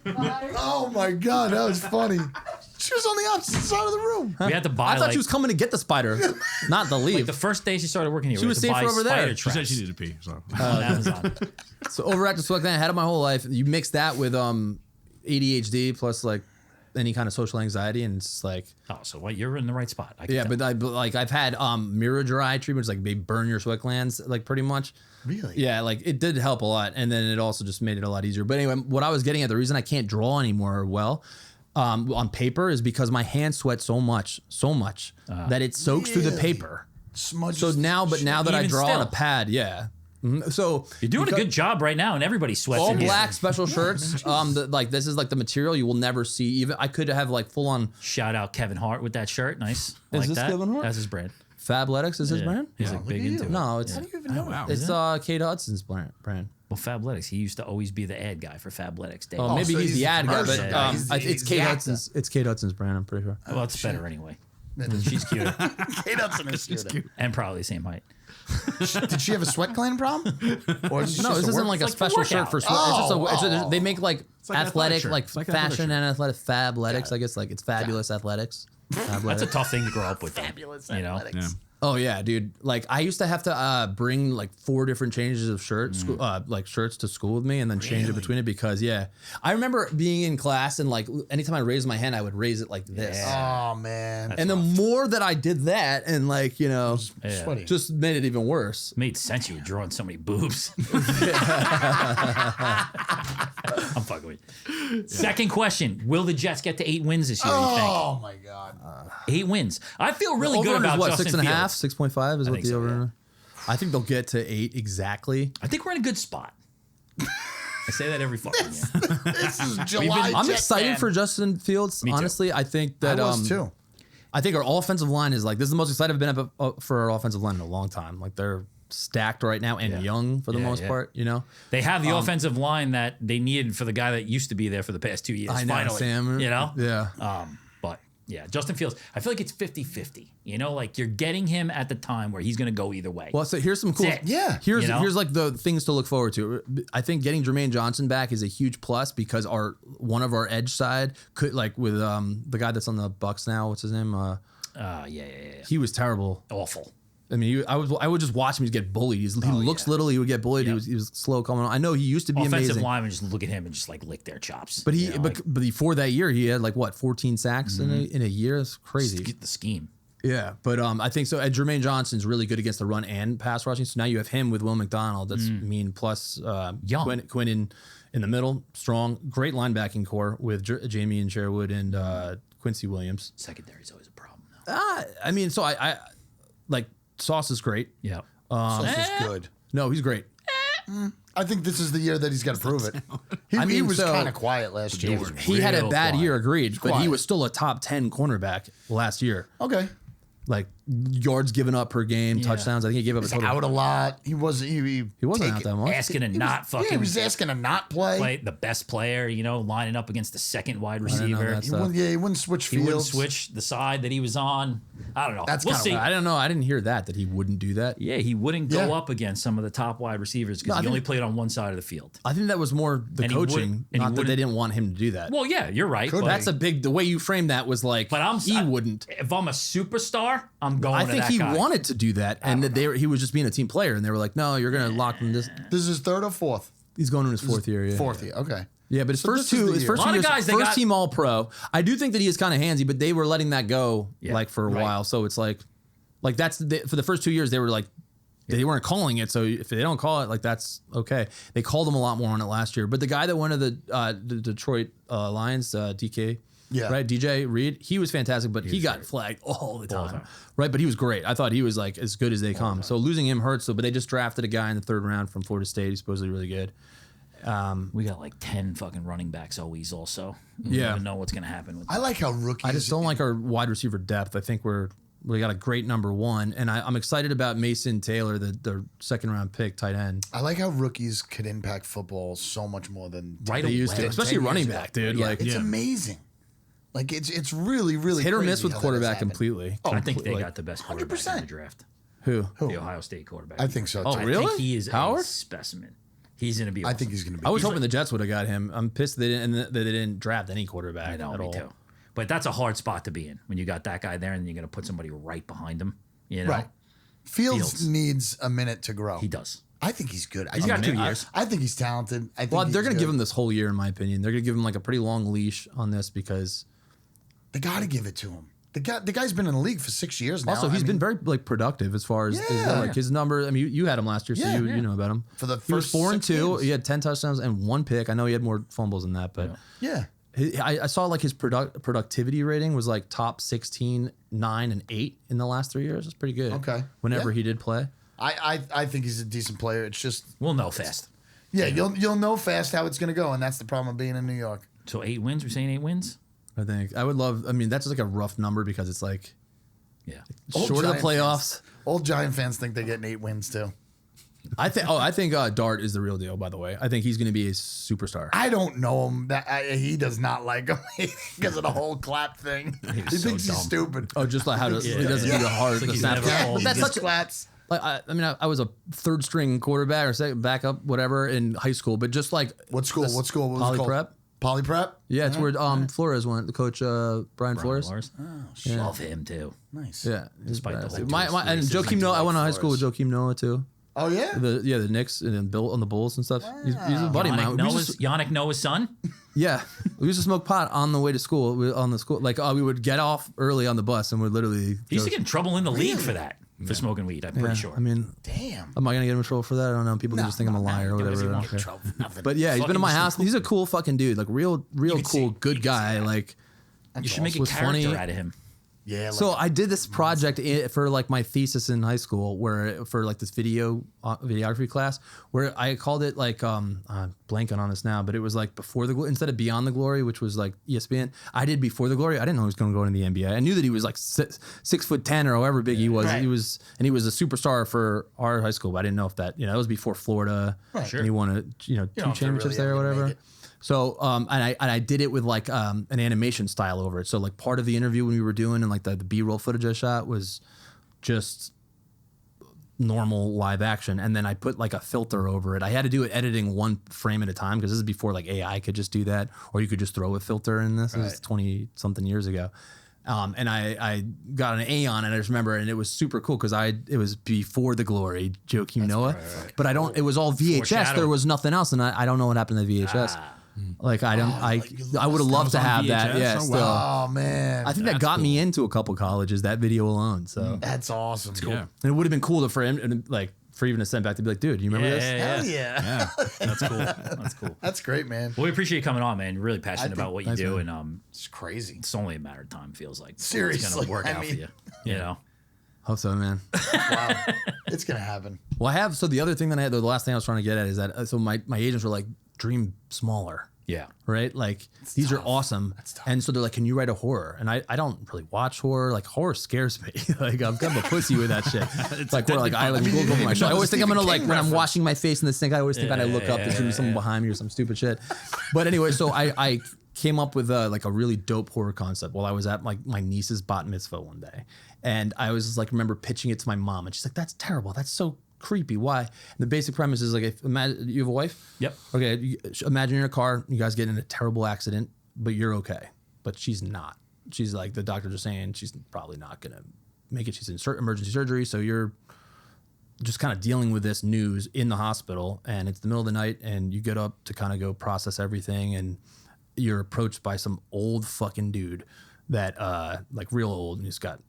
Oh my god, that was funny. She was on the opposite side of the room. We had to buy I thought she was coming to get the spider, not the leaf. like the first day she started working here. She we was had to buy safer over there. spider She said traps she needed to pee. So on Amazon. So overactive sweat gland, I had it my whole life. You mix that with ADHD plus like any kind of social anxiety, and it's like Oh, so what? You're in the right spot. I can yeah. tell. But like I've had mirror dry treatments, like they burn your sweat glands, like pretty much. Really? Yeah, like it did help a lot, and then it also just made it a lot easier. But anyway, what I was getting at, the reason I can't draw anymore well on paper is because my hands sweat so much that it soaks through the Really? paper. Smudges. So now, but now that I Even draw on a still. pad, yeah. So You're doing a because- good job right now, and everybody sweats all in here. black special shirts. Like this is like the material you will never see. Even I could have like full on Shout out Kevin Hart with that shirt. Nice. I like this that. Kevin Hart? That's his brand. Fabletics is his brand. He's like big at into you. it. No, it's How do you even know? wow. it's Kate Hudson's brand. Well, Fabletics. He used to always be the ad guy for Fabletics. Dave. Oh, maybe so he's he's the ad guy, but commercial guy. it's He's Kate the actor. Hudson's. It's Kate Hudson's brand. I'm pretty sure. well, it's better anyway. She's cute Kate Hudson is cute. and probably the same height. Did she have a sweat gland problem? Or is No, this isn't like a It's like special for shirt for workout. sweat. It's just they make like like athletic, athletic like shirt. It's like athletic fashion shirt. and athletic fabletics. I guess like it's fabulous athletics. That's a tough thing to grow up with. Fabulous, you know. yeah. Oh yeah, dude. Like I used to have to bring like 4 different changes of shirts, like shirts to school with me, and then change it between it because yeah, I remember being in class and like anytime I raised my hand, I would raise it like this. Oh man. And the more that I did that, and like you know, Sweaty. just made it even worse. Made sense. You were drawing so many boobs. I'm fucking with you. Second question: will the Jets get to 8 wins this year? You think? Oh my god. 8 wins. I feel really Over good under is about what, Justin 6.5, Fields. 6.5 is what think the so, over. yeah. I think they'll get to 8 exactly. I think we're in a good spot. I say that every fucking year. This is July. I'm Jet excited fan. for Justin Fields. too. Honestly, I think I that was too. I think our offensive line is like this is the most excited I've been for our offensive line in a long time. Like they're stacked right now and young for the Yeah, most yeah. part. You know, They have the offensive line that they needed for the guy that used to be there for the past 2 years. I know, finally, Sam. You know? Yeah. But yeah, Justin Fields, I feel like it's 50-50. You know, like you're getting him at the time where he's going to go either way. Well, so here's some cool. That's it. Yeah. Here's You know? here's like the things to look forward to. I think getting Jermaine Johnson back is a huge plus because one of our edge side could like with the guy that's on the Bucks now. What's his name? Yeah. He was terrible. Awful. I mean, I would just watch him get bullied. He looks little. He would get bullied. Yep. He was slow coming on. I know he used to be Offensive amazing. linemen just look at him and just like lick their chops. But you know, like, but before that year, he had like what 14 sacks in a year. It's crazy. get the scheme. Yeah, but I think so. And Jermaine Johnson's really good against the run and pass rushing. So now you have him with Will McDonald. That's mean plus Young. Quinn in the middle, strong, great linebacking core with Jamie and Sherwood and Quincy Williams. Secondary's always a problem, though. I mean, so I like Sauce is great. Yeah. This is good. No, he's great. I think this is the year that he's got to prove it. He, I he mean, was so- kind of quiet last year. He had a Real bad quiet. year, agreed, but he quiet. was still a top 10 cornerback last year. Okay. Like yards given up per game, touchdowns. I think he gave up a total. Out a lot. He wasn't. He wasn't out that much. Asking to not Yeah, he fucking was asking to not play. play the best player, you know, lining up against the second wide receiver. that He wouldn't, he wouldn't switch He fields. wouldn't switch the side that he was on. I don't know. That's we'll kinda see. I don't know. I didn't hear that he wouldn't do that. Yeah, he wouldn't go Yeah. up against some of the top wide receivers because No, I he only think- played on one side of the field. I think that was more the And he coaching, wouldn't- and he not that they wouldn't- didn't want him to do that. Well, yeah, you're right. But, That's the way you framed that was like, but he wouldn't. If I'm a superstar, I'm going I to think that he guy. wanted to do that, and that he was just being a team player, and they were like, no, you're going to lock him this. This is his third or fourth? He's going in his fourth year. Yeah. Fourth year. Okay. Yeah, but his So first this is two, the his year. first A lot two of years, guys, they first got- team All Pro. I do think that he is kind of handsy, but they were letting that go like for a right. while. So it's like that's for the first 2 years they were like they weren't calling it. So if they don't call it, like that's okay. They called him a lot more on it last year. But the guy that went to the Detroit Lions, DK. Yeah. Right, DJ Reed, he was fantastic, but he got flagged all the time. Right, but he was great. I thought he was like as good as they come. So losing him hurts. So, but they just drafted a guy in the 3rd round from Florida State. He's supposedly really good. We got like 10 fucking running backs always also. We Yeah. don't even know what's going to happen with I like how rookies. I just don't like our wide receiver depth. I think we got a great number 1, and I'm excited about Mason Taylor, the 2nd round pick, tight end. I like how rookies could impact football so much more than Right They used to, away. especially 10 running years back, ago. dude. Yeah. Like It's Yeah. amazing. Like it's really really hit or crazy miss with how that has quarterback happened. completely. I think they Like, got the best quarterback in 100%. the draft. who? The Ohio State quarterback. I think so. Oh, too. I really? think he is Howard? a specimen. He's going to be I awesome. think he's going to be. I was he's hoping the Jets would have got him. I'm pissed they didn't draft any quarterback I know, at me all. too. But that's a hard spot to be in when you got that guy there and you're going to put somebody right behind him. You know? Right. Fields Fields. needs a minute to grow. He does. I think he's good. He's got 2 years. I think he's talented. I think Well, they're he's going to good. give him this whole year, in my opinion. They're going to give him like a pretty long leash on this because They got to give it to him. The guy's been in the league for 6 years now. also he's been very like productive as far as Yeah. like his numbers. I mean, you had him last year, so Yeah. you know about him. For the he was first 4 and 6 2. games. He had 10 touchdowns and 1 pick. I know he had more fumbles than that, but Yeah. I saw like his productivity rating was like top 16, 9, and 8 in the last 3 years. It's pretty good. Okay. Whenever Yeah. he did play. I think he's a decent player. It's just We'll know fast. you'll know fast how it's gonna go, and that's the problem of being in New York. So 8 wins. We're saying 8 wins? I think I would love. I mean, that's just like a rough number because it's like Yeah. Old short of the Giant playoffs. Old Giant fans think they're getting 8 wins too. I think Dart is the real deal. By the way, I think he's going to be a superstar. I don't know him. He does not like him because of the whole clap thing. He was so thinks he's dumb. stupid. Oh, just like how to, he doesn't do the hard like the he's snap. never Yeah, called. but He that's just such a, claps. like I mean I was a third string quarterback or second backup whatever in high school, but just like What school? this What school? What was Poly it called? Prep. Poly Prep. Yeah, it's where Flores went. The coach Brian Flores. Love him too. Nice. Yeah, Despite the whole my and racism. Joakim Noah. I went to high school with Joakim Noah too. Oh yeah. The Knicks and then Bill on the Bulls and stuff. He's a buddy of mine. Yannick Noah's son? Yeah, we used to smoke pot on the way to school. On the school, like we would get off early on the bus and would literally. He used to get in trouble in the league for that, for smoking weed, I'm pretty sure. I mean, Damn. am I gonna get him in trouble for that? I don't know. People can just think I'm a liar or Because he whatever. I won't don't get care. in trouble for nothing. But yeah, he's been Fucking in my just house. He's a cool fucking dude. Like real can cool, see- good you can guy. see it. Like You should make a was character funny. out of him. Yeah. so, I did this project for like my thesis in high school, where for like this videography class, where I called it like I'm blanking on this now, but it was like before the instead of Beyond the Glory, which was like ESPN. I did Before the Glory. I didn't know he was going to go into the NBA. I knew that he was like 6'10" or however big he was. Right. He was a superstar for our high school. But I didn't know if that that was before Florida. Right. And he won two don't have to championships really there or ever whatever. make it. So and I did it with like an animation style over it. So like part of the interview when we were doing and like the B-roll footage I shot was just normal live action, and then I put like a filter over it. I had to do it editing one frame at a time because this is before like AI could just do that, or you could just throw a filter in this. This is 20 something years ago. And I got an A on it. I just remember, and it was super cool because it was Before the Glory, Joakim Noah, but I don't. It was all VHS. Foreshadow. There was nothing else, and I don't know what happened to the VHS. Like I don't. I would have loved to on have that. VHS? Yeah, Oh, still. wow. Oh man. I think that That's got me cool. into a couple colleges. That video alone. So That's awesome. Yeah. and it would have been cool for him, and like for even to send back to be like, dude, you remember this? Hell yeah. Yeah. That's cool. That's cool. That's great, man. Well, we appreciate you coming on, man. You're really passionate think- about what you Thanks, do, man. and It's crazy. it's only a matter of time. Feels like it's Seriously, gonna work I out mean- for you. You know, Hope so, man. Wow. It's gonna happen. Well, I have. So the other thing that I had, the last thing I was trying to get at is that so my agents were like, dream smaller. yeah. Right, like these are awesome, tough. and so they're like, "Can you write a horror?" And I don't really watch horror. Like horror scares me. Like I'm kind of a pussy with that shit. It's like horror, like I like I mean, look you over didn't my even shoulder. I know always the think I'm gonna Stephen like King when I'm reference. washing my face in the sink. I always think when I look up, there's gonna be someone behind me or some stupid shit. But anyway, so I came up with like a really dope horror concept while I was at like my niece's bat mitzvah one day, and I was just like remember pitching it to my mom, and she's like, "That's terrible. That's so creepy. Why?" And the basic premise is like, if imagine you have a wife. Yep. Okay. Imagine you're in a car. You guys get in a terrible accident, but you're okay. But she's not. She's like the doctors are saying she's probably not gonna make it. She's in emergency surgery, so you're just kind of dealing with this news in the hospital, and it's the middle of the night, and you get up to kind of go process everything, and you're approached by some old fucking dude that like real old, and he's got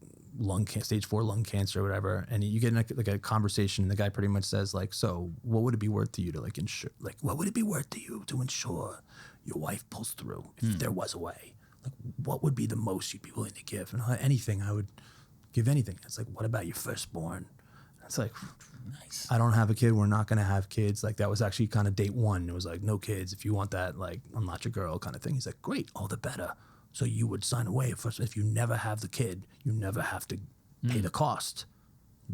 stage 4 lung cancer or whatever, and you get in like a conversation, and the guy pretty much says like, so what would it be worth to you to like insure, like what would it be worth to you to ensure your wife pulls through if there was a way? Like what would be the most you'd be willing to give? And anything, I would give anything. It's like, what about your firstborn? It's like, nice. I don't have a kid. We're not going to have kids. Like that was actually kind of date one. It was like, no kids. If you want that, like, I'm not your girl kind of thing. He's like, great, all the better. So you would sign away if you never have the kid, you never have to pay the cost.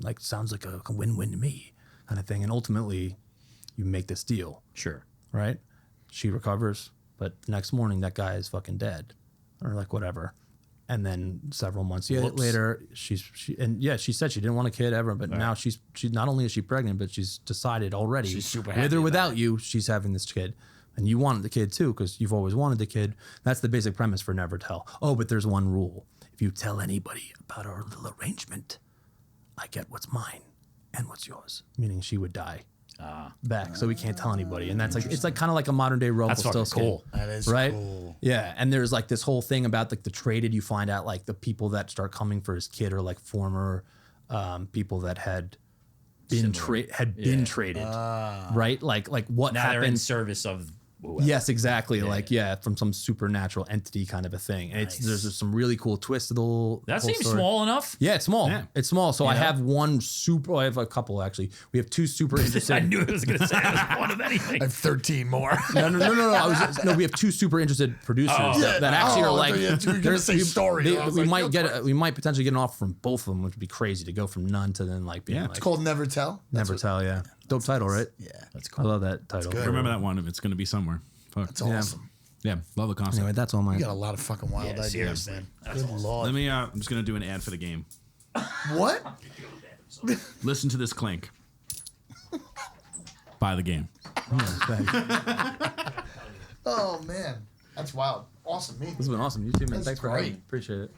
Like, sounds like a win-win to me kind of thing. And ultimately, you make this deal, Sure. right? She recovers, but the next morning, that guy is fucking dead or like whatever. And then several months later, she said she didn't want a kid ever, but now she not only is she pregnant, but she's decided already, She's super with happy or about without you, she's having this kid. and you wanted the kid too because you've always wanted the kid. That's the basic premise for Never Tell. Oh, but there's one rule: if you tell anybody about our little arrangement, I get what's mine and what's yours. Meaning she would die back, so we can't tell anybody. And that's like it's like kind of like a modern day That's fucking Rumpelstiltskin. cool. That is Right? cool. Yeah, and there's like this whole thing about like the traded. You find out like the people that start coming for his kid are like former people that had been been traded, right? Like what Now they're in happened? service of whoever. Yes, exactly. Like from some supernatural entity kind of a thing. And there's just some really cool twists to the whole. That whole seems story. small enough. Yeah, it's small. Yeah. It's small. So I know? have a couple actually. We have two super interested. I knew it was going to say I was one of anything. I have 13 more. No, we have two super interested producers that actually are like. You were gonna say story. I was we like, might that's get right. we might potentially get an offer from both of them, which would be crazy to go from none to then like being like It's called Never Tell. Never Tell. Yeah, dope title, right? Yeah, That's I cool. love that title. good. Remember that one? It's going to be somewhere. Fuck. it's awesome. Yeah, love the concept. Anyway, that's all my. You got a lot of fucking wild Yeah, ideas, seriously. man. That's Good awesome. lord. Let me. I'm just going to do an ad for the game. What? Listen to this clink. Buy the game. Oh man, that's wild. Awesome meeting. This has been awesome. You too, man. That's Thanks for great. having me. Appreciate it.